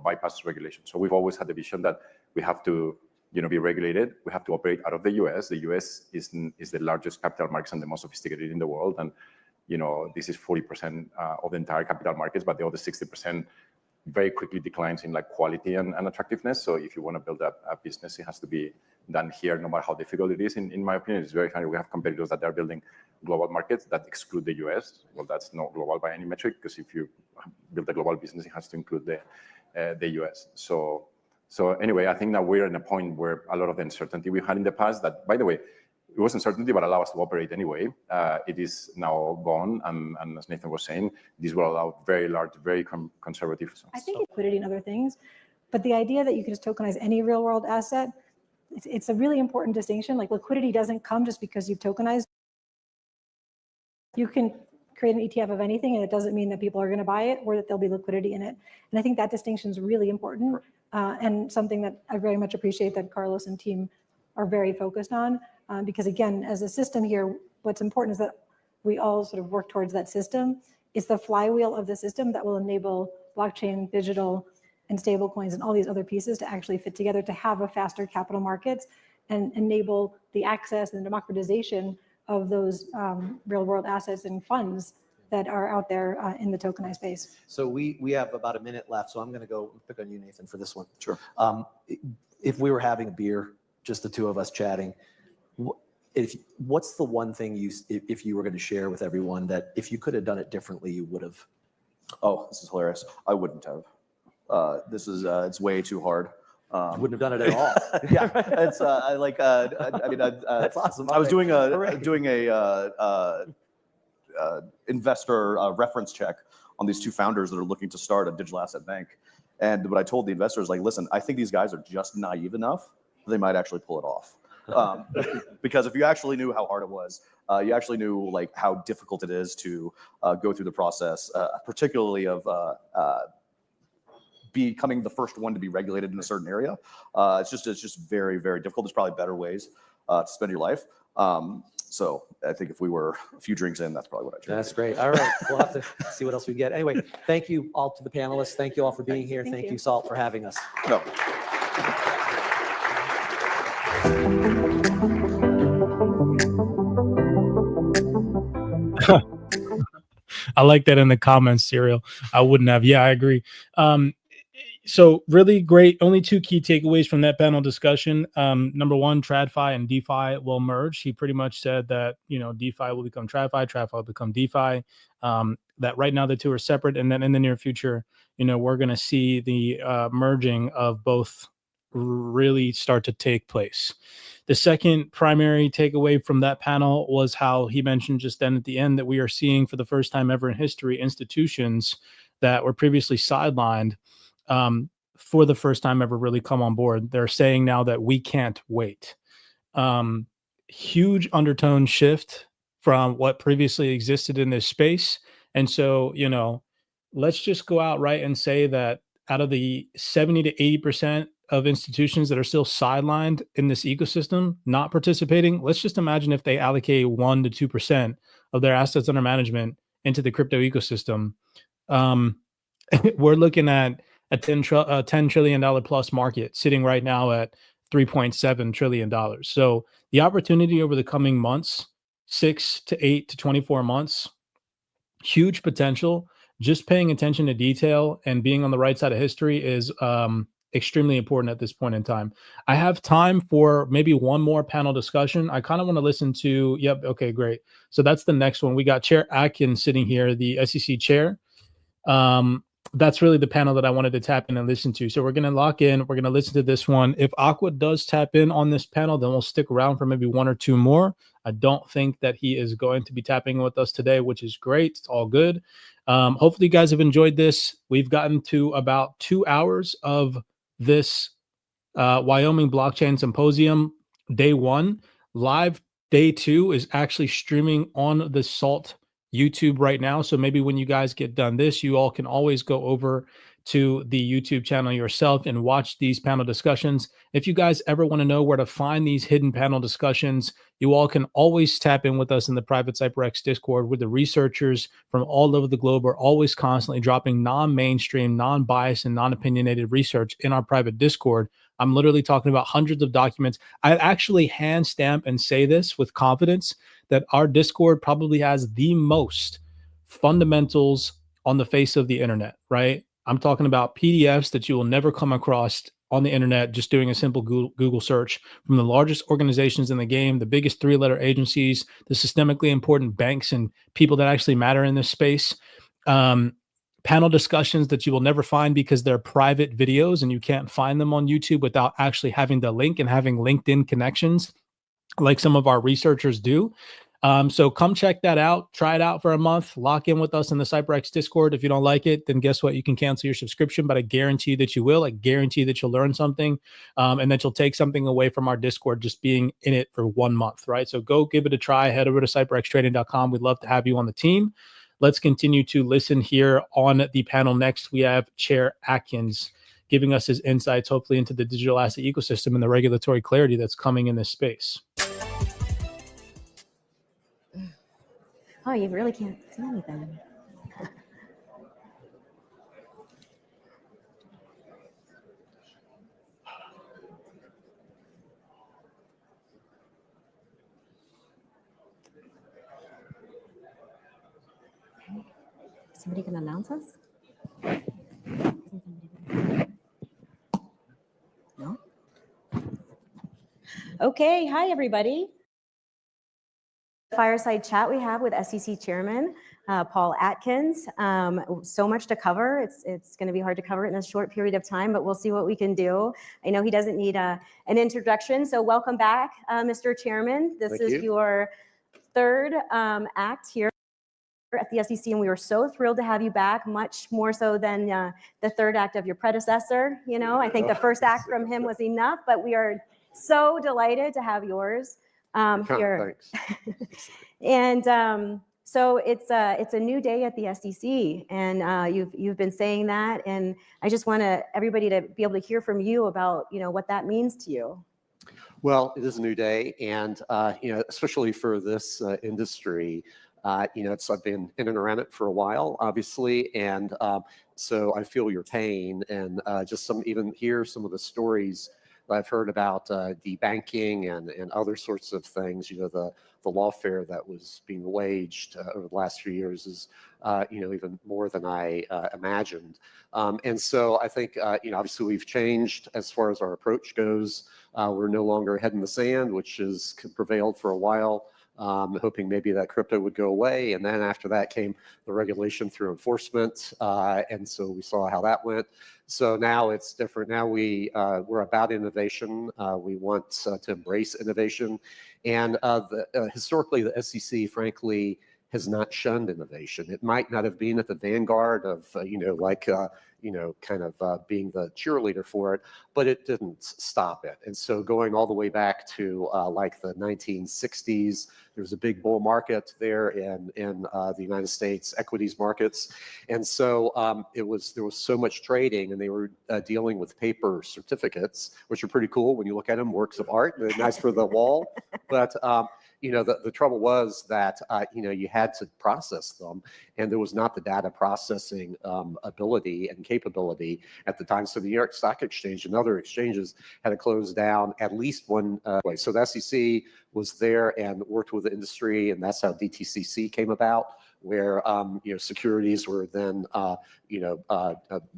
bypass regulation. So we've always had the vision that we have to, be regulated. We have to operate out of the US. The US is the largest capital markets and the most sophisticated in the world. And, this is 40% of the entire capital markets, but the other 60% very quickly declines in like quality and attractiveness. So if you want to build a business, it has to be done here, no matter how difficult it is. In my opinion, it's very funny. We have competitors that are building global markets that exclude the US. Well, that's not global by any metric, because if you build a global business, it has to include the US. So anyway, I think that we're in a point where a lot of the uncertainty we had in the past, that, by the way, it was uncertainty, but allow us to operate anyway. It is now gone, and as Nathan was saying, this will allow very large, very conservative. I think liquidity and other things, but the idea that you can just tokenize any real world asset, it's a really important distinction. Like, liquidity doesn't come just because you've tokenized. You can create an ETF of anything, and it doesn't mean that people are going to buy it or that there'll be liquidity in it. And I think that distinction is really important, and something that I very much appreciate that Carlos and team are very focused on. Because again, as a system here, what's important is that we all sort of work towards that system. It's the flywheel of the system that will enable blockchain, digital, and stable coins and all these other pieces to actually fit together to have a faster capital markets and enable the access and democratization of those real world assets and funds that are out there in the tokenized space. So we have about a minute left, so I'm going to go pick on you, Nathan, for this one. Sure. If we were having a beer, just the two of us chatting, what's the one thing if you were going to share with everyone that if you could have done it differently, you would have? Oh, this is hilarious. I wouldn't have. This is it's way too hard. You wouldn't have done it at all. Yeah, it's I mean, that's awesome. I was doing a investor reference check on these two founders that are looking to start a digital asset bank, and what I told the investors, like, listen, I think these guys are just naive enough that they might actually pull it off. Because if you actually knew how hard it was, you actually knew like how difficult it is to go through the process, particularly of becoming the first one to be regulated in a certain area. It's just very, very difficult. There's probably better ways to spend your life. So I think if we were a few drinks in, that's probably what I'd do. That's great. All right, we'll have to see what else we get. Anyway, thank you all to the panelists. Thank you all for being here. Thank you, Salt, for having us. No. I like that in the comments, Cyril. I wouldn't have. Yeah, I agree. So really great. Only two key takeaways from that panel discussion. Number one, TradFi and DeFi will merge. He pretty much said that, DeFi will become TradFi, TradFi will become DeFi. That right now the two are separate, and then in the near future, we're going to see the merging of both really start to take place. The second primary takeaway from that panel was how he mentioned just then at the end that we are seeing for the first time ever in history institutions that were previously sidelined for the first time ever really come on board. They're saying now that we can't wait. Huge undertone shift from what previously existed in this space. And so, let's just go out right and say that out of the 70 to 80% of institutions that are still sidelined in this ecosystem, not participating, let's just imagine if they allocate 1 to 2% of their assets under management into the crypto ecosystem. We're looking at a $10 trillion plus market sitting right now at $3.7 trillion. So the opportunity over the coming months, 6 to 8 to 24 months, huge potential. Just paying attention to detail and being on the right side of history is extremely important at this point in time. I have time for maybe one more panel discussion. I kind of want to listen to, yep, okay, great. So that's the next one. We got Chair Atkins sitting here, the SEC chair. That's really the panel that I wanted to tap in and listen to. So we're going to lock in. We're going to listen to this one. If Aqua does tap in on this panel, then we'll stick around for maybe one or two more. I don't think that he is going to be tapping with us today, which is great. It's all good. Hopefully you guys have enjoyed this. We've gotten to about 2 hours of this Wyoming Blockchain Symposium, day one. Live day two is actually streaming on the Salt YouTube right now. So maybe when you guys get done this, you all can always go over to the YouTube channel yourself and watch these panel discussions. If you guys ever want to know where to find these hidden panel discussions, you all can always tap in with us in the private CyberX Discord, where the researchers from all over the globe are always constantly dropping non-mainstream, non-biased, and non-opinionated research in our private Discord. I'm literally talking about hundreds of documents. I actually hand stamp and say this with confidence that our Discord probably has the most fundamentals on the face of the internet, right? I'm talking about PDFs that you will never come across on the internet just doing a simple Google search, from the largest organizations in the game, the biggest three-letter agencies, the systemically important banks and people that actually matter in this space. Panel discussions that you will never find because they're private videos and you can't find them on YouTube without actually having the link and having LinkedIn connections like some of our researchers do. So come check that out. Try it out for a month. Lock in with us in the CyberX Discord. If you don't like it, then guess what? You can cancel your subscription, but I guarantee that you will. I guarantee that you'll learn something and that you'll take something away from our Discord just being in it for 1 month, right? So go give it a try. Head over to cyberxtrading.com. We'd love to have you on the team. Let's continue to listen here on the panel. Next, we have Chair Atkins giving us his insights, hopefully, into the digital asset ecosystem and the regulatory clarity that's coming in this space. Oh, you really can't see anything. Somebody can announce us? No? Okay, hi everybody. Fireside chat we have with SEC Chairman Paul Atkins. So much to cover. It's going to be hard to cover it in a short period of time, but we'll see what we can do. I know he doesn't need an introduction, so welcome back, Mr. Chairman. This is your third act here at the SEC, and we were so thrilled to have you back, much more so than the third act of your predecessor. You know, I think the first act from him was enough, but we are so delighted to have yours here. Thanks. And so it's a new day at the SEC, and you've been saying that, and I just want everybody to be able to hear from you about what that means to you. Well, it is a new day, and especially for this industry. I've been in and around it for a while, obviously, and so I feel your pain, and just even hear some of the stories I've heard about debanking and other sorts of things. The lawfare that was being waged over the last few years is even more than I imagined. And so I think obviously we've changed as far as our approach goes. We're no longer head in the sand, which has prevailed for a while. Hoping maybe that crypto would go away. And then after that came the regulation through enforcement. And so we saw how that went. So now it's different. Now we're about innovation. We want to embrace innovation. And historically, the SEC, frankly, has not shunned innovation. It might not have been at the vanguard of, kind of being the cheerleader for it, but it didn't stop it. And so going all the way back to like the 1960s, there was a big bull market there in the United States equities markets. And so there was so much trading, and they were dealing with paper certificates, which are pretty cool when you look at them, works of art, they're nice for the wall. But the trouble was that, you had to process them, and there was not the data processing ability and capability at the time. So the New York Stock Exchange and other exchanges had to close down at least one way. So the SEC was there and worked with the industry, and that's how DTCC came about, where securities were then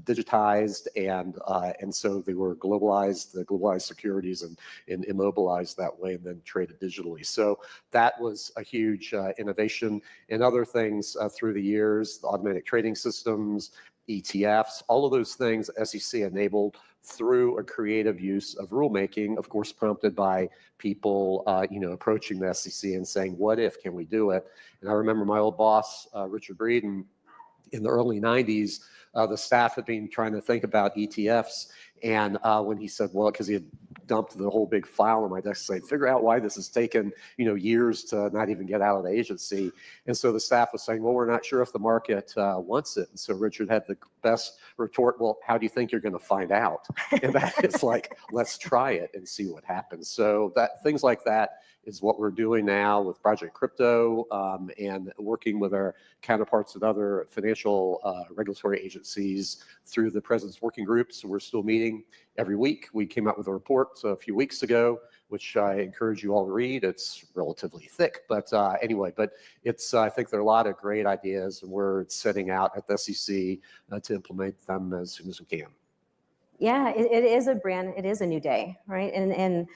digitized, and so they were globalized, the globalized securities and immobilized that way, and then traded digitally. So that was a huge innovation. And other things through the years, the automatic trading systems, ETFs, all of those things SEC enabled through a creative use of rulemaking, of course, prompted by people, approaching the SEC and saying, what if, can we do it? And I remember my old boss, Richard Breeden, in the early 90s, the staff had been trying to think about ETFs. And when he said, well, because he had dumped the whole big file on my desk saying, figure out why this has taken, years to not even get out of the agency. And so the staff was saying, well, we're not sure if the market wants it. And so Richard had the best retort, well, how do you think you're going to find out? And that is like, let's try it and see what happens. So that things like that is what we're doing now with Project Crypto, and working with our counterparts at other financial regulatory agencies through the President's Working Groups. So we're still meeting every week. We came out with a report a few weeks ago, which I encourage you all to read. It's relatively thick, but anyway, but it's, I think there are a lot of great ideas, and we're setting out at the SEC to implement them as soon as we can. Yeah, it is a new day, right? And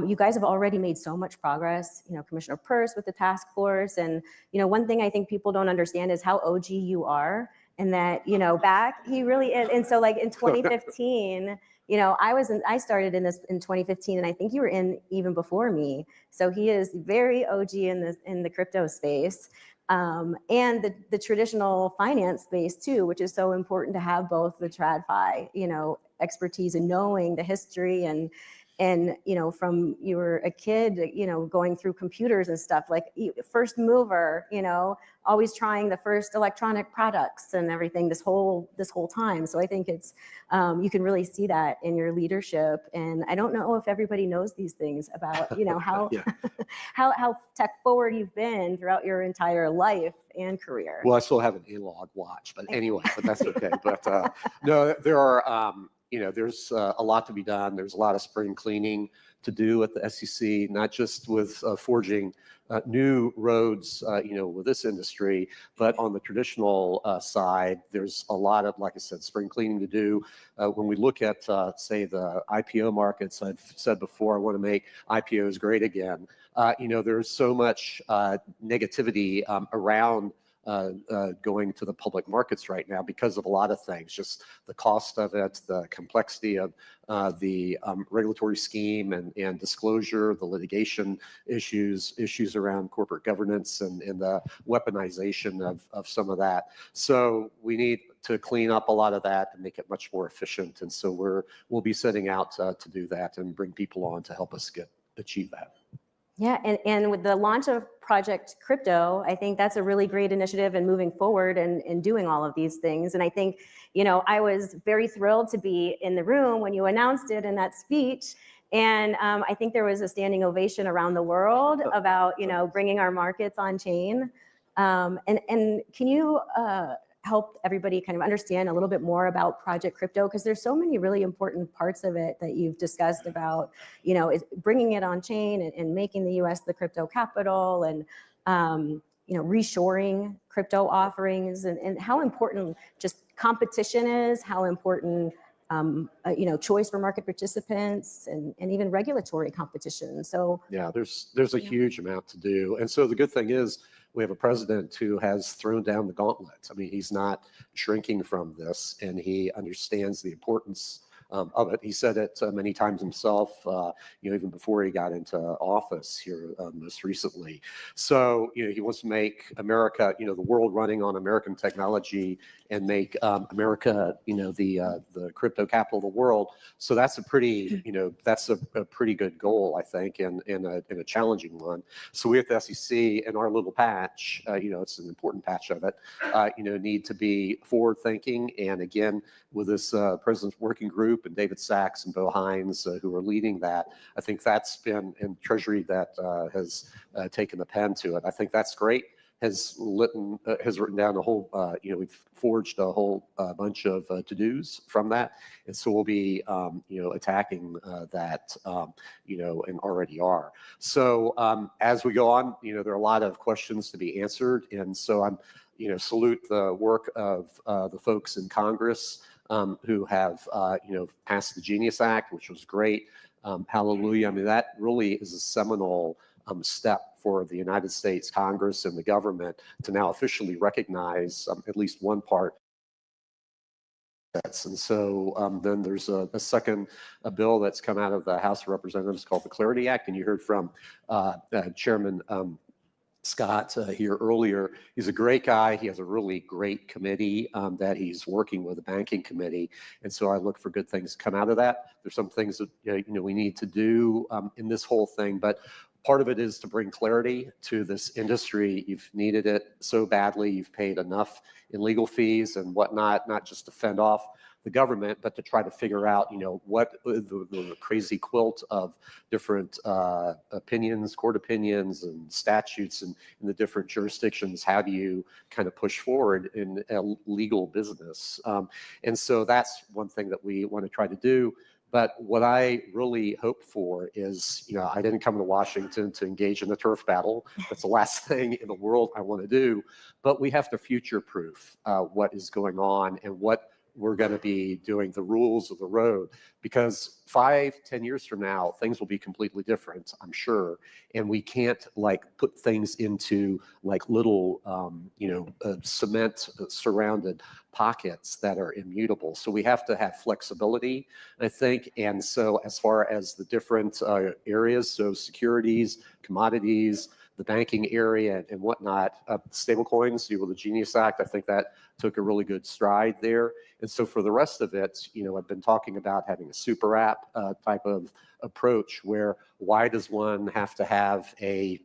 you guys have already made so much progress, Commissioner Peirce with the task force. And, one thing I think people don't understand is how OG you are, and that, back, he really is. And so like in 2015, I started in this in 2015, and I think you were in even before me. So he is very OG in the crypto space. And the traditional finance space too, which is so important to have both the Tradfi, expertise and knowing the history and from you were a kid, going through computers and stuff, like first mover, always trying the first electronic products and everything this whole time. So I think it's, you can really see that in your leadership. And I don't know if everybody knows these things about, how, how tech forward you've been throughout your entire life and career. Well, I still have an analog watch, but anyway, but that's okay. But no, there are, there's a lot to be done. There's a lot of spring cleaning to do at the SEC, not just with forging new roads, with this industry, but on the traditional side, there's a lot of, like I said, spring cleaning to do. When we look at, say, the IPO markets, I've said before, I want to make IPOs great again. There's so much negativity around going to the public markets right now because of a lot of things, just the cost of it, the complexity of the regulatory scheme and disclosure, the litigation issues around corporate governance and the weaponization of some of that. So we need to clean up a lot of that and make it much more efficient. And so we'll be setting out to do that and bring people on to help us achieve that. Yeah, and with the launch of Project Crypto, I think that's a really great initiative and moving forward and doing all of these things. And I think, I was very thrilled to be in the room when you announced it in that speech. And I think there was a standing ovation around the world about, bringing our markets on chain. And can you help everybody kind of understand a little bit more about Project Crypto? Because there's so many really important parts of it that you've discussed about, is bringing it on chain and making the US the crypto capital, and, reshoring crypto offerings, and how important just competition is, how important, choice for market participants, and even regulatory competition. So yeah, there's a huge amount to do. And so the good thing is, we have a president who has thrown down the gauntlet. I mean, he's not shrinking from this, and he understands the importance of it. He said it many times himself, even before he got into office here most recently. So, he wants to make America, the world running on American technology, and make America, the crypto capital of the world. So that's a pretty, that's a pretty good goal, I think, and a challenging one. So we at the SEC, in our little patch, it's an important patch of it, need to be forward thinking. And again, with this President's Working Group and David Sachs and Bo Hines, who are leading that, I think that's been in Treasury that has taken the pen to it. I think that's great. Has written down a whole, we've forged a whole bunch of to-dos from that. And so we'll be, attacking that, and already are. So as we go on, there are a lot of questions to be answered. And so I'm, salute the work of the folks in Congress who have, passed the Genius Act, which was great. Hallelujah. I mean, that really is a seminal step for the United States Congress and the government to now officially recognize at least one part. And so then there's a second bill that's come out of the House of Representatives called the Clarity Act. And you heard from Chairman Scott here earlier. He's a great guy. He has a really great committee that he's working with, the banking committee. And so I look for good things to come out of that. There's some things that we need to do in this whole thing, but part of it is to bring clarity to this industry. You've needed it so badly. You've paid enough in legal fees and whatnot, not just to fend off the government, but to try to figure out, what the crazy quilt of different opinions, court opinions and statutes in the different jurisdictions. How do you kind of push forward in a legal business? And so that's one thing that we want to try to do. But what I really hope for is, I didn't come to Washington to engage in the turf battle. That's the last thing in the world I want to do. But we have to future-proof what is going on and what we're going to be doing, the rules of the road, because 5-10 years from now, things will be completely different, I'm sure. And we can't put things into little, cement surrounded pockets that are immutable. So we have to have flexibility, I think. And so as far as the different areas, so securities, commodities, the banking area and whatnot, stablecoins, with the Genius Act, I think that took a really good stride there. And so for the rest of it, I've been talking about having a super app type of approach where why does one have to have a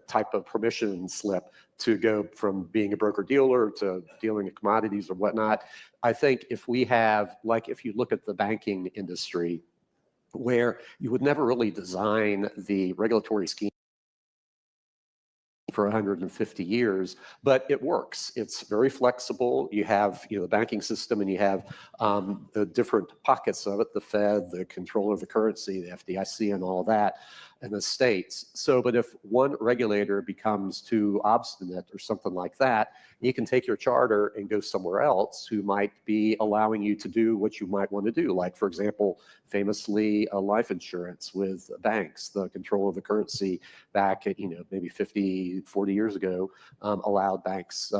type of permission slip to go from being a broker dealer to dealing in commodities or whatnot? I think if we have, if you look at the banking industry, where you would never really design the regulatory scheme for 150 years, but it works. It's very flexible. You have, the banking system, and you have the different pockets of it, the Fed, the controller of the currency, the FDIC, and all that, and the states. So, but if one regulator becomes too obstinate or something like that, you can take your charter and go somewhere else who might be allowing you to do what you might want to do. Like, for example, famously, life insurance with banks. The control of the currency back at, maybe 40 years ago, allowed banks,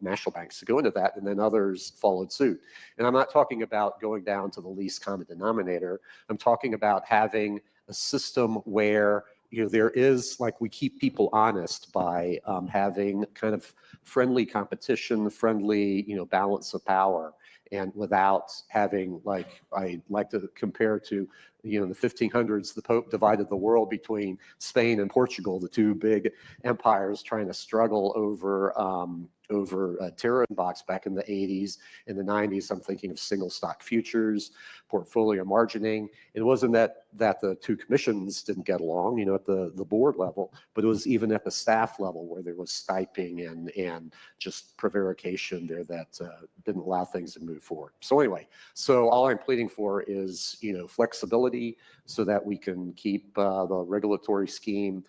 national banks, to go into that, and then others followed suit. And I'm not talking about going down to the least common denominator. I'm talking about having a system where there is, we keep people honest by having kind of friendly competition, friendly, balance of power, and without having, I like to compare to, the 1500s, the Pope divided the world between Spain and Portugal, the two big empires trying to struggle over Terra box back in the 80s. In the 90s, I'm thinking of single stock futures, portfolio margining. It wasn't that the two commissions didn't get along, at the board level, but it was even at the staff level where there was sniping and just prevarication there that didn't allow things to move forward. So anyway, so all I'm pleading for is, flexibility so that we can keep the regulatory scheme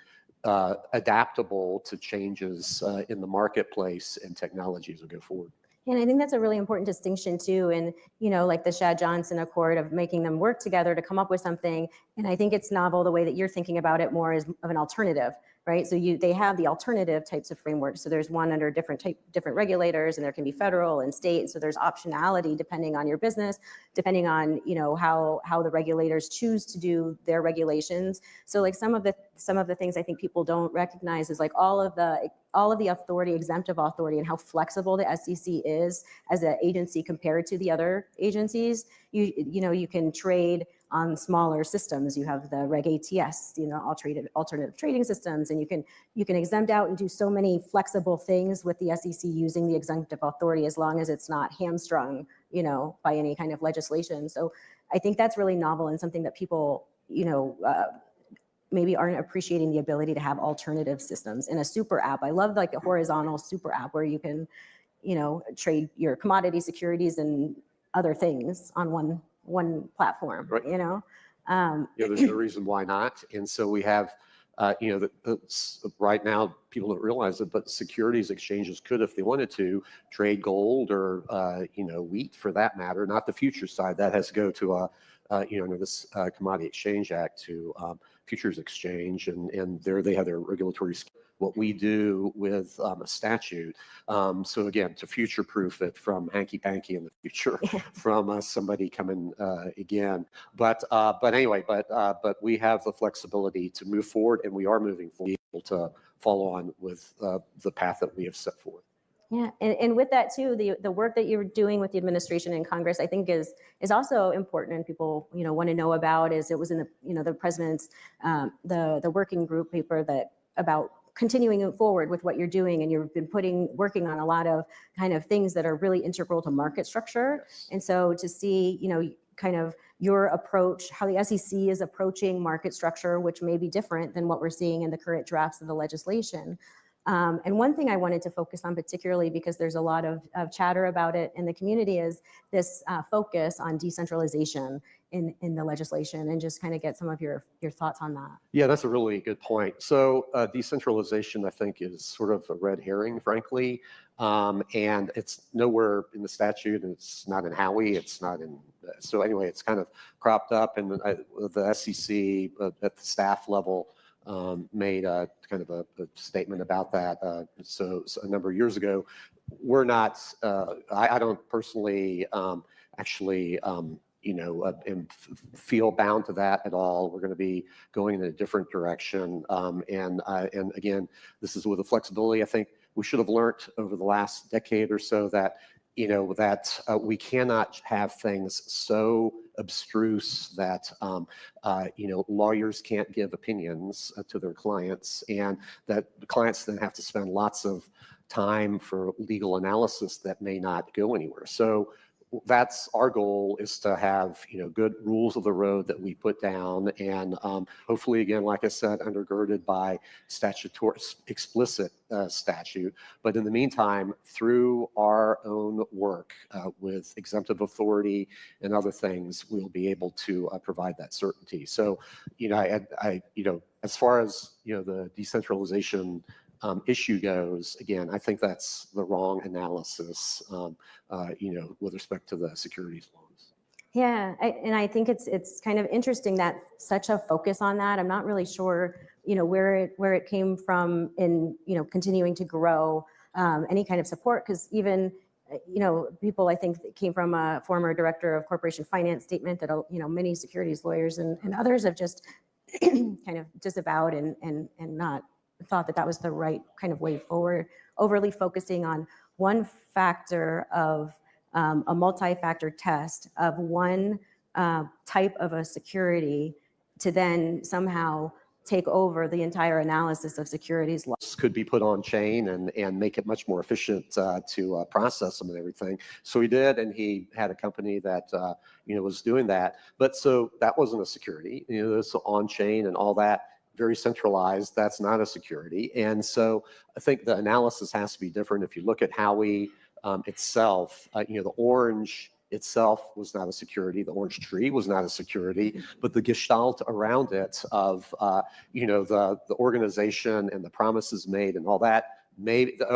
adaptable to changes in the marketplace and technology as we go forward. And I think that's a really important distinction too, and like the Shad-Johnson Accord of making them work together to come up with something. And I think it's novel the way that you're thinking about it more as of an alternative, right? So they have the alternative types of frameworks. So there's one under different regulators, and there can be federal and state. And so there's optionality depending on your business, depending on how the regulators choose to do their regulations. So like some of the things I think people don't recognize is all of the authority, exemptive authority, and how flexible the SEC is as an agency compared to the other agencies. You can trade on smaller systems. You have the Reg ATS, alternative trading systems, and you can exempt out and do so many flexible things with the SEC using the exemptive authority as long as it's not hamstrung, by any kind of legislation. So I think that's really novel and something that people, maybe aren't appreciating the ability to have alternative systems in a super app. I love a horizontal super app where you can, trade your commodity, securities, and other things on one platform. Right. There's no reason why not. And so we have, right now people don't realize it, but securities exchanges could, if they wanted to, trade gold or wheat for that matter. Not the future side. That has to go to under this Commodity Exchange Act to futures exchange, and there they have their regulatory what we do with a statute. So again, to future-proof it from hanky-panky in the future, from somebody coming again. But anyway, but we have the flexibility to move forward, and we are moving forward, able to follow on with the path that we have set forth. Yeah, and with that too, the work that you're doing with the administration and Congress, I think is also important, and people want to know about. Is it was in the the president's the working group paper that about continuing forward with what you're doing, and you've been working on a lot of kind of things that are really integral to market structure. Yes. And so to see kind of your approach, how the SEC is approaching market structure, which may be different than what we're seeing in the current drafts of the legislation. And one thing I wanted to focus on particularly, because there's a lot of chatter about it in the community, is this focus on decentralization in the legislation, and just kind of get some of your thoughts on that. Yeah, that's a really good point. So decentralization, I think, is sort of a red herring, frankly. And it's nowhere in the statute, and it's not in Howey, it's not in, so anyway, it's kind of cropped up, and the SEC at the staff level made a kind of a statement about that. So a number of years ago. We're not, I don't personally actually, feel bound to that at all. We're going to be going in a different direction. And again, this is with the flexibility. I think we should have learned over the last decade or so that, we cannot have things so abstruse that, lawyers can't give opinions to their clients, and that the clients then have to spend lots of time for legal analysis that may not go anywhere. So that's our goal, is to have good rules of the road that we put down, and hopefully, again, like I said, undergirded by statutory explicit statute. But in the meantime, through our own work with exemptive authority and other things, we'll be able to provide that certainty. So, as far as the decentralization issue goes, again, I think that's the wrong analysis, with respect to the securities laws. Yeah, and I think it's kind of interesting that such a focus on that. I'm not really sure, where it came from in, continuing to grow any kind of support, because even, people, I think, that came from a former director of corporation finance statement that, many securities lawyers and others have just kind of disavowed and not thought that was the right kind of way forward, overly focusing on one factor of a multi-factor test of one type of a security to then somehow take over the entire analysis of securities law. Could be put on chain and make it much more efficient to process them and everything. So he did, and he had a company that was doing that. But so that wasn't a security. This on chain and all that, very centralized. That's not a security. And so I think the analysis has to be different. If you look at Howey itself, the orange itself was not a security. The orange tree was not a security, but the gestalt around it of, the organization and the promises made and all that,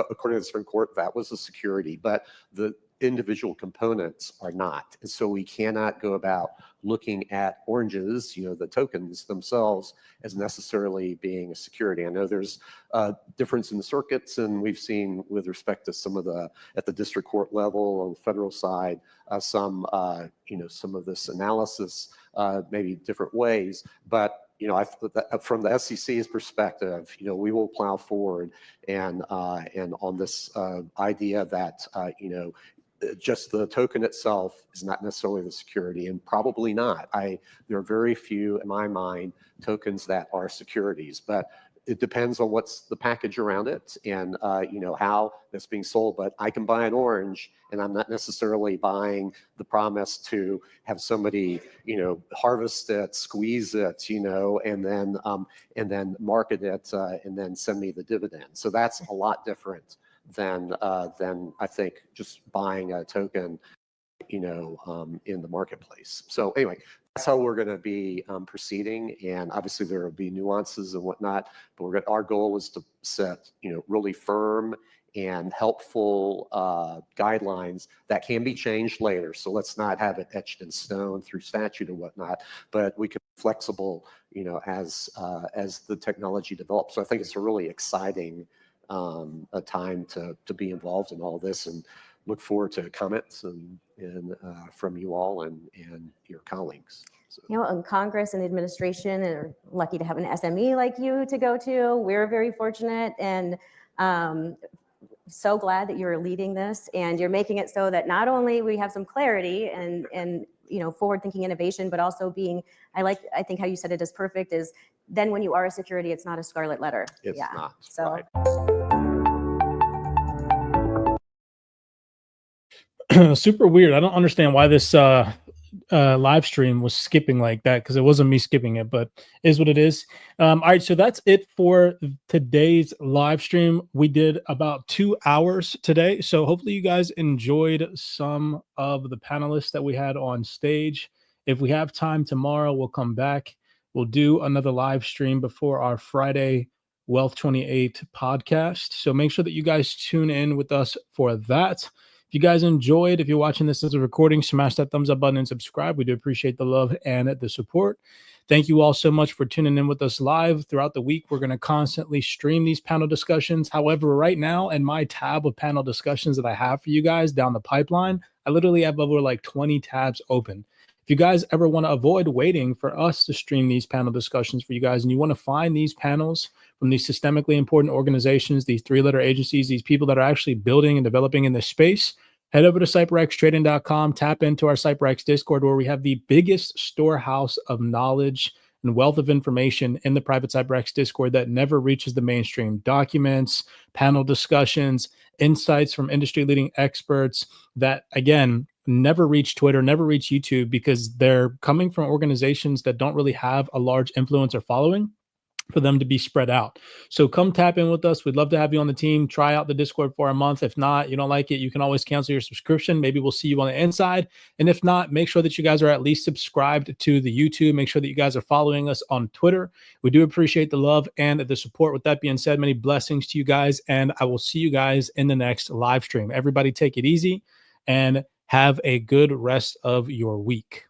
according to the Supreme Court, that was a security, but the individual components are not. And so we cannot go about looking at oranges, the tokens themselves, as necessarily being a security. I know there's a difference in the circuits, and we've seen with respect to some of at the district court level on the federal side, some of this analysis, maybe different ways. But I thought that from the SEC's perspective, we will plow forward and on this idea that just the token itself is not necessarily the security, and probably not. There are very few, in my mind, tokens that are securities, but it depends on what's the package around it and how that's being sold. But I can buy an orange, and I'm not necessarily buying the promise to have somebody harvest it, squeeze it, and then market it and then send me the dividend. So that's a lot different than I think just buying a token, in the marketplace. So anyway, that's how we're going to be proceeding, and obviously there will be nuances and whatnot. But our goal is to set, really firm and helpful guidelines that can be changed later. So let's not have it etched in stone through statute and whatnot, but we can be flexible, as the technology develops. So I think it's a really exciting a time to be involved in all this, and look forward to comments and from you all and your colleagues. So. And Congress and the administration are lucky to have an SME like you to go to. We're very fortunate, and so glad that you're leading this, and you're making it so that not only we have some clarity and forward-thinking innovation, but also being, I think how you said it is perfect, is then when you are a security, it's not a scarlet letter. It's not. So. Right. Super weird. I don't understand why this live stream was skipping like that, because it wasn't me skipping it, but is what it is. All right, so that's it for today's live stream. We did about 2 hours today, so hopefully you guys enjoyed some of the panelists that we had on stage. If we have time tomorrow, we'll come back. We'll do another live stream before our Friday Wealth 28 podcast, so make sure that you guys tune in with us for that. If you guys enjoyed, if you're watching this as a recording, smash that thumbs up button and subscribe. We do appreciate the love and the support. Thank you all so much for tuning in with us live throughout the week. We're going to constantly stream these panel discussions. However, right now in my tab of panel discussions that I have for you guys down the pipeline, I literally have over like 20 tabs open. If you guys ever want to avoid waiting for us to stream these panel discussions for you guys, and you want to find these panels from these systemically important organizations, these three-letter agencies, these people that are actually building and developing in this space, head over to cyberxtrading.com, tap into our CyberX Discord, where we have the biggest storehouse of knowledge and wealth of information in the private CyberX Discord that never reaches the mainstream. Documents, panel discussions, insights from industry-leading experts that, again, never reach Twitter, never reach YouTube, because they're coming from organizations that don't really have a large influence or following for them to be spread out. So come tap in with us. We'd love to have you on the team. Try out the Discord for a month. If not, you don't like it, you can always cancel your subscription. Maybe we'll see you on the inside. And if not, make sure that you guys are at least subscribed to the YouTube. Make sure that you guys are following us on Twitter. We do appreciate the love and the support. With that being said, many blessings to you guys, and I will see you guys in the next live stream. Everybody take it easy and have a good rest of your week.